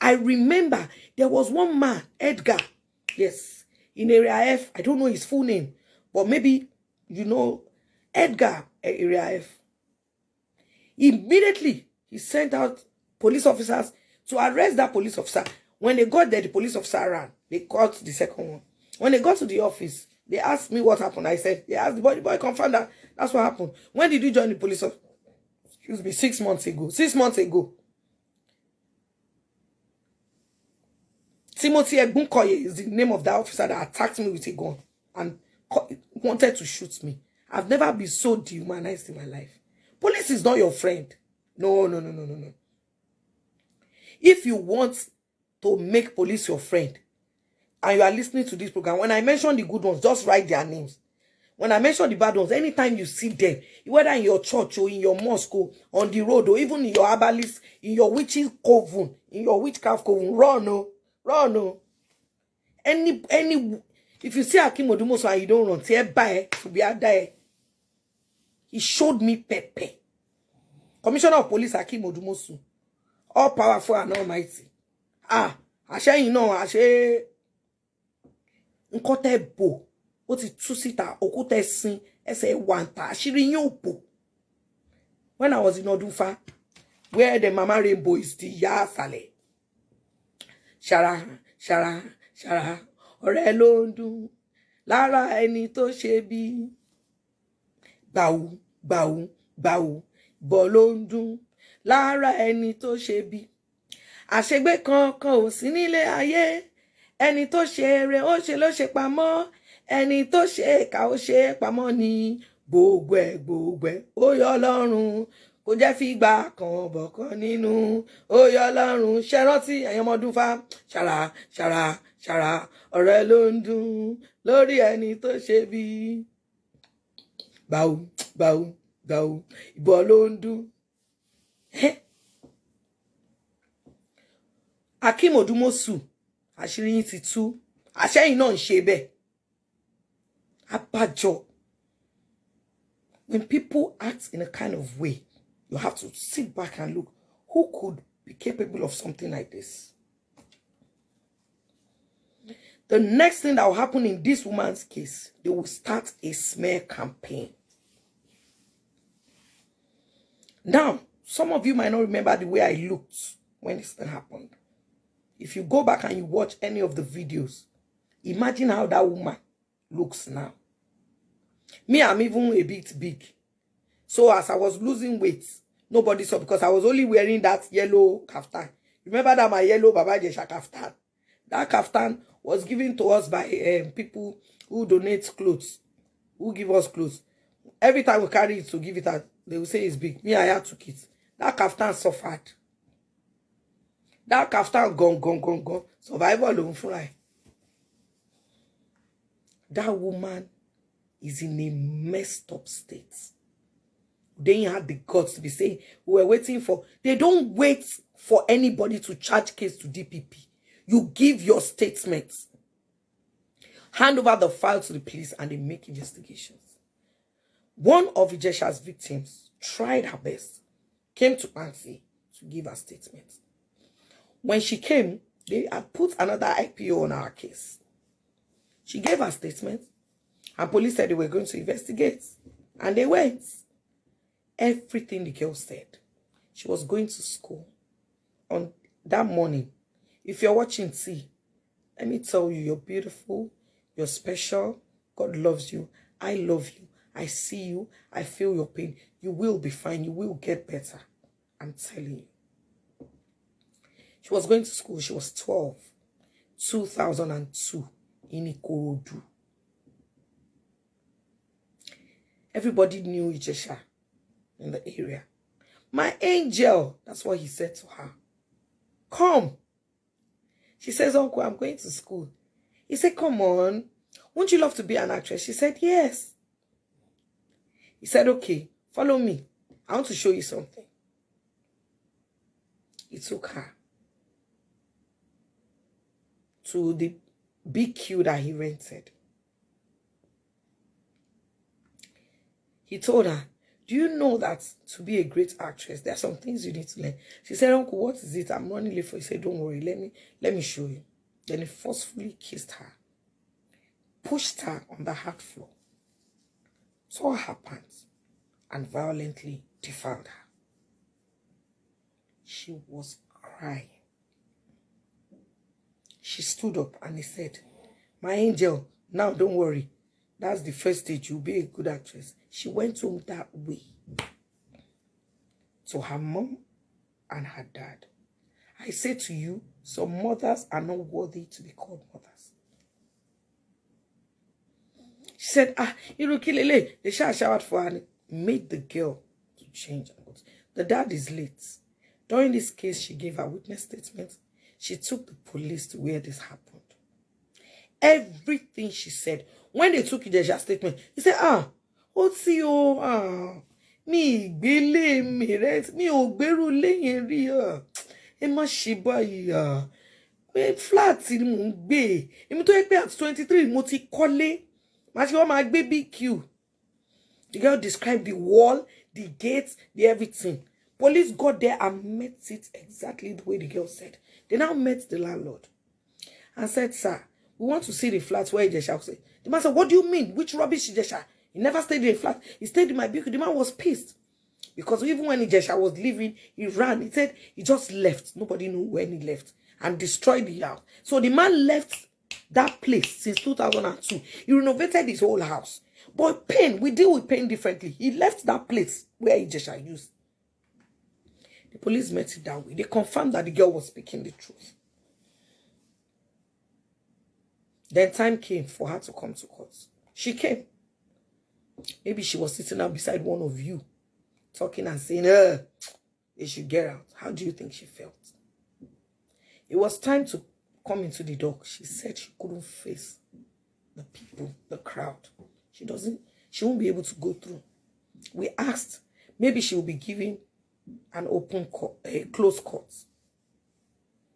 I remember there was one man, Edgar, yes, in Area F. I don't know his full name, but maybe you know Edgar, Area F. Immediately, he sent out police officers to arrest that police officer. When they got there, the police officer ran. They caught the second one. When they got to the office, they asked me what happened. I said, they asked the boy confirmed that that's what happened. When did you join the police office? Excuse me, 6 months ago. 6 months ago. Timothy Egbunkoye is the name of that officer that attacked me with a gun and wanted to shoot me. I've never been so dehumanized in my life. Police is not your friend. No. If you want to make police your friend and you are listening to this program, when I mention the good ones, just write their names. When I mention the bad ones, anytime you see them, whether in your church or in your mosque or on the road or even in your herbalist, in your witches coven, in your witchcraft coven, run no. If you see Akim Odumosu and you don't run, say bye to be a die. He showed me Pepe. Commissioner of Police Akim Odumosu, all powerful and almighty. Ashe you know, Ashe nkote bo. Ó ti tú síta, òkúta ẹ̀sìn, ẹsẹ̀ wanta, àṣírí yín ò bò. When I was in Odufa, where the Mama Rainbow is the Yasale. Shara, ọ̀rẹ́ ló ń dùn lára ẹni tó ṣe bí. Gbàù, bọ̀ ló ń dùn lára ẹni tó ṣe bí. Àṣegbé kankan ò sí nílé ayé, ẹni tó ṣe eré ó ṣe ló ṣe pamọ́, ẹni tó ṣe èkà ó ṣe pamọ́ ni gbogbo ẹ̀ ó yọ Ọlọ́run. Kò jẹ́ fi gbà kan bọ̀kan nínú, ó yọ Ọlọ́run. Ṣé rántí ẹ̀yin ọmọ ọdún fa? Ṣàrà, ọ̀rẹ́ ló ń dùn lórí ẹni tó ṣe bí. Gbàù, ìbọ̀ ló ń dùn. Akim Odumosu, àṣírí yín ti tú. Àṣẹ́yìn náà ń ṣe bẹ́ẹ̀. Abájọ. When people act in a kind of way, You have to sit back and look. Who could be capable of something like this? The next thing that will happen in this woman's case, they will start a smear campaign. Now, some of you might not remember the way I looked when this thing happened. If you go back and you watch any of the videos, imagine how that woman looks now. Me, I'm even a bit big. So as I was losing weight, nobody saw because I was only wearing that yellow kaftan. Remember that my yellow Baba IJESHA kaftan? That kaftan was given to us by people who donate clothes, who give us clothes. Every time we carry it to give it out, they will say it's big. Me, I had to keep it. That kaftan suffered. That kaftan gone. Survival alone fly. That woman is in a messed up state. They had the guts to be saying, we were waiting for... They don't wait for anybody to charge case to DPP. You give your statements. Hand over the file to the police and they make investigations. One of IJESHA's victims tried her best, came to Nancy to give her statement. When she came, they had put another IPO on our case. She gave her statement, and police said they were going to investigate. And they went. Everything the girl said. She was going to school on that morning. If you're watching, see, let me tell you, you're beautiful, you're special, God loves you, I love you, I see you, I feel your pain. You will be fine, you will get better. I'm telling you. She was going to school, she was 12, 2002, in Ikorodu. Everybody knew IJESHA in the area. My angel, that's what he said to her. Come. She says, Uncle, I'm going to school. He said, come on. Wouldn't you love to be an actress? She said, yes. He said, okay, follow me. I want to show you something. He took her to the big queue that he rented. He told her, do you know that to be a great actress, there are some things you need to learn? She said, Uncle, what is it? I'm running late for you. He said, don't worry, let me show you. Then he forcefully kissed her, pushed her on the hard floor, tore her pants, and violently defiled her. She was crying. She stood up and he said, my angel, now don't worry. That's the first stage. You'll be a good actress. She went home that way to her mom and her dad. I say to you, some mothers are not worthy to be called mothers. She said, Irukilele, they showered for her and made the girl to change. The dad is late. During this case, she gave her witness statement. She took the police to where this happened. Everything she said. When they took IJESHA's statement, he said, what's your, mi gbele mi rent, mi ò gbèrú lẹ́yìn rí, ẹ má ṣe báyìí, flat ni mò ń gbé, èmi tó yẹ pé at 23 mo ti kọ́lé, má ṣe wọ́n máa gbé big queue. The girl described the wall, the gates, the everything. Police got there and met it exactly the way the girl said. They now met the landlord and said, sir, we want to see the flat where IJESHA was. The man said, what do you mean? Which rubbish IJESHA? He never stayed in a flat. He stayed in my vehicle. The man was pissed. Because even when IJESHA was leaving, he ran. He said he just left. Nobody knew when he left. And destroyed the house. So the man left that place since 2002. He renovated his whole house. But pain, we deal with pain differently. He left that place where IJESHA used. The police met it that way. They confirmed that the girl was speaking the truth. Then time came for her to come to court. She came. Maybe she was sitting out beside one of you, talking and saying, they should get out. How do you think she felt? It was time to come into the dock. She said she couldn't face the people, the crowd. She won't be able to go through. We asked, maybe she will be given an open court, a closed court.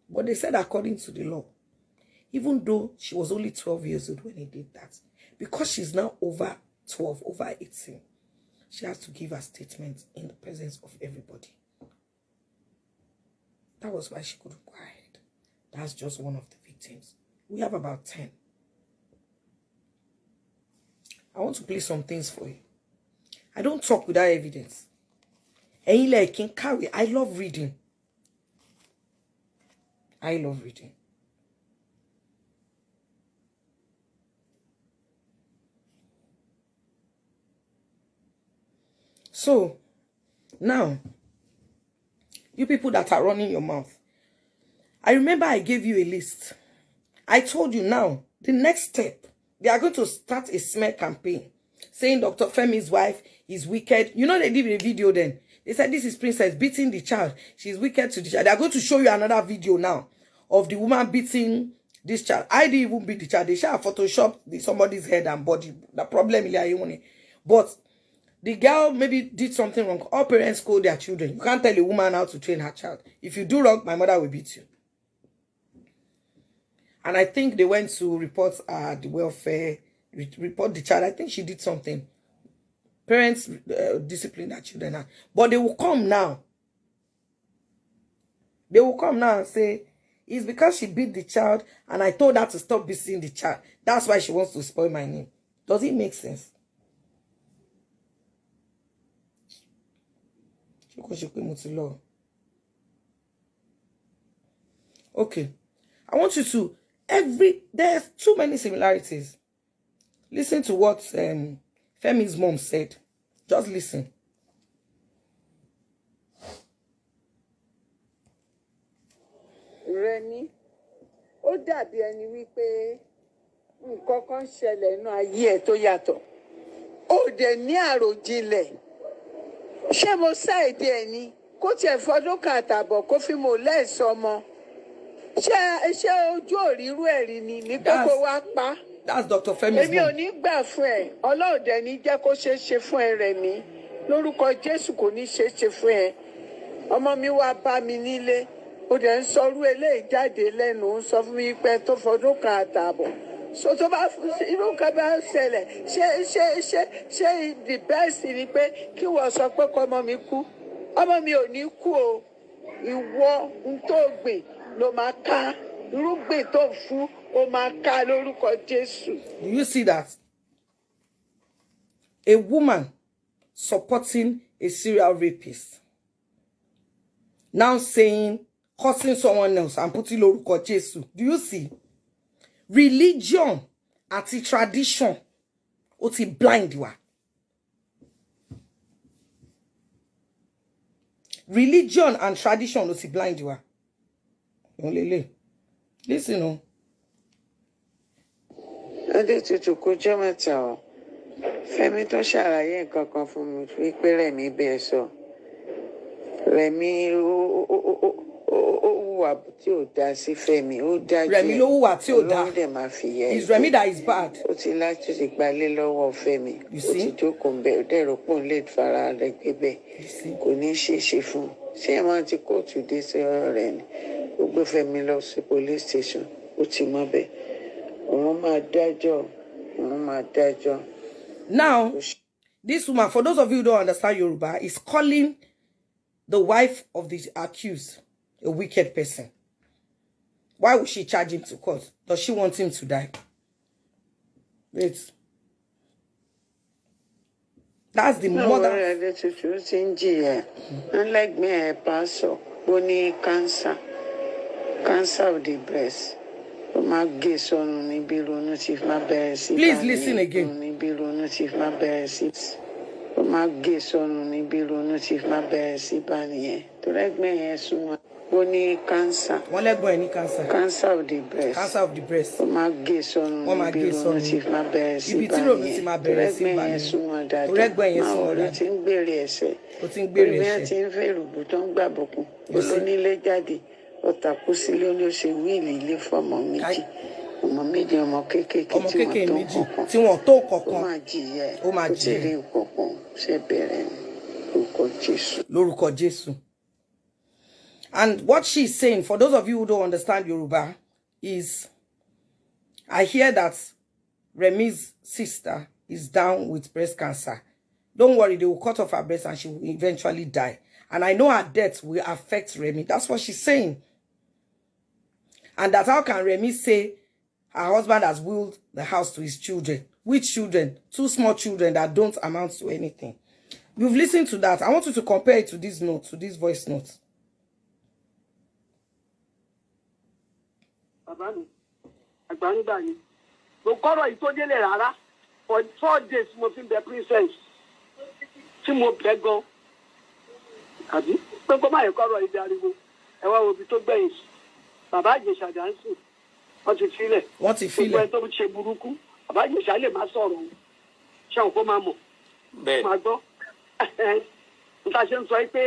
But they said according to the law, even though she was only 12 years old when he did that, because she's now over 12, over 18, she has to give her statement in the presence of everybody. That was why she couldn't go ahead. That's just one of the victims. We have about 10. I want to play some things for you. I don't talk without evidence. And I can carry. I love reading. I love reading. So, now, you people that are running your mouth, I remember I gave you a list. I told you now, the next step, they are going to start a smear campaign saying Dr. Femi's wife is wicked. You know, they did a video then. They said, this is Princess beating the child. She's wicked to the child. They are going to show you another video now of the woman beating this child. I didn't even beat the child. They shall Photoshop somebody's head and body. The problem is, but the girl maybe did something wrong. All parents scold their children. You can't tell a woman how to train her child. If you do wrong, my mother will beat you. And I think they went to report the welfare, report the child. I think she did something. Parents discipline their children. But they will come now. They will come now and say, it's because she beat the child and I told her to stop beating the child. That's why she wants to spoil my name. Does it make sense? Okay. I want you to, there's too many similarities. Listen to what Femi's mom said. Just listen. Rẹ̀mí, ó dàbí ẹni wípé nǹkan kan ṣẹlẹ̀ nínú ayé ẹ̀ tó yàtọ̀. Ó dẹ̀ ní àròjinlẹ̀. Ṣé mo ṣàìdí ẹ̀ ni? Kó tiẹ̀ fọdún kan àtàbọ̀ kó fi mò lẹ́ẹ̀sọmọ. Ṣé ojú òrírú ẹ̀rí ni ní kókó wá pa? That's Dr. Femi's mom. Èmi ò ní gbà fún ẹ. Ọlọ́run dẹ̀ ní jẹ́ kó ṣeé ṣe fún ẹ Rẹ̀mí. Lórúkọ Jésù kò ní ṣeé ṣe fún ẹ. Ọmọ mi wá bá mi nílé. Ó dẹ̀ ń sọrú eléyìí jáde lẹ́nu. Ó ń sọ fún mi pé tó fọdún kan àtàbọ̀. So tó bá irú nǹkan bá ń ṣẹlẹ̀, ṣé the best ni pé kí wọ́n sọ pé kọ́ ọmọ mi kú. Ọmọ mi ò ní kú o. Ìwọ ń tó gbìn ló máa ká. Irúgbìn tó fún ó máa ká lórúkọ Jésù. Do you see that? A woman supporting a serial rapist. Now saying, cursing someone else and putting lórúkọ Jésù. Do you see? Religion àti tradition ó ti blind wa. Religion and tradition ó ti blind wa. Listen o. Adétutù kò jẹ́ mẹ́ta o. Fẹ́mi tó ṣàlàyé nǹkan kan fún mi wípé Rẹ̀mí bẹ́ẹ̀ sọ. Rẹ̀mí ó hùwà tí ò dá sí Fẹ́mi, ó dájú. Rẹ̀mí ló hùwà tí ò dá. Ọlọ́run dẹ̀ máa fi yẹ. It's Rẹ̀mí that is bad. Ó ti láti ti gbalé lọ́wọ́ Fẹ́mi. You Ó see? ti jókòó ń bẹ̀, ó dẹ̀rọ pò ń lè fara rẹ̀ gbé bẹ́ẹ̀. You see? Kò ní ṣeé ṣe fún un. Ṣé ẹ máa ti kóòtù dé sí ọ̀rọ̀ rẹ̀ ni? Ó gbé Fẹ́mi lọ sí police station. Ó ti mọ́ bẹ́ẹ̀. Òun máa dájọ́. Òun máa dájọ́. Now, this woman, for those of you who don't understand Yoruba, is calling the wife of the accused a wicked person. Why would she charge him to court? Does she want him to die? Wait. That's the mother. Unlike me, a pastor, bony cancer of the breast. Please listen again. Cancer. Cancer of the breast. Cancer of the breast. Lórúkọ Jésù. And what she's saying, for those of you who don't understand Yoruba, is I hear that Remi's sister is down with breast cancer. Don't worry, they will cut off her breast and she will eventually die. And I know her death will affect Remy. That's what she's saying. And that how can Remy say her husband has willed the house to his children? Which children? 2 small children that don't amount to anything. You've listened to that. I want you to compare it to this note, to this voice note. For 4 days, mo fi the princess. Tí mo bẹ̀ gan. Àbí pé kó má yẹ kọ́rọ̀ ibi ariwo. Ẹ wá wo ibi tó gbẹ̀yìn. Bàbá Ìjẹ̀ṣà dáńsì. Wọ́n ti filẹ̀. Wọ́n ti filẹ̀. Gbogbo ẹ tó ṣe burúkú. Bàbá Ìjẹ̀ṣà lè má sọ̀rọ̀. Ṣé òun kó máa mọ̀? Bẹ́ẹ̀. Máa gbọ́. Nta ṣe ń sọ pé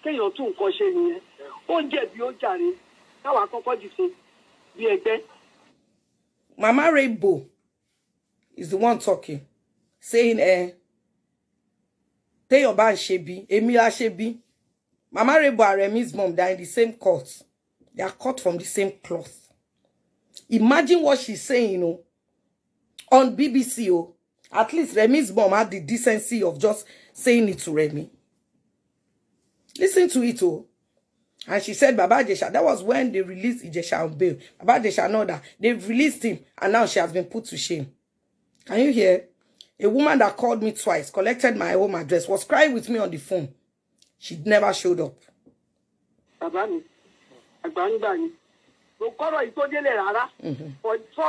kéèyàn tún nǹkan ṣe nìyẹn. Ó jẹ̀bi ó jàre. Káwa kọ́kọ́ dìde bí ẹgbẹ́. Mama Rainbow is the one talking, saying, Tell your ban shebi, Emila shebi. Mama Rainbow and Remy's mom, they're in the same court. They are cut from the same cloth. Imagine what she's saying, you know, on BBC. Oh, at least Remy's mom had the decency of just saying it to Remy. Listen to it, oh. And she said, Baba IJESHA, that was when they released IJESHA on bail. Baba IJESHA know that they've released him, and now she has been put to shame. Can you hear? A woman that called me twice, collected my home address, was crying with me on the phone. She never showed up. For 4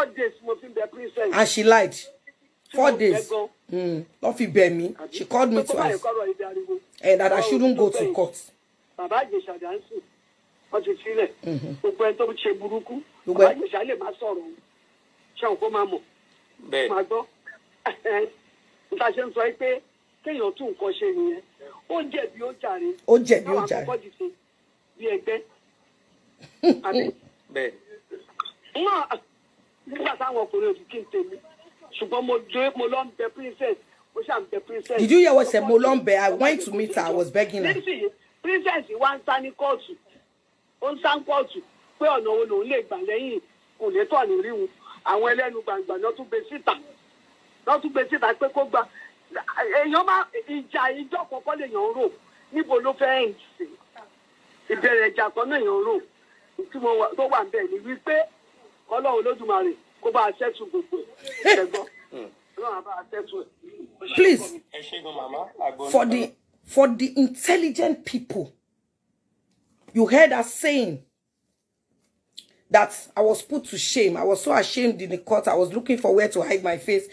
days, the princess. And she lied. 4 days. Not me. She called me twice. And that I shouldn't go to court. Bàbá Ìjẹ̀ṣà dáńsì. Wọ́n ti filẹ̀. Gbogbo ẹ tó ṣe burúkú. Bàbá Ìjẹ̀ṣà lè má sọ̀rọ̀. Ṣé òun kó máa mọ̀? Bẹ́ẹ̀. Máa gbọ́. Nta ṣe ń sọ pé kéèyàn tún nǹkan ṣe nìyẹn. Ó jẹ̀bi ó jàre. Ó jẹ̀bi ó jàre. Káwa kọ́kọ́ dìde bí ẹgbẹ́. Àbí? Bẹ́ẹ̀. Nígbà táwọn ọkùnrin òdì kí n tèmi. Ṣùgbọ́n mo lọ ń bẹ princess. Mo ṣà ń bẹ princess. Did you hear what said Molombe? I went to meet her. I was begging her. Princess wa ń sá ní kóòtù. Ó ń sá ní kóòtù pé ọ̀nà wo lòun lè gbà lẹ́yìn kò lè tọ̀ ní ríwu. Àwọn ẹlẹ́nu gbàngbà náà tún gbé síta. Náà tún gbé síta pé kó gba. Èèyàn máa ìjà ìjọ kọ̀ọ̀kan lèèyàn rò. Níbo ló fẹ́ ẹ̀ sí? Ìbẹ̀rẹ̀ ìjà kan náà èèyàn rò. Tí mo tó wà níbẹ̀ ni wípé Ọlọ́run Olódùmarè kó bá a ṣẹ́tù gbogbo ẹ̀. Ọlọ́run bá a ṣẹ́tù ẹ̀. Please, for the intelligent people, you heard us saying that I was put to shame. I was so ashamed in the court. I was looking for where to hide my face.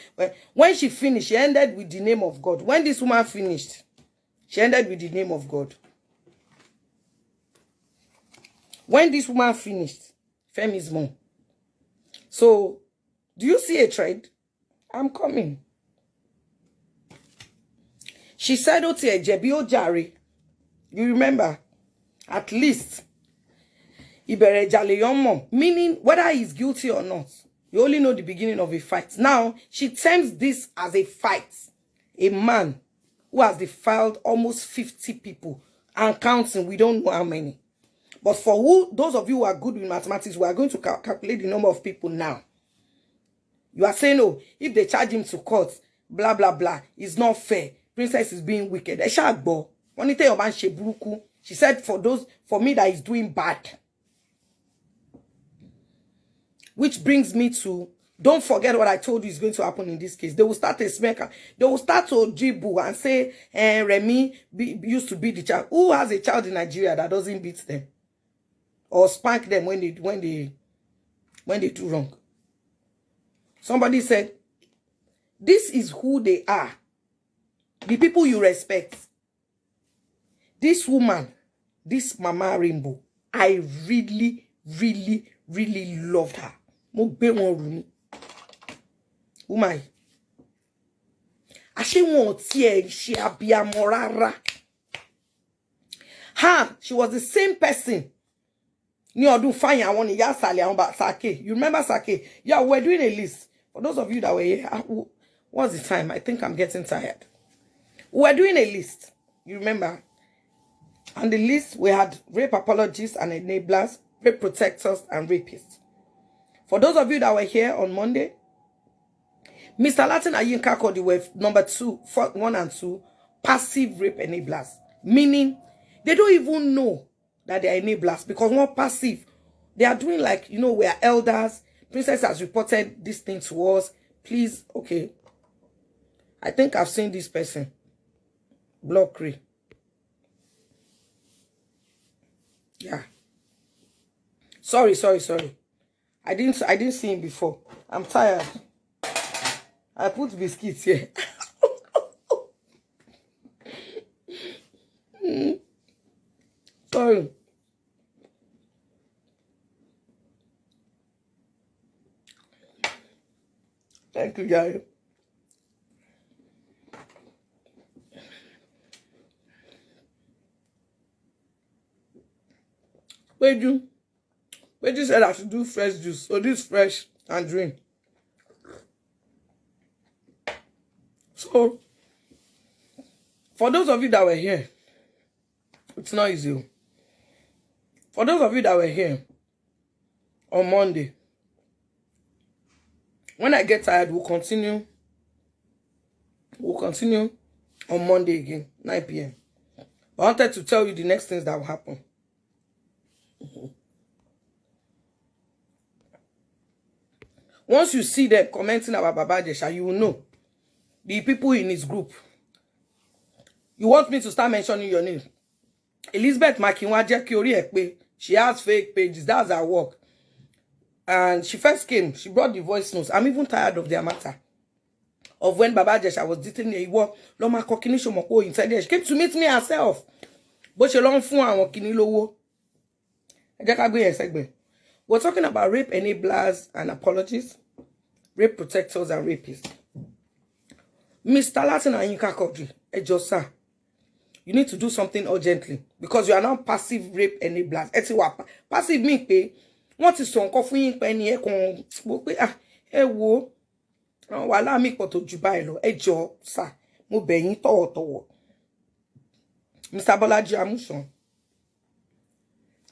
When she finished, she ended with the name of God. When this woman finished, she ended with the name of God. When this woman finished, Femi's mom. So, do you see a trend? I'm coming. She said, Otie Jebi Ojare. You remember? At least. Ibere Jale young mom. Meaning, whether he's guilty or not. You only know the beginning of a fight. Now, she terms this as a fight. A man who has defiled almost 50 people. And counting, we don't know how many. But for those of you who are good with mathematics, we are going to calculate the number of people now. You are saying, oh, if they charge him to court, blah, blah, blah, it's not fair. Princess is being wicked. She said, for me that is doing bad. Which brings me to, don't forget what I told you is going to happen in this case. They will start a smacker. They will start to dribble and say, Remy used to beat the child. Who has a child in Nigeria that doesn't beat them? Or spank them when they do wrong? Somebody said, this is who they are. The people you respect. This woman, this Mama Rainbow, I really, really, really loved her. Woman. She was the same person. You remember Sake? Yeah, we're doing a list. For those of you that were here, what's the time? I think I'm getting tired. We're doing a list. You remember? On the list, we had rape apologists and enablers, rape protectors, and rapists. For those of you that were here on Monday, Mr. Latin Ayinka Kodi were number 1 and 2. passive rape enablers, meaning they don't even know that they are enablers because more passive. They are doing like, you know, we are elders. Princess has reported this thing to us. Please, okay. I think I've seen this person. Blockery. Yeah. Sorry. I didn't see him before. I'm tired. I put biscuits here. Sorry. Thank you, guys. Wait, you said I should do fresh juice. So this fresh and drink. So, for those of you that were here, it's not easy. For those of you that were here on Monday, when I get tired, we'll continue. We'll continue on Monday again, 9 p.m. I wanted to tell you the next things that will happen. Once you see them commenting about Baba IJESHA, you will know the people in his group. You want me to start mentioning your name? Elizabeth Makinwa Jekiori, she has fake pages. That's her work. And she first came. She brought the voice notes. I'm even tired of their matter. Of when Baba IJESHA was detailing her. Loma kokini shomoko inside there. She came to meet me herself. But she long fun and kini lowo. We're talking about rape enablers and apologies, rape protectors and rapists. Mr. Latin and Yinka Kodri, Ejosa, you need to do something urgently because you are now passive rape enablers. Passive mean pay. What is son coffee penny kon wo wala mi poto jubai lo ejo sa mo beyin towo. Mr. Bolaji Amuson,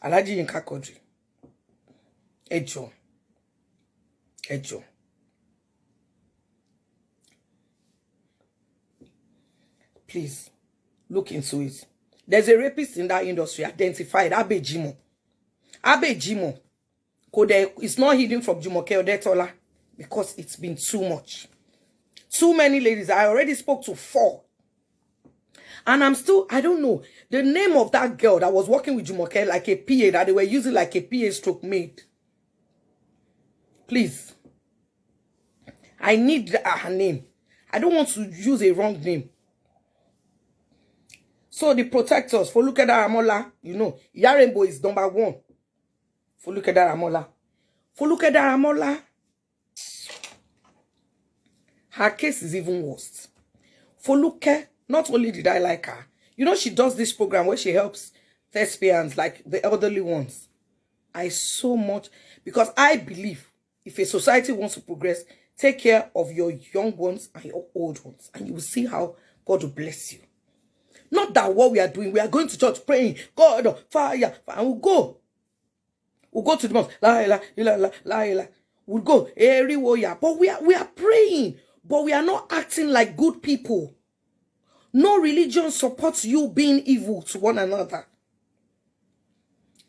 Alhaji Yinka Kodri. Ejo. Please look into it. There's a rapist in that industry identified. Abe Jimo. It's not hidden from Jumoke Odetola because it's been too much. Too many ladies. I already spoke to 4. And I don't know. The name of that girl that was working with Jumoke like a PA, that they were using like a PA stroke maid. Please. I need her name. I don't want to use a wrong name. So the protectors, FOLUKE DARAMOLA, you know, Yarenbo is number 1. FOLUKE DARAMOLA. FOLUKE DARAMOLA. Her case is even worse. FOLUKE, not only did I like her, you know, she does this program where she helps thespians, like the elderly ones. I so much, because I believe if a society wants to progress, take care of your young ones and your old ones, and you will see how God will bless you. Not that what we are doing, we are going to church praying, God, fire, and we'll go. We'll go to the mosque, la. We'll go, every warrior. But we are praying, but we are not acting like good people. No religion supports you being evil to one another.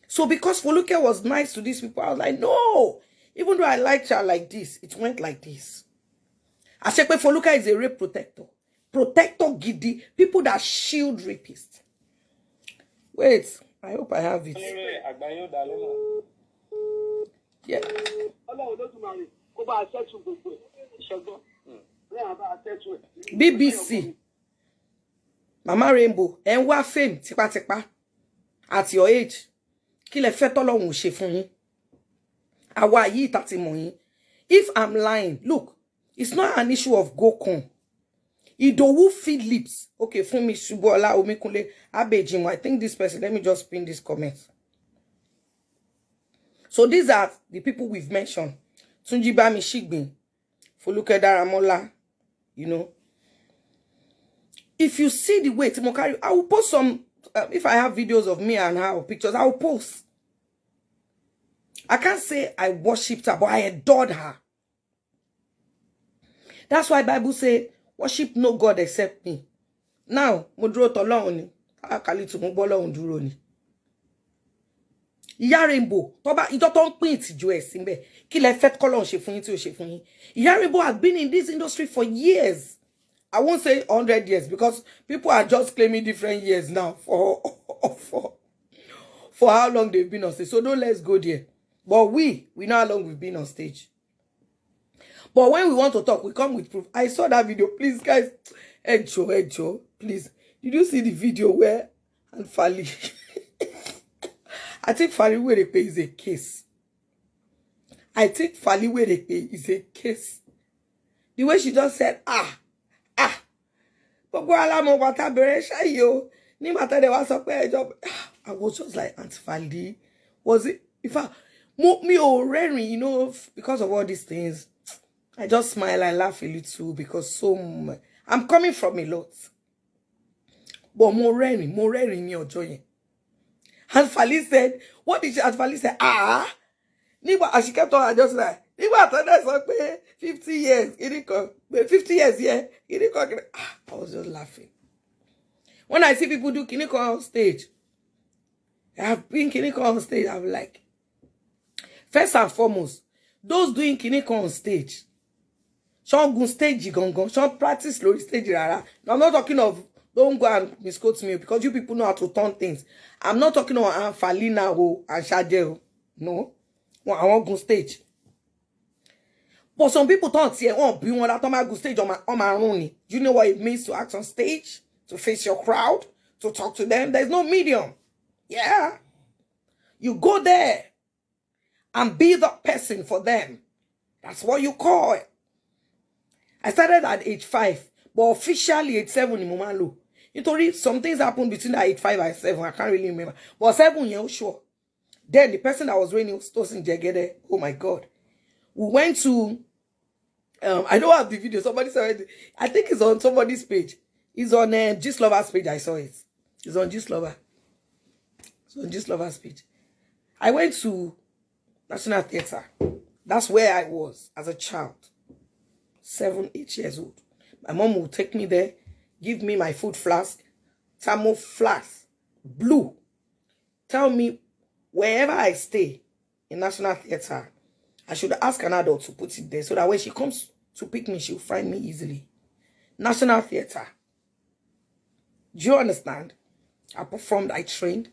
So because FOLUKE was nice to these people, I was like, no. Even though I liked her like this, it went like this. I said, FOLUKE is a rape protector. Protector giddy. People that shield rapists. Wait, I hope I have it. Yeah. BBC. Mama Rainbow. And what fame? Tipa. At your age. Kí lẹ fẹ́ t'Ọlọ́run ṣe fún yín. Àwa yìí tá ti mọ̀ yín. If I'm lying, look, it's not an issue of go con. Idowu feed lips. Okay, fún mi Ṣubúọlá Omíkúnlé Abejimo. I think this person, let me just pin this comment. So these are the people we've mentioned. Tunji Bamishigbin, FOLUKE DARAMOLA, you know. If you see the way Timokari, I will post some, if I have videos of me and her, pictures, I will post. I can't say I worshipped her, but I adored her. That's why the Bible says, worship no God except me. Now, mo dúró t'Ọlọ́run ni. Akali tu mo b'Ọlọ́run dúró ni. Ìyá Rainbow, tó bá ìjọ tó ń pín ìtìjú ẹ̀ síbẹ̀. Kí lẹ fẹ́ k'Ọlọ́run ṣe fún yín tí ó ṣe fún yín. Ìyá Rainbow has been in this industry for years. I won't say 100 years because people are just claiming different years now for how long they've been on stage. So don't let's go there. But we know how long we've been on stage. But when we want to talk, we come with proof. I saw that video. Please, guys. Ejo, please. Did you see the video where and Fali? I think Fali Werepe is a case. I think Fali Werepe is a case. The way she just said, I was just like, Aunt Fali, was it? In fact, me already, you know, because of all these things, I just smile and laugh a little because I'm coming from a lot. But more raining me or joy. Aunt Fali said, what did Aunt Fali say? And she kept on, I just like, 50 years, 50 years, yeah. I was just laughing. When I see people do kiniko on stage, I have been kiniko on stage, I'm like, first and foremost, those doing kiniko on stage, Sean go stage gongon, Sean practice low stage rara. No, I'm not talking of, don't go and misquote me because you people know how to turn things. I'm not talking about Falina and Shadeo. No. I won't go stage. But some people don't say, oh, be one that on my go stage on my own. Do you know what it means to act on stage? To face your crowd? To talk to them? There's no medium. Yeah. You go there and be the person for them. That's what you call it. I started at age 5, but officially age 7 in Momalo. Nítorí some things happened between that age 5 and 7. I can't really remember. But 7, yeah, sure. Then the person that was raining was Tosin Jegede. Oh my God. We went to, I don't have the video. Somebody said, I think it's on somebody's page. It's on Gist Lover's page. I saw it. It's on Gist Lover. It's on Gist Lover's page. I went to National Theatre. That's where I was as a child. 7, 8 years old. My mom would take me there, give me my food flask, thermo flask, blue. Tell me wherever I stay in National Theatre, I should ask an adult to put it there so that when she comes to pick me, she'll find me easily. National Theatre. Do you understand? I performed, I trained.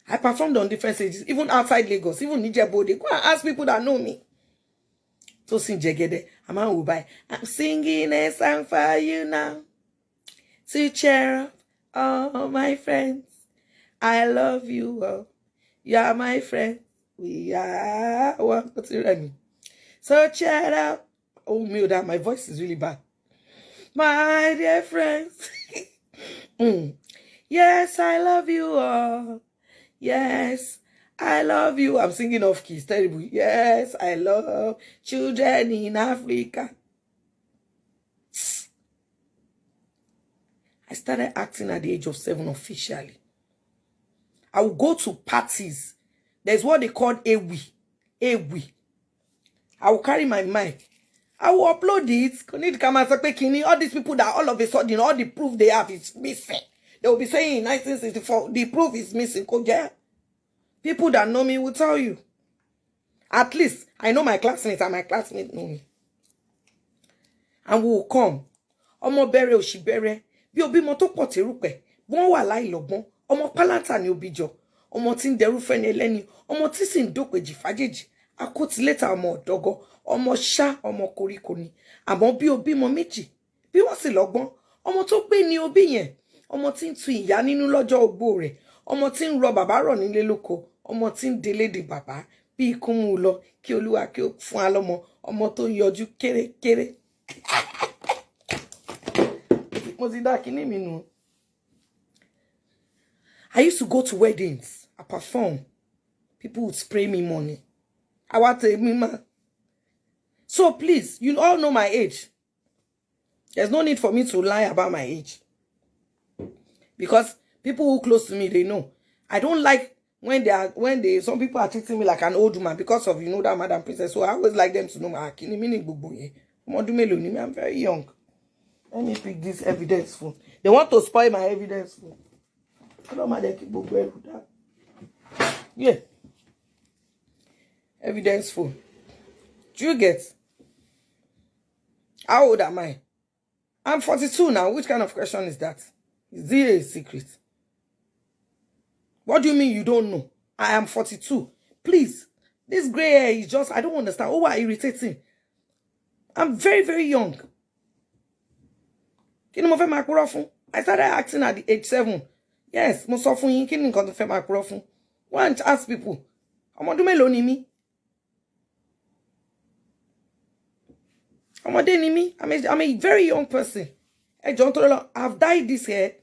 I performed on different stages, even outside Lagos, even Nijebode. Go and ask people that know me. Tosin Jegede, I'm singing a song for you now. To cheer up all my friends. I love you all. You are my friend. We are one. What's it mean? So cheer up. Oh, me, that my voice is really bad. My dear friends. Yes, I love you all. Yes, I love you. I'm singing off key. It's terrible. Yes, I love children in Africa. I started acting at the age of 7 officially. I will go to parties. There's what they call Ewi. Ewi. I will carry my mic. I will upload it. All these people that all of a sudden, all the proof they have is missing. They will be saying in 1964, the proof is missing. People that know me will tell you. At least, I know my classmates and my classmates know me. And we will come. Omo bere oshibere. Bí obi mo tó pọ̀ térúpẹ̀. Wọ́n wà láì lọ́gbọ́n. Ọmọ pálátà ni obi jọ. Ọmọ tí ń dẹrú fẹ́ni ẹlẹ́ni. Ọmọ tí sì ń dópèjì fàjèjì. Akótilétà ọmọ ọ̀dọ́gọ́. Ọmọ ṣá ọmọ koríko ni. Àmọ́ bí obi mo méjì. Bí wọ́n sì lọ́gbọ́n. Ọmọ tó pé ni obi yẹn. Ọmọ tí ń tu ìyá nínú lọ́jọ́ ogbó rẹ̀. Ọmọ tí ń rọ bàbá rọ̀ nílé lóko. Ọmọ tí ń délé de bàbá. Bí ikú mú lọ kí Olúwa kí ó fún alọ́mọ. Ọmọ tó ń yọjú kéré-kéré. I used to go to weddings. I perform. People would spray me money. I want to me man. So please, you all know my age. There's no need for me to lie about my age. Because people who close to me, they know. I don't like when some people are treating me like an old woman because of, you know, that Madam Princess. So I always like them to know my I'm very young. Let me pick this evidence phone. They want to spoil my evidence. I don't mind keep that. Yeah. Evidence full. Do you get? How old am I? I'm 42 now. Which kind of question is that? Is it a secret? What do you mean you don't know? I am 42. Please. This gray hair is just, I don't understand. Oh, irritating. I'm very, very young. I started acting at the age 7. Yes, mo sọ fún yín kí ni nǹkan tó fẹ́ máa purọ́ fún. Go and ask people. Ọmọdún mélòó ni mí? Ọmọdé ni mí. I'm a very young person. I've dyed this hair.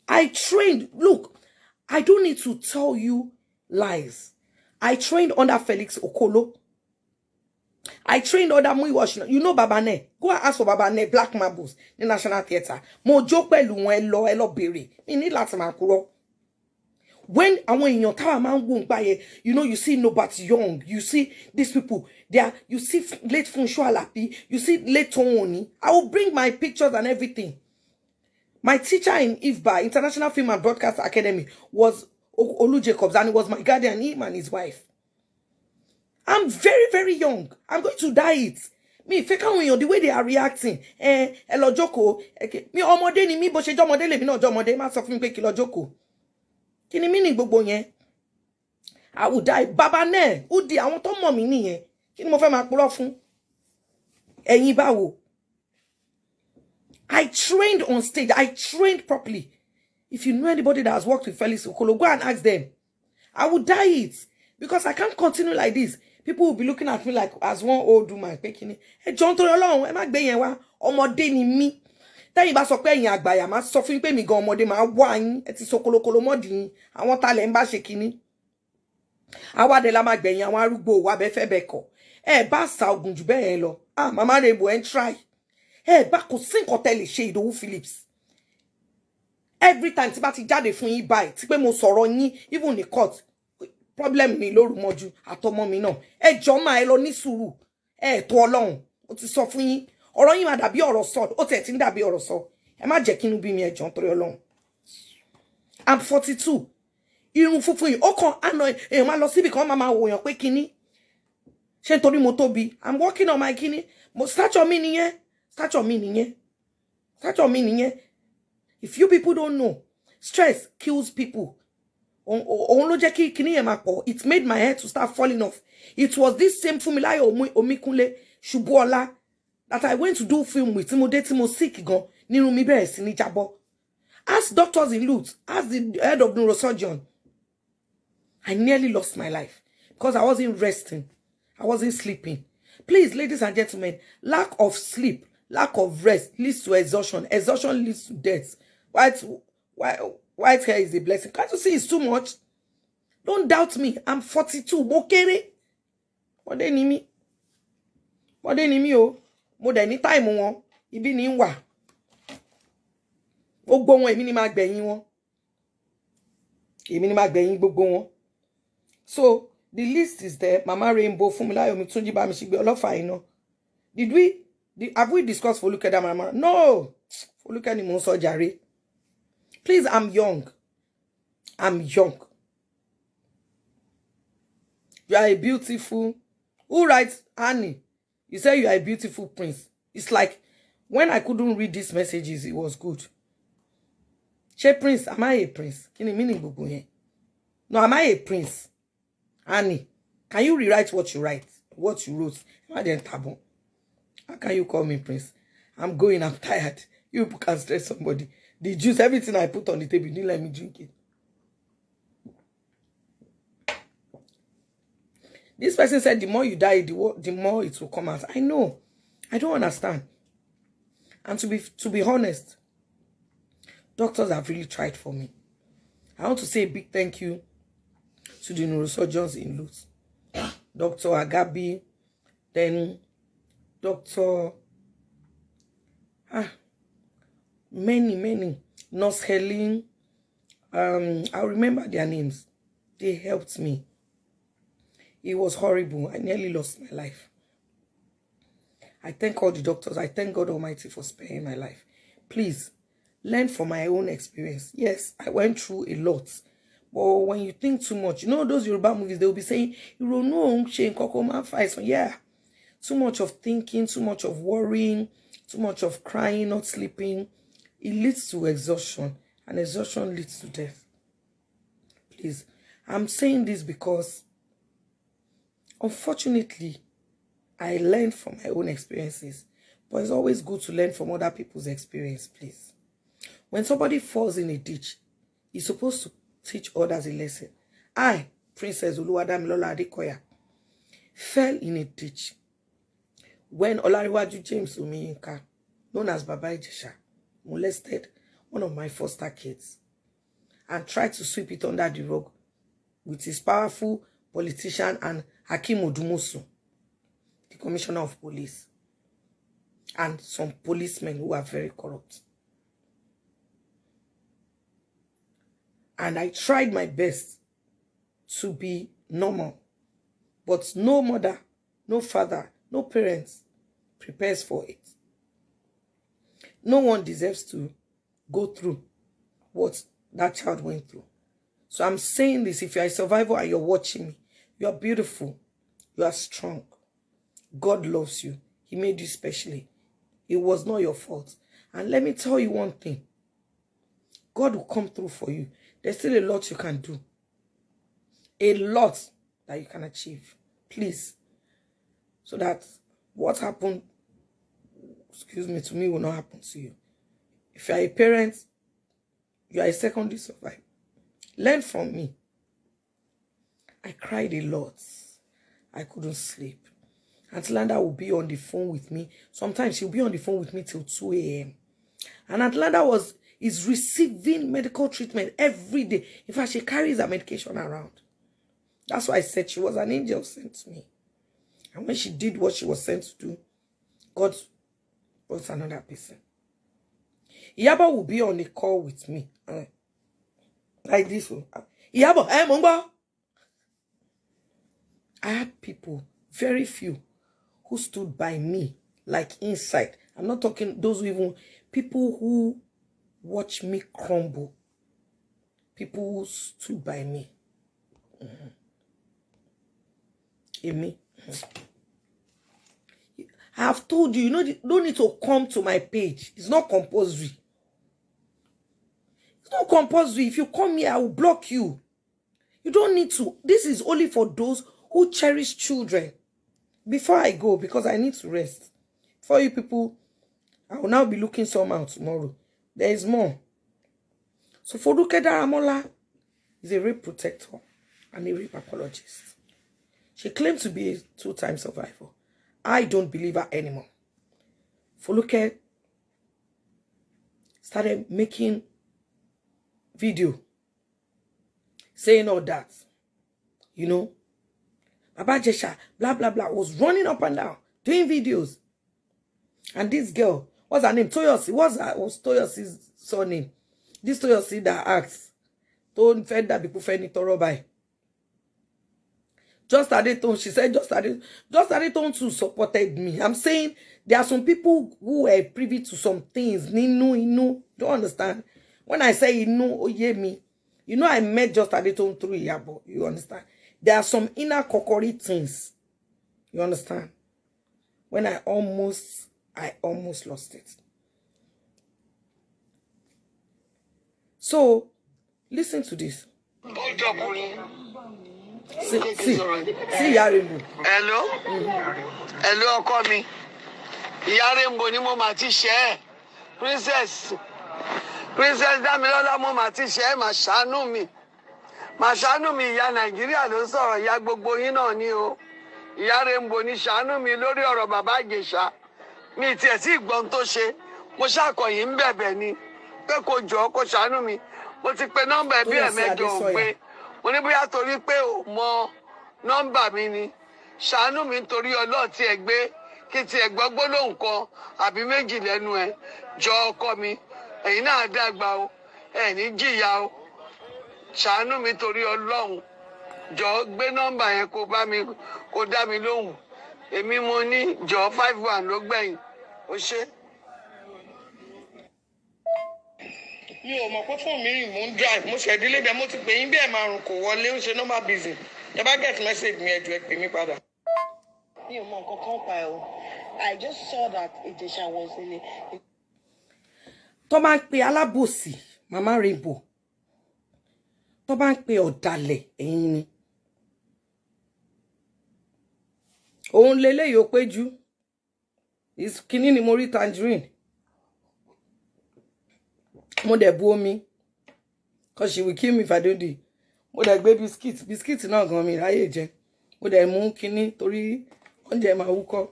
I trained. Look, I don't need to tell you lies. I trained under Felix Okolo. I trained under Muiwash. You know Babane. Go and ask for Babane, Black Marbles, the National Theatre. Mo joke pẹ̀lú wọn elo bere. Mi ní láti máa kúrò. When àwọn èèyàn táwa máa ń wò npa yẹn, you know, you see Nobat Young, you see these people, you see late Funsho Alapi, you see late Tony. I will bring my pictures and everything. My teacher in IFBA, International Film and Broadcast Academy, was Olu Jacobs, and he was my guardian, him and his wife. I'm very, very young. I'm going to die it. Me, fake on the way they are reacting. Hello, Joko. Me, ọmọdé ni mi, bó ṣe jọmọdé lèmi náà jọmọdé, má sọ fún mi pé kí lọ Joko. Kí ni meaning gbogbo yẹn? I will die. Baba ne, ó di àwọn tó mọ̀ mí nìyẹn. Kí ni mo fẹ́ máa purọ́ fún? Ẹ̀yin báwo. I trained on stage. I trained properly. If you know anybody that has worked with Felix Okolo, go and ask them. I will die it. Because I can't continue like this. People will be looking at me like as one old woman. John to Ọlọ́run, ẹ má gbé yẹn wá. Ọmọdé ni mí. Tẹ́yìn bá sọ pé ẹ̀yin àgbàyà máa sọ fún pé mi gan ọmọdé máa wá yín. Ẹ ti sọ kolokolo mọ́dì yín. Àwọn talẹ̀ ń bá ṣe kíní. Àwa dẹ̀ la máa gbẹ̀yìn àwọn arúgbó wa bẹ́ fẹ́ bẹ́ kọ̀. Ẹ bá sa ogun jù bẹ́ẹ̀ lọ. Ah, Mama Rainbow and try. Ẹ bá kò sí nǹkan tẹ́ lè ṣe Ìdòwú Phillips. Every time tí bá ti jáde fún yín báyìí, tí pé mo sọ̀rọ̀ yín even in court. Problem mi lóru mọ́jú àtọmọ mi náà. Ẹ jọ̀ọ́ máa ẹ lọ ní sùúrù. Ẹ tó Ọlọ́run. Ó ti sọ fún yín. Ọ̀rọ̀ yín máa dàbí ọ̀rọ̀ sọ. Ó tẹ̀ tí ń dàbí ọ̀rọ̀ sọ. Ẹ má jẹ́ kínú bí mi ẹ jọ̀ọ́ nítorí Ọlọ́run. I'm 42. Irun funfun yìí ó kàn àná èèyàn máa lọ síbi kan máa wò yàn pé kíní. Ṣé nítorí mo tóbi? I'm working on my kíní. Mo stature mi nìyẹn. Stature mi nìyẹn. Stature mi nìyẹn. If you people don't know, stress kills people. It made my hair to start falling off. It was this same Fumilayo Omikunle Shubuola that I went to do film with. Timo sick gan. Nirumi bẹ̀rẹ̀ sí ní jábọ́. Ask doctors in Lutz. Ask the head of neurosurgeon. I nearly lost my life because I wasn't resting. I wasn't sleeping. Please, ladies and gentlemen, lack of sleep, lack of rest leads to exhaustion. Exhaustion leads to death. White hair is a blessing. Can't you see it's too much? Don't doubt me. I'm 42. Mo kéré. Ọmọdé ni mí. Ọmọdé ni mí o. Mo dẹ̀ ní time wọn. Ibi ni ń wà. Gbogbo wọn èmi ni máa gbẹ̀yìn wọn. Èmi ni máa gbẹ̀yìn gbogbo wọn. So, the list is there. Mama Rainbow, Fumilayo, Tunji Bamishigbin, Ọlọ́fà Iná. Have we discussed Foluke Mama? No. Foluke ni mo sọ jàre. Please, I'm young. I'm young. You are a beautiful. Who writes Annie? You say you are a beautiful prince. It's like when I couldn't read these messages, it was good. She prince, am I a prince? Can you meaning gbogbo yẹn? No, am I a prince? Annie, can you rewrite what you write? What you wrote? How can you call me prince? I'm going, I'm tired. You people can stress somebody. The juice, everything I put on the table, you didn't let me drink it. This person said the more you die, the more it will come out. I know. I don't understand. And to be honest, doctors have really tried for me. I want to say a big thank you to the neurosurgeons in Lutz. Dr. Agabi, then Dr. Many. Nurse Helen. I remember their names. They helped me. It was horrible. I nearly lost my life. I thank all the doctors. I thank God Almighty for sparing my life. Please, learn from my own experience. Yes, I went through a lot. But when you think too much, you know those Yoruba movies, they will be saying, yeah. Too much of thinking, too much of worrying, too much of crying, not sleeping. It leads to exhaustion, and exhaustion leads to death. Please, I'm saying this because, unfortunately, I learned from my own experiences. But it's always good to learn from other people's experience, please. When somebody falls in a ditch, you're supposed to teach others a lesson. I, Princess Oluwadamilola Adekoya, fell in a ditch when Olariwaju James Omiyinka, known as Baba IJESHA, molested one of my foster kids and tried to sweep it under the rug with his powerful politician and Hakeem Odumosu, the commissioner of police, and some policemen who are very corrupt. And I tried my best to be normal. But no mother, no father, no parents prepares for it. No one deserves to go through what that child went through. So I'm saying this, if you're a survivor and you're watching me, you're beautiful, you are strong. God loves you. He made you specially. It was not your fault. And let me tell you one thing. God will come through for you. There's still a lot you can do. A lot that you can achieve. Please. So that what happened, excuse me, to me will not happen to you. If you are a parent, you are a secondary survivor. Learn from me. I cried a lot. I couldn't sleep. Auntie Landa will be on the phone with me. Sometimes she'll be on the phone with me till 2 a.m. And Auntie Landa is receiving medical treatment every day. In fact, she carries her medication around. That's why I said she was an angel sent to me. And when she did what she was sent to do, God brought another person. Iyabo will be on a call with me. Like this one. Iyabo, hey, Mungba. I had people, very few, who stood by me, like inside. I'm not talking those who even, people who watch me crumble. People who stood by me. Amy. I have told you, you don't need to come to my page. It's not compulsory. It's not compulsory. If you come here, I will block you. You don't need to. This is only for those who cherish children. Before I go, because I need to rest. For you people, I will now be looking somehow tomorrow. There is more. So FOLUKE DARAMOLA is a rape protector and a rape apologist. She claimed to be a 2-time survivor. I don't believe her anymore. FOLUKE started making video saying all that. You know, Baba IJESHA, blah, blah, blah, was running up and down, doing videos. And this girl, what's her name? Toyosi. Was Toyosi's surname? This Toyosi that asked, don't fed that people fed it by. Just Adeton, she said, just Adeton too supported me. I'm saying there are some people who were privy to some things. Inu. Don't understand? When I say Inu, Oyemi, you know I met just Adeton through Iyabo. You understand? There are some inner kokori things. You understand? When I almost lost it. So, listen to this. See, Yaremo. Hello? Hello, ọkọ mi. Yaremo ni mo ma ti ṣe. Princess Damilola mo ma ti ṣe, ma ṣàánú mi. Ma ṣàánú mi, ìyá Nàìjíríà ló sọ̀rọ̀, ìyá gbogbo yín náà ni o. Yaremo ni ṣàánú mi lórí ọ̀rọ̀ Baba IJESHA. Mi tiẹ̀ tí gbọ́n tó ṣe. Mo ṣàkọyìn ń bẹ̀bẹ̀ ni pé kó jọ̀ọ́ kó ṣàánú mi. Mo ti pe nọ́mbà ẹbí ẹ̀mẹ́jọ ò gbé. Mo ní bóyá torí pé ò mọ nọ́mbà mi ni. Ṣàánú mi nítorí Ọlọ́run tí ẹ gbé kí tí ẹ gbọ́ gbólóhùn kan àbí méjì lẹ́nu ẹ. Jọ̀ọ́ ọkọ mi, ẹ̀yin náà dàgbà o, ẹ ní jìyà o. Ṣàánú mi torí Ọlọ́run. Jọ̀ọ́ gbé nọ́mbà yẹn kó dá mi lóhùn. Èmi mo ní jọ̀ọ́ 51 ló gbẹ̀yìn. Ó ṣé. Mi ò mọ̀ pé fún mi rìn mò ń drive mo ṣe délé bí mo ti pè yín bí ẹ̀ márùn kò wọlé ó ṣe normal busy. Tẹ́ bá get message mi ẹ jọ̀ọ́ ẹ pè mí padà. Mi ò mọ̀ nǹkan kan pa ẹ o. I just saw that IJESHA was in a. Tó bá ń pe alábòsí Mama Rainbow. Tó bá ń pe ọ̀dàlẹ̀ ẹ̀yin ni. Òun leléyìí ó péjú. Kíní ni mo rí tangerine. Mo dẹ̀ bu omi. Cause she will kill me if I don't do it. Mo dẹ̀ gbé biscuit. Biscuit náà gan mi ráyè jẹ. Mo dẹ̀ mú kíní torí oúnjẹ máa wúkọ́.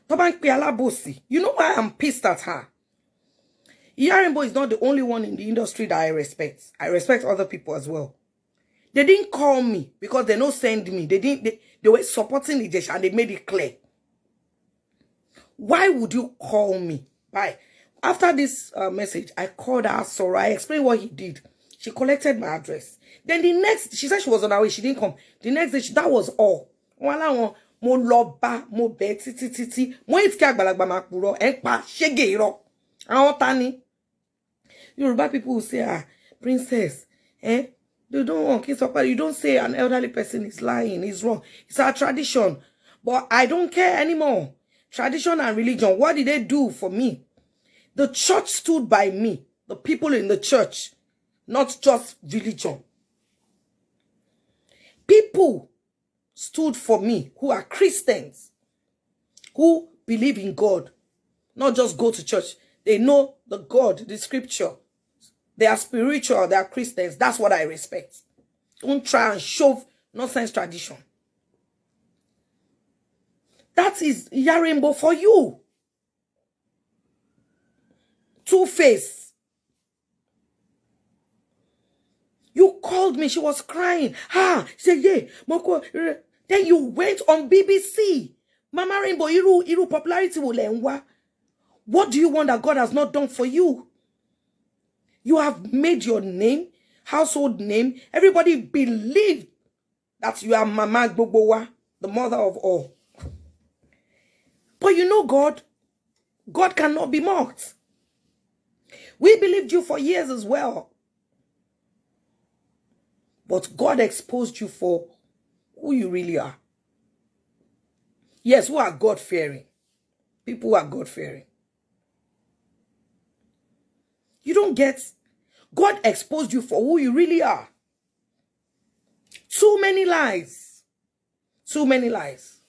Tó bá ń pe alábòsí. You know why I'm pissed at her? Rainbow is not the only one in the industry that I respect. I respect other people as well. They didn't call me because they don't send me. They were supporting IJESHA and they made it clear. Why would you call me? Why? After this message, I called her, saw her, I explained what he did. She collected my address. Then the next, she said she was on her way. She didn't come. The next day, that was all. Mo loba, mo be titi, mo itke agbalagba ma puro, enpa shege iro. Àwọn tani. Yoruba people will say, princess, they don't want kids up. You don't say an elderly person is lying, is wrong. It's our tradition. But I don't care anymore. Tradition and religion, what did they do for me? The church stood by me. The people in the church, not just religion. People stood for me who are Christians, who believe in God, not just go to church. They know the God, the scripture. They are spiritual, they are Christians. That's what I respect. Don't try and shove nonsense tradition. That is Rainbow for you. Two-Face. You called me, she was crying. She said, yeah. Then you went on BBC. Mama Rainbow, iru popularity will enwa. What do you want that God has not done for you? You have made your name, household name. Everybody believed that you are Mama Gbogbowa, the mother of all. But you know God cannot be mocked. We believed you for years as well. But God exposed you for who you really are. Yes, who are God-fearing. People who are God-fearing. You don't get. God exposed you for who you really are. Too many lies. Too many lies.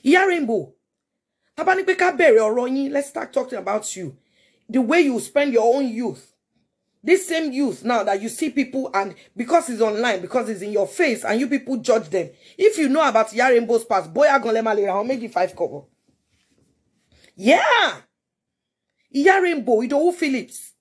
Rainbow. Let's start talking about you. The way you spend your own youth. This same youth now that you see people and because it's online, because it's in your face and you people judge them. If you know about Rainbow's past, boy, I'm going to make you 5 kobo. Yeah. Rainbow, Idowu Phillips.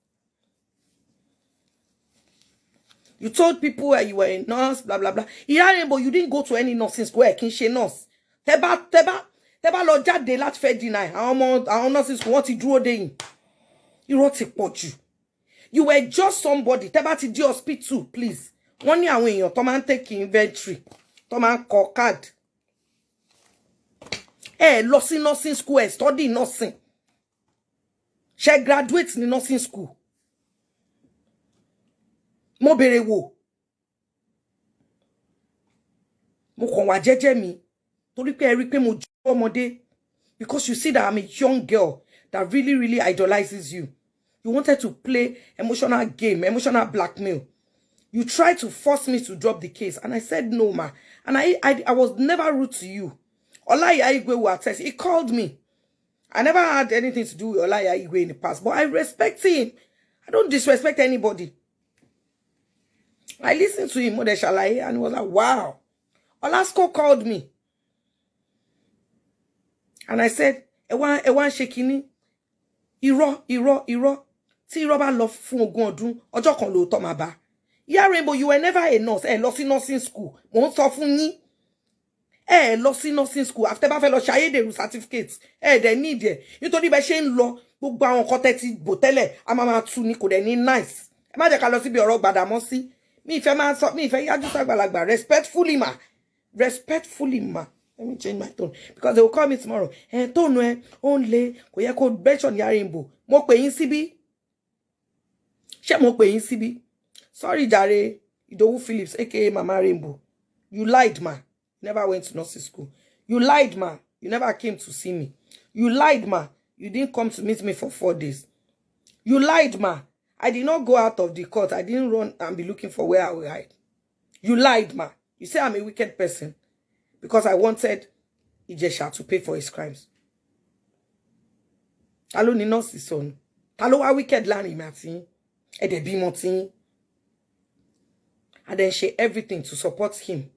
You told people you were a nurse, blah, blah, blah. Rainbow, you didn't go to any nursing school. Kinshé nurse. Teba lo jade lat fe deny. Àwọn nursing school want to draw in. You wrote it for you. You were just somebody. Teba ti di hospital, please. Wọ́n ní àwọn èèyàn tó máa take inventory. Tó máa kọ card. Lọ sí nursing school, study nursing. She graduate ní nursing school. Mo bèrè wò. Mo kàn wá jẹ́jẹ́ mi. Torí pé ẹ rí pé mo jọ ọmọdé. Because you see that I'm a young girl that really, really idolizes you. You wanted to play emotional game, emotional blackmail. You tried to force me to drop the case. And I said no, ma. And I was never rude to you. Olaya Igwe will attest. He called me. I never had anything to do with Olaya Igwe in the past. But I respect him. I don't disrespect anybody. I listened to him, Mode Shalaye, and he was like, wow. Olasco called me. And I said, Ewan Shekini, Iro. Tí irọ́ bá lọ fún ogún ọdún, ọjọ́ kan ló tọ́ máa bá. Rainbow, you were never a nurse. Lọ sí nursing school. Mo ń sọ fún yín. Lọ sí nursing school. After bá fẹ́ lọ ṣayédèrú certificates. Dẹ̀ need ẹ̀. Nítorí bẹ́ ṣe ń lọ, gbogbo àwọn nǹkan tẹ́ ti bò tẹ́lẹ̀, a máa tú ní kò dẹ̀ ní nice. Ẹ má jẹ́ ká lọ síbi ọ̀rọ̀ Gbàdámọ́sí. Mi ìfẹ́ máa sọ, mi ìfẹ́ yájú sàgbàlagbà. Respectfully, ma. Respectfully, ma. Let me change my tone. Because they will call me tomorrow. Tone only. Kò yẹ kó mention Rainbow. Mo pè yín síbí. She mo pe yin sibi. Sorry, Jare. Idowu Phillips, aka Mama Rainbow. You lied, ma. You never went to nursing school. You lied, ma. You never came to see me. You lied, ma. You didn't come to meet me for 4 days. You lied, ma. I did not go out of the court. I didn't run and be looking for where I will hide. You lied, ma. You say I'm a wicked person because I wanted IJESHA to pay for his crimes. Talo ni nurse son. Talo wa wicked lani mati. E de bi moti. And then share everything to support him.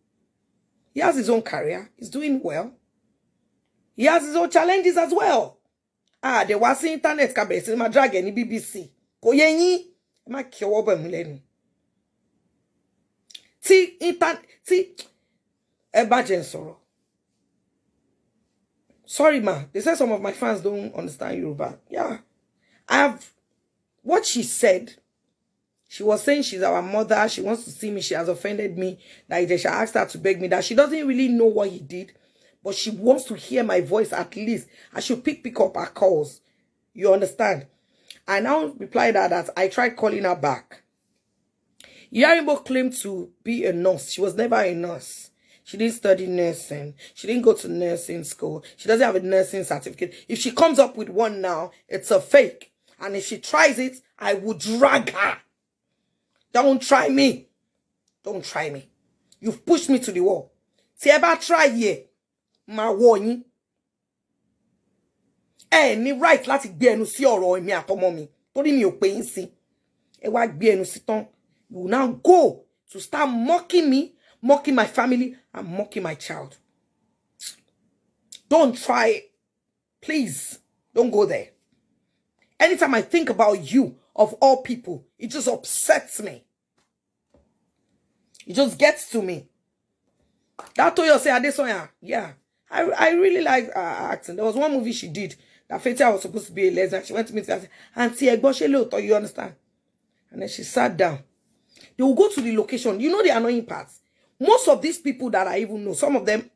He has his own career. He's doing well. He has his own challenges as well. There was internet kabesi ma drag any BBC. Ko yenyi ma ki owo ba mu lenu. Ti e ba jen soro. Sorry, ma. They said some of my fans don't understand Yoruba. Yeah. What she said, she was saying she's our mother. She wants to see me. She has offended me. That IJESHA asked her to beg me. That she doesn't really know what he did. But she wants to hear my voice at least. I should pick up her calls. You understand? I now replied her that I tried calling her back. Yarimbo claimed to be a nurse. She was never a nurse. She didn't study nursing. She didn't go to nursing school. She doesn't have a nursing certificate. If she comes up with one now, it's a fake. And if she tries it, I will drag her. Don't try me. Don't try me. You've pushed me to the wall. See, ever try ye, ma warning. Ni right láti gbé ẹnu sí ọ̀rọ̀ èmi àtọmọ mi. Torí mi ò pé yín sí. Ẹ wá gbé ẹnu sí tán. You will now go to start mocking me, mocking my family, and mocking my child. Don't try it. Please, don't go there. Anytime I think about you, of all people, it just upsets me. It just gets to me. That Toyo say Adesoya, yeah. I really like acting. There was one movie she did that Fetia was supposed to be a lesbian. She went to meet her and see Egboshe, you understand? And then she sat down. They will go to the location. You know the annoying parts. Most of these people that I even know, some of them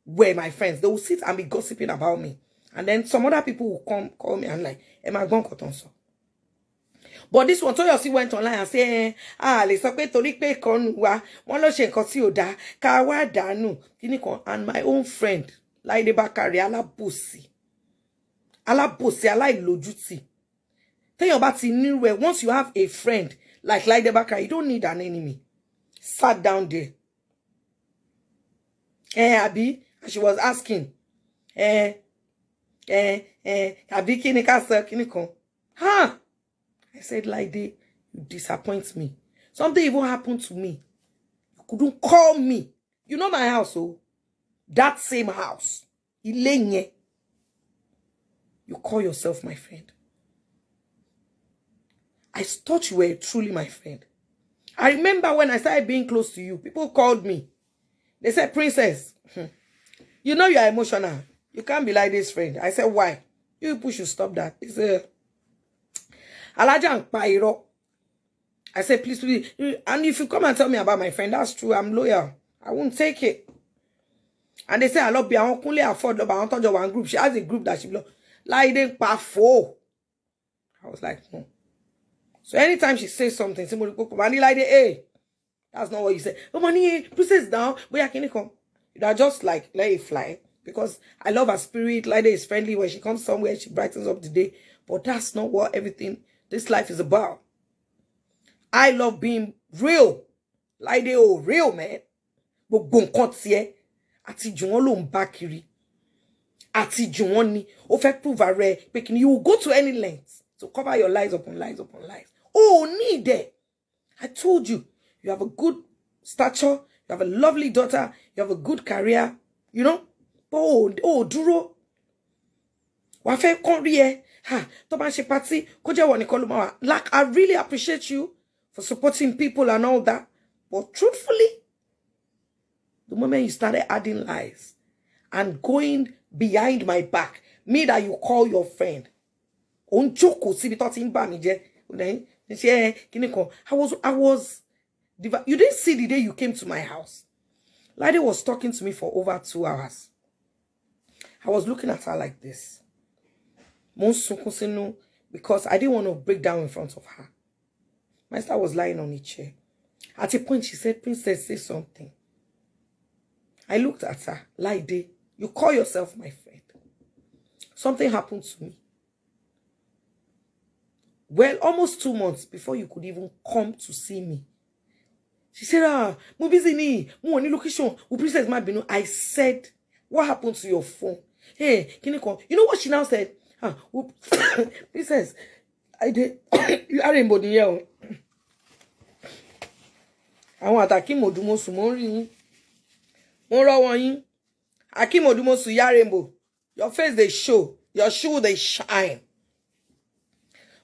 were my friends. They will sit and be gossiping about me. And then some other people will come call me and like, Emma Gon Kotonso. But this one, Toyosi went online and said, let's talk about Tolikpe Konwa, one lo she nkan tí ò dá, ká wá dànù, kíni kan, and my own friend, Laide Bakari, alábòsí, aláìlójútì. Téèyàn bá ti nírú ẹ̀, once you have a friend like Laide Bakari, you don't need an enemy. Sat down there. Abi, and she was asking, Abi kíni ká sọ, kíni kan. Huh? I said, Laide, you disappoint me. Something even happened to me. You couldn't call me. You know my house, oh? That same house. Ilenye. You call yourself my friend. I thought you were truly my friend. I remember when I started being close to you, people called me. They said, Princess, you know you are emotional. You can't be like this friend. I said, why? You people should stop that. It's a Alaja Pairo. I said, please, and if you come and tell me about my friend, that's true. I'm loyal. I won't take it. And they say, I love you. I only afford love. I want to join one group. She has a group that she belongs. Like they pafo. I was like, no. So anytime she says something, somebody go come and like, hey, that's not what you say. Oh, money, princess down. Where can you come? You're just like, let it fly. Because I love her spirit. Like is friendly. When she comes somewhere, she brightens up the day. But that's not what everything this life is about. I love being real. Like they are real, man. But bon kontie. Ati juwon lo nba kiri. Ati juwon ni. O fe prove a rare. You will go to any length to cover your lies upon lies upon lies. Oh, need it. I told you. You have a good stature. You have a lovely daughter. You have a good career. You know? Oh, duro. Wa fe kon ri e. Ha, party, like I really appreciate you for supporting people and all that. But truthfully, the moment you started adding lies and going behind my back, me that you call your friend, I was, you didn't see the day you came to my house. Lady was talking to me for over 2 hours. I was looking at her like this. Because I didn't want to break down in front of her. My sister was lying on a chair. At a point, she said, Princess, say something. I looked at her. Laide, you call yourself my friend. Something happened to me. Well, almost 2 months before you could even come to see me. She said, mo busy ni, mo ni location, Princess might be no. I said, what happened to your phone? Hey, can you come? You know what she now said? Princess, I did. You are in body here. I want Akimodumosu Mori. Moro one. Akimodumosu ya rainbow. Your face they show. Your shoe they shine.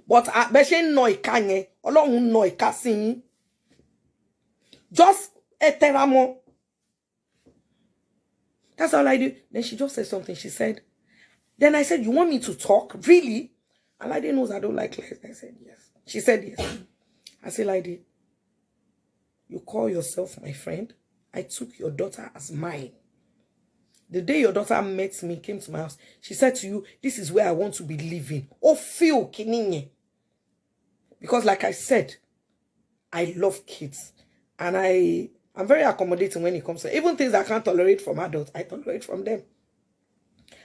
But I bet you no ikanye. Olorun no ikasin. Just eteramo. That's all I do. Then she just said something. She said, then I said, you want me to talk? Really? And Lady knows I don't like lies. I said, yes. She said, yes. I said, Lady, you call yourself my friend. I took your daughter as mine. The day your daughter met me, came to my house, she said to you, this is where I want to be living. Oh, feel kininye. Because like I said, I love kids. And I'm very accommodating when it comes to even things I can't tolerate from adults, I tolerate from them.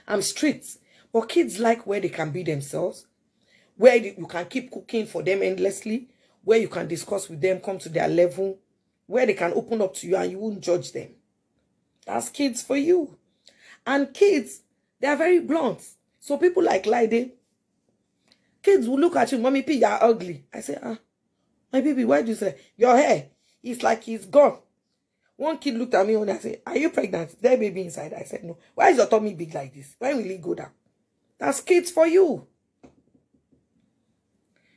I'm strict. But kids like where they can be themselves, where you can keep cooking for them endlessly, where you can discuss with them, come to their level, where they can open up to you and you won't judge them. That's kids for you. And kids, they are very blunt. So people like Lide, kids will look at you, Mommy P, you're ugly. I say, my baby, why do you say, your hair, it's like it's gone. One kid looked at me and I said, are you pregnant? Is there a baby inside? I said, no. Why is your tummy big like this? Why will it go down? That's kids for you.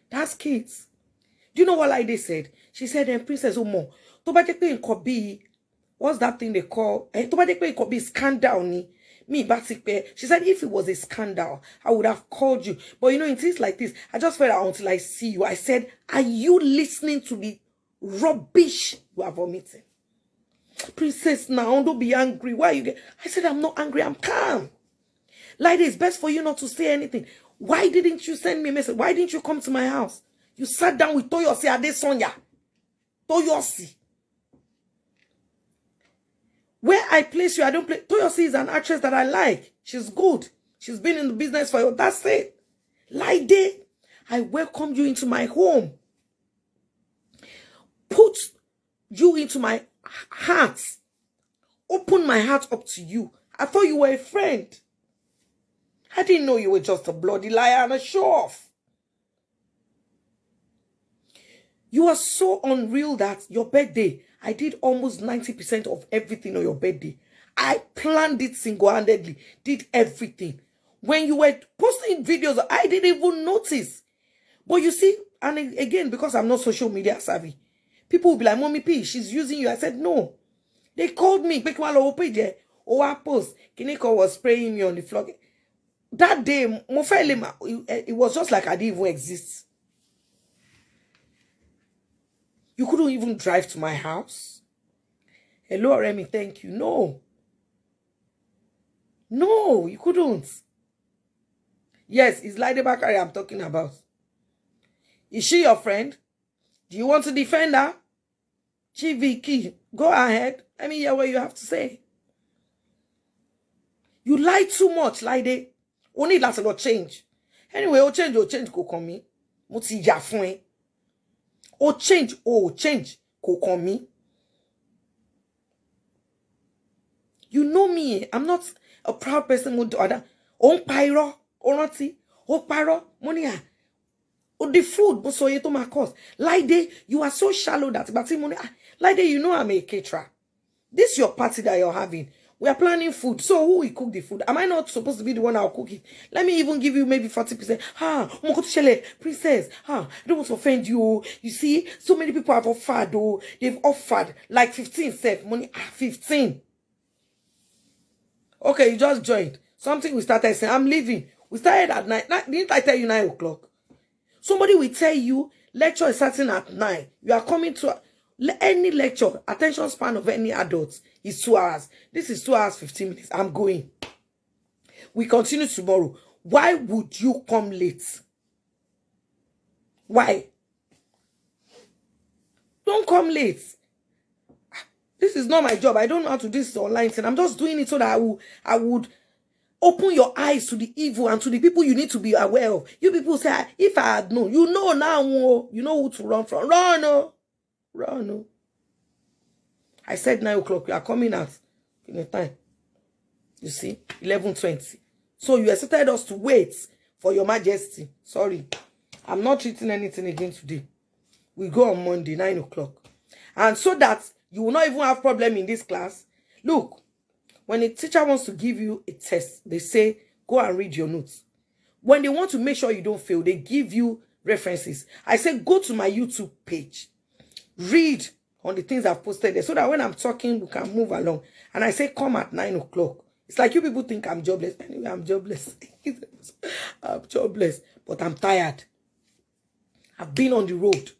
That's kids. Do you know what Lide said? She said, Princess Omo, what's that thing they call? It could be scandal ni. Me, basically, she said, if it was a scandal, I would have called you. But you know, in things like this, I just felt out until I see you. I said, are you listening to the rubbish you are vomiting? Princess, now don't be angry. Why you get? I said, I'm not angry. I'm calm. Like it's best for you not to say anything. Why didn't you send me a message? Why didn't you come to my house? You sat down with Toyosi Adesonya. Toyosi. Where I place you, I don't play. Toyosi is an actress that I like. She's good. She's been in the business for you. That's it. Lide, I welcome you into my home. Put you into my heart. Open my heart up to you. I thought you were a friend. I didn't know you were just a bloody liar and a show-off. You are so unreal that your birthday, I did almost 90% of everything on your birthday. I planned it single-handedly, did everything. When you were posting videos, I didn't even notice. But you see, and again, because I'm not social media savvy, people will be like, Mommy P, she's using you. I said, no. They called me. I post. Kineko was spraying me on the floor. That day, it was just like I didn't even exist. You couldn't even drive to my house. Hello, Remy, thank you. No. No, you couldn't. Yes, it's Lide Bakari I'm talking about. Is she your friend? Do you want to defend her? Chiviki, go ahead. Let me hear what you have to say. You lie too much, Lide. Only that's about change. Anyway, change, go come me. Muti jafun. Change, go come me. You know me. I'm not a proud person. On pyro, onoti, pyro, money. The food, but so you to my cost. Lide, you are so shallow that money. Lide, you know I'm a caterer. This is your party that you're having. We are planning food. So who will cook the food? Am I not supposed to be the one I'll cook it? Let me even give you maybe 40%. Princess, I don't want to offend you. You see, so many people have offered, though. They've offered like 15 set money. 15. Okay, you just joined. Something we started saying, I'm leaving. We started at 9. Didn't I tell you 9 o'clock? Somebody will tell you, lecture is starting at 9. You are coming to any lecture, attention span of any adult is 2 hours. This is 2 hours, 15 minutes. I'm going. We continue tomorrow. Why would you come late? Why? Don't come late. This is not my job. I don't know how to do this online thing. I'm just doing it so that I would open your eyes to the evil and to the people you need to be aware of. You people say, if I had known, you know now, you know who to run from. Run, oh. Run, oh. I said 9 o'clock. You are coming out in a time. You see, 11:20. So you expected us to wait for your majesty. Sorry. I'm not treating anything again today. We go on Monday, 9 o'clock. And so that you will not even have problem in this class. Look, when a teacher wants to give you a test, they say, go and read your notes. When they want to make sure you don't fail, they give you references. I say, go to my YouTube page. Read on the things I've posted there so that when I'm talking, we can move along. And I say, come at 9 o'clock. It's like you people think I'm jobless. Anyway, I'm jobless. I'm jobless. But I'm tired. I've been on the road.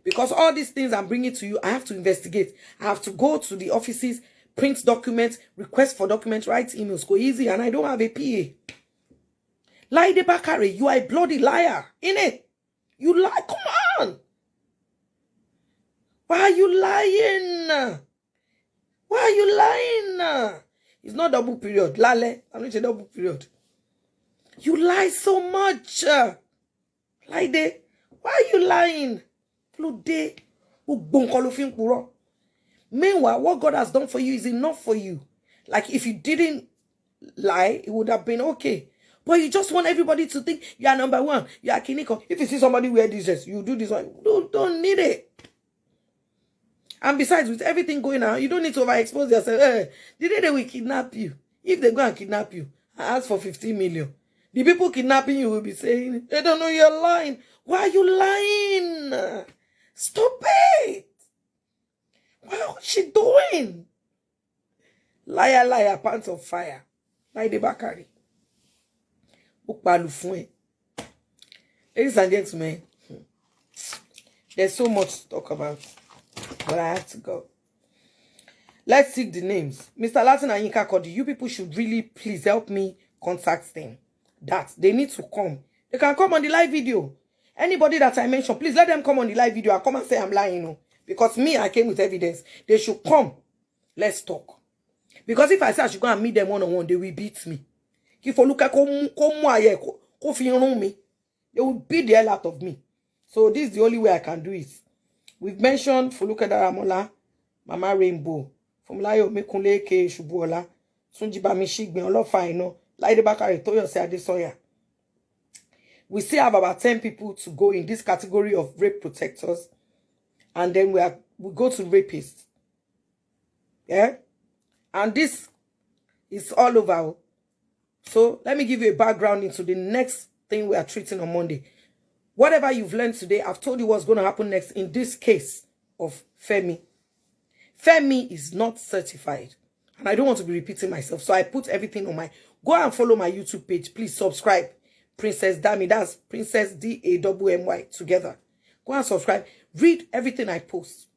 Because all these things I'm bringing to you, I have to investigate. I have to go to the offices, print documents, request for documents, write emails, go easy, and I don't have a PA. Laide Bakare, you are a bloody liar, innit? You lie, come on. Why are you lying? Why are you lying? It's not double period. Lale, I'm not a double period. You lie so much. Laide, why are you lying? Meanwhile, what God has done for you is enough for you. Like if you didn't lie, it would have been okay. But you just want everybody to think you are number one. You are Kiniko. If you see somebody wear this dress, you do this one. Don't need it. And besides, with everything going on, you don't need to overexpose yourself. The day they will kidnap you, if they go and kidnap you, I ask for 15 million. The people kidnapping you will be saying, they don't know you're lying. Why are you lying? Stop it. What is she doing? Liar, liar, pants of fire. Laide Bakare. Ladies and gentlemen, there's so much to talk about, but I have to go. Let's see the names. Mr. Latin and Yinka Kodi, you people should really please help me contact them. That they need to come. They can come on the live video. Anybody that I mentioned, please let them come on the live video and come and say I'm lying. No? Because me, I came with evidence. They should come. Let's talk. Because if I say I should go and meet them one-on-one, they will beat me. If FOLUKE me, they will beat the hell out of me. So this is the only way I can do it. We've mentioned FOLUKE Daramola, Mama Rainbow, from Layo Mekunle Ke Shubuola, Tunji Bamishigbin, Olofaino, Laide Bakare, Toyose Adesoya. We still have about 10 people to go in this category of rape protectors. And then we go to rapists. Yeah? And this is all over. So let me give you a background into the next thing we are treating on Monday. Whatever you've learned today, I've told you what's going to happen next in this case of Femi. Femi is not certified. And I don't want to be repeating myself. So I put everything on my... Go and follow my YouTube page. Please subscribe. Princess Dami, that's Princess D-A-M-M-Y together. Go and subscribe. Read everything I post.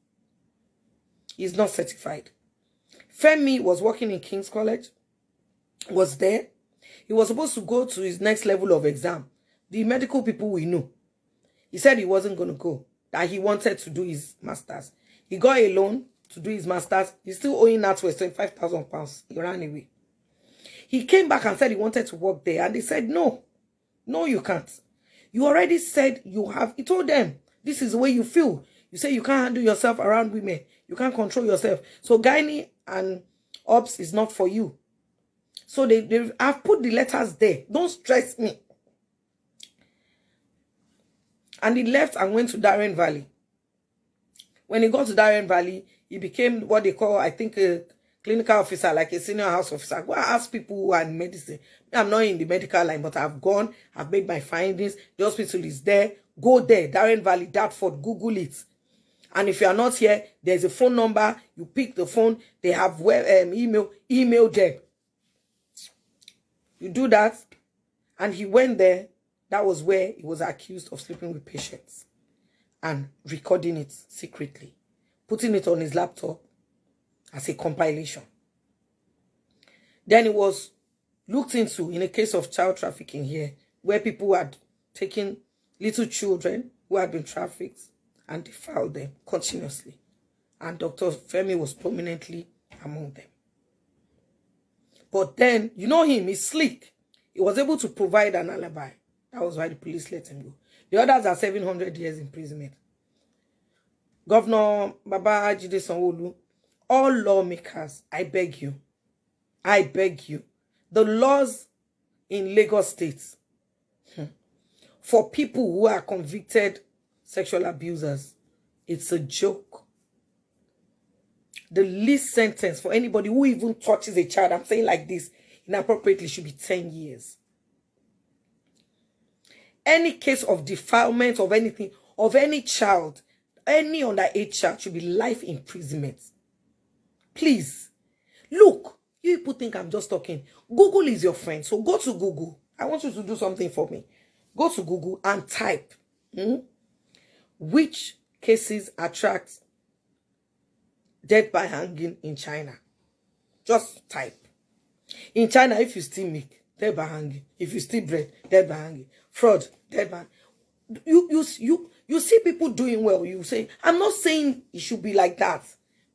He's not certified. Femi was working in King's College. Was there. He was supposed to go to his next level of exam. The medical people we know. He said he wasn't going to go. That he wanted to do his master's. He got a loan to do his master's. He's still owing that was £25,000. He ran away. He came back and said he wanted to work there. And they said, no. No, you can't. You already said you have. He told them, this is the way you feel. You say you can't handle yourself around women. You can't control yourself. So gynae and ops is not for you. So I've put the letters there. Don't stress me. And he left and went to Darren Valley. When he got to Darren Valley, he became what they call, I think, a clinical officer, like a senior house officer. Go ask people who are in medicine. I'm not in the medical line, but I've gone. I've made my findings. The hospital is there. Go there. Darren Valley, Dartford. Google it. And if you are not here, there's a phone number. You pick the phone. They have email them. You do that. And he went there. That was where he was accused of sleeping with patients. And recording it secretly. Putting it on his laptop as a compilation. Then it was looked into in a case of child trafficking here, where people had taken little children who had been trafficked and defiled them continuously. And Dr. Femi was prominently among them. But then, you know him, he's slick. He was able to provide an alibi. That was why the police let him go. The others are 700 years imprisonment. Governor Baba Jide Sanwo-Olu, all lawmakers, I beg you, the laws in Lagos State for people who are convicted sexual abusers, it's a joke. The least sentence for anybody who even touches a child, I'm saying like this, inappropriately, should be 10 years. Any case of defilement of anything, of any child, any underage child, should be life imprisonment. Please, look, you people think I'm just talking. Google is your friend, so go to Google. I want you to do something for me. Go to Google and type which cases attract death by hanging in China. Just type. In China, if you steal milk, death by hanging. If you steal bread, death by hanging. Fraud, death by. You see people doing well. You say, I'm not saying it should be like that,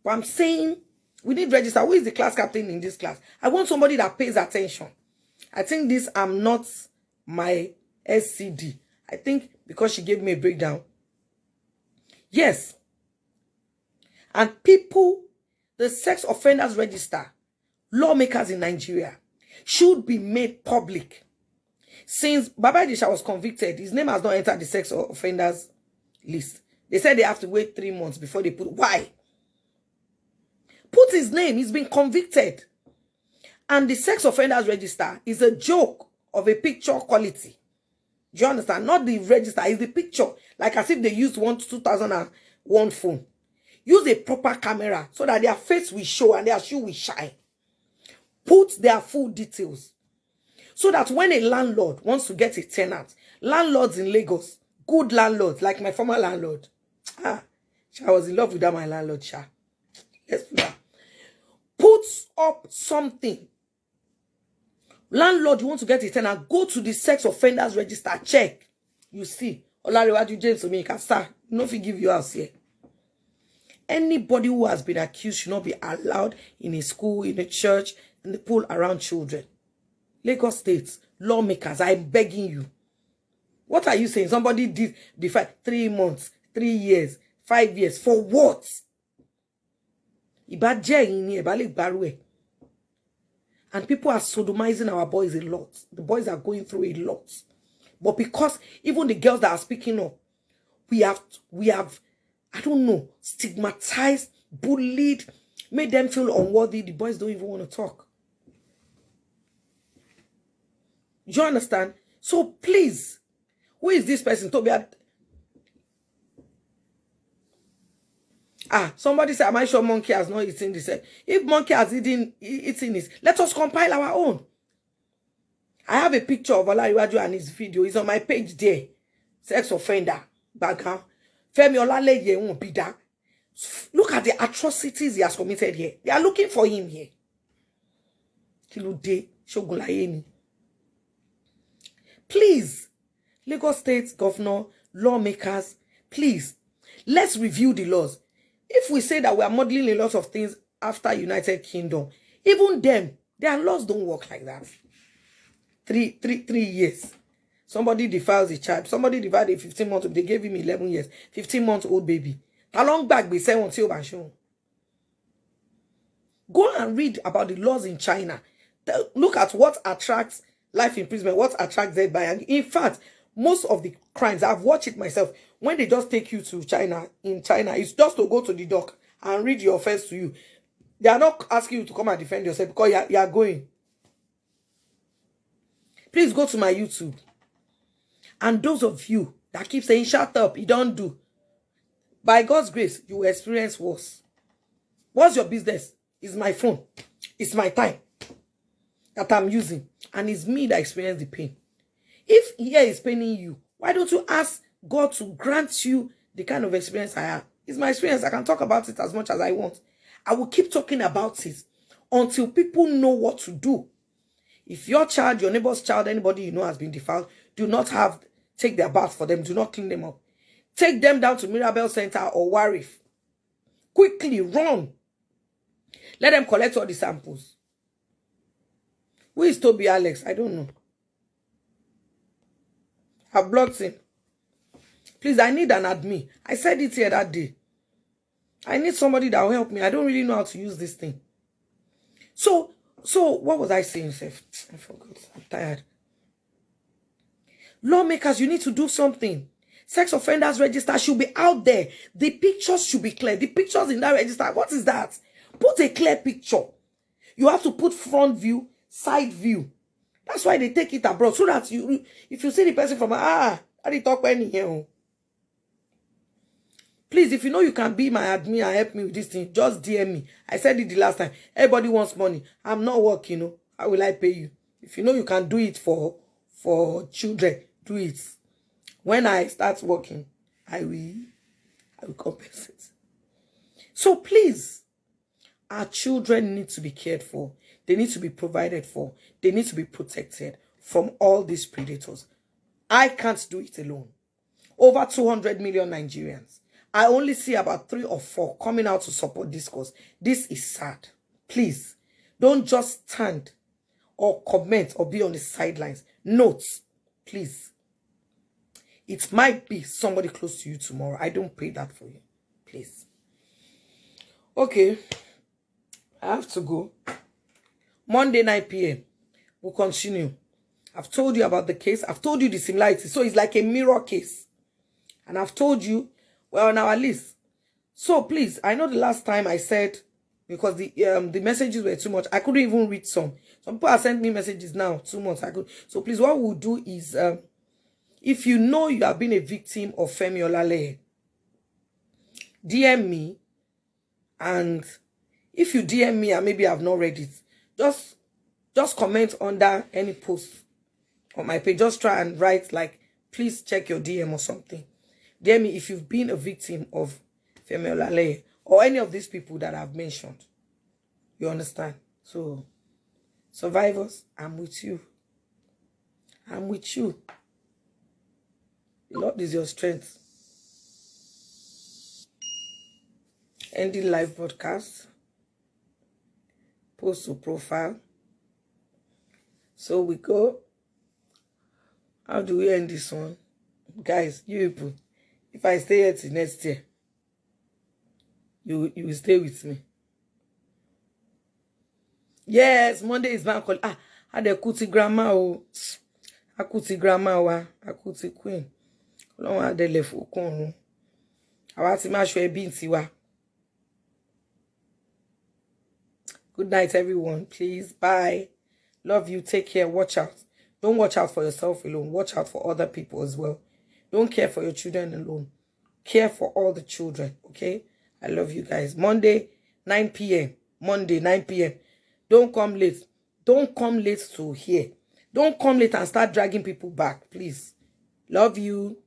but I'm saying we need register. Who is the class captain in this class? I want somebody that pays attention. I think this, I'm not my SCD. I think because she gave me a breakdown. Yes. And people, the sex offenders register, lawmakers in Nigeria, should be made public. Since Baba IJESHA was convicted, his name has not entered the sex offenders list. They said they have to wait 3 months before they put. Why? Put his name. He's been convicted. And the sex offenders register is a joke of a picture quality. Do you understand? Not the register, it's the picture. Like as if they used 2001 phone. Use a proper camera so that their face will show and their shoe will shine. Put their full details. So that when a landlord wants to get a tenant, landlords in Lagos, good landlords, like my former landlord. I was in love with that, my landlord, Let's put that. Put up something. Landlord, you want to get a tenant, go to the sex offenders register, check. You see, Olarewaju James Omika, sir, no if he give you house here. Anybody who has been accused should not be allowed in a school, in a church, in the pool around children. Lagos State, lawmakers, I'm begging you. What are you saying? Somebody did defy 3 months, 3 years, 5 years. For what? And people are sodomizing our boys a lot. The boys are going through a lot. But because even the girls that are speaking up, we have, I don't know, stigmatized, bullied, made them feel unworthy. The boys don't even want to talk. Do you understand? So please, who is this person? Toby. Somebody said, am I sure monkey has not eaten this? If monkey has eaten this, let us compile our own. I have a picture of Olariwaju and his video. It's on my page there. Sex offender background. Femi Olaleye won't be that. Look at the atrocities he has committed here. They are looking for him here. Kilude Shogulayeni. Please, Lagos State Governor, lawmakers, please, let's review the laws. If we say that we are modeling a lot of things after United Kingdom, even them, their laws don't work like that. 3 years. Somebody defiles a child. Somebody defiled a 15-month-old. They gave him 11 years. 15-month-old baby. How long back we say on Tio. Go and read about the laws in China. Look at what attracts life imprisonment, what attracts death by hanging. In fact, most of the crimes, I've watched it myself, when they just take you to China, in China, it's just to go to the dock and read your offense to you. They are not asking you to come and defend yourself because you are going. Please go to my YouTube. And those of you that keep saying, shut up, you don't do. By God's grace, you will experience worse. What's your business? It's my phone. It's my time that I'm using. And it's me that experience the pain. If here is paining you, why don't you ask God to grant you the kind of experience I have? It's my experience. I can talk about it as much as I want. I will keep talking about it until people know what to do. If your child, your neighbor's child, anybody you know has been defiled, do not take their bath for them. Do not clean them up. Take them down to Mirabel Center or Warif. Quickly, run. Let them collect all the samples. Who is Toby Alex? I don't know. I've blocked him. Please, I need an admin. I said it here that day. I need somebody that will help me. I don't really know how to use this thing. So what was I saying, Seth? I forgot. I'm tired. Lawmakers, you need to do something. Sex offenders register should be out there. The pictures should be clear. The pictures in that register, what is that? Put a clear picture. You have to put front view, side view. That's why they take it abroad. So that you, if you see the person from, I didn't talk any here. Please, if you know you can be my admin and help me with this thing, just DM me. I said it the last time. Everybody wants money. I'm not working, you know. How will I pay you? If you know you can do it for children, do it. When I start working, I will compensate. So please, our children need to be cared for. They need to be provided for. They need to be protected from all these predators. I can't do it alone. Over 200 million Nigerians. I only see about 3 or 4 coming out to support this cause. This is sad. Please, don't just stand or comment or be on the sidelines. Note, please. It might be somebody close to you tomorrow. I don't pray that for you. Please. Okay. I have to go. Monday, 9 p.m. We'll continue. I've told you about the case. I've told you the similarities. So it's like a mirror case. And I've told you, we're on our list. So please, I know the last time I said, because the messages were too much, I couldn't even read some. Some people have sent me messages now, 2 months ago. So please, what we'll do is, if you know you have been a victim of Femi Olale, DM me. And if you DM me and maybe I've not read it, just comment under any post on my page. Just try and write like, please check your DM or something. DM me if you've been a victim of Femi Olale or any of these people that I've mentioned. You understand? So, survivors, I'm with you. I'm with you. The Lord is your strength. Ending live broadcast. Post to profile. So we go. How do we end this one? Guys, you people, if I stay here till next year, you will stay with me. Yes, Monday is bank holiday. The kuti grandma o. Akuti grandma wa. Akuti queen. Ọlọ́run adele fokun. Àwa ti ma so ẹbí ntiwa. Good night, everyone. Please, bye. Love you. Take care. Watch out. Don't watch out for yourself alone. Watch out for other people as well. Don't care for your children alone. Care for all the children, okay? I love you guys. Monday, 9 p.m. Monday, 9 p.m. Don't come late. Don't come late to here. Don't come late and start dragging people back, please. Love you.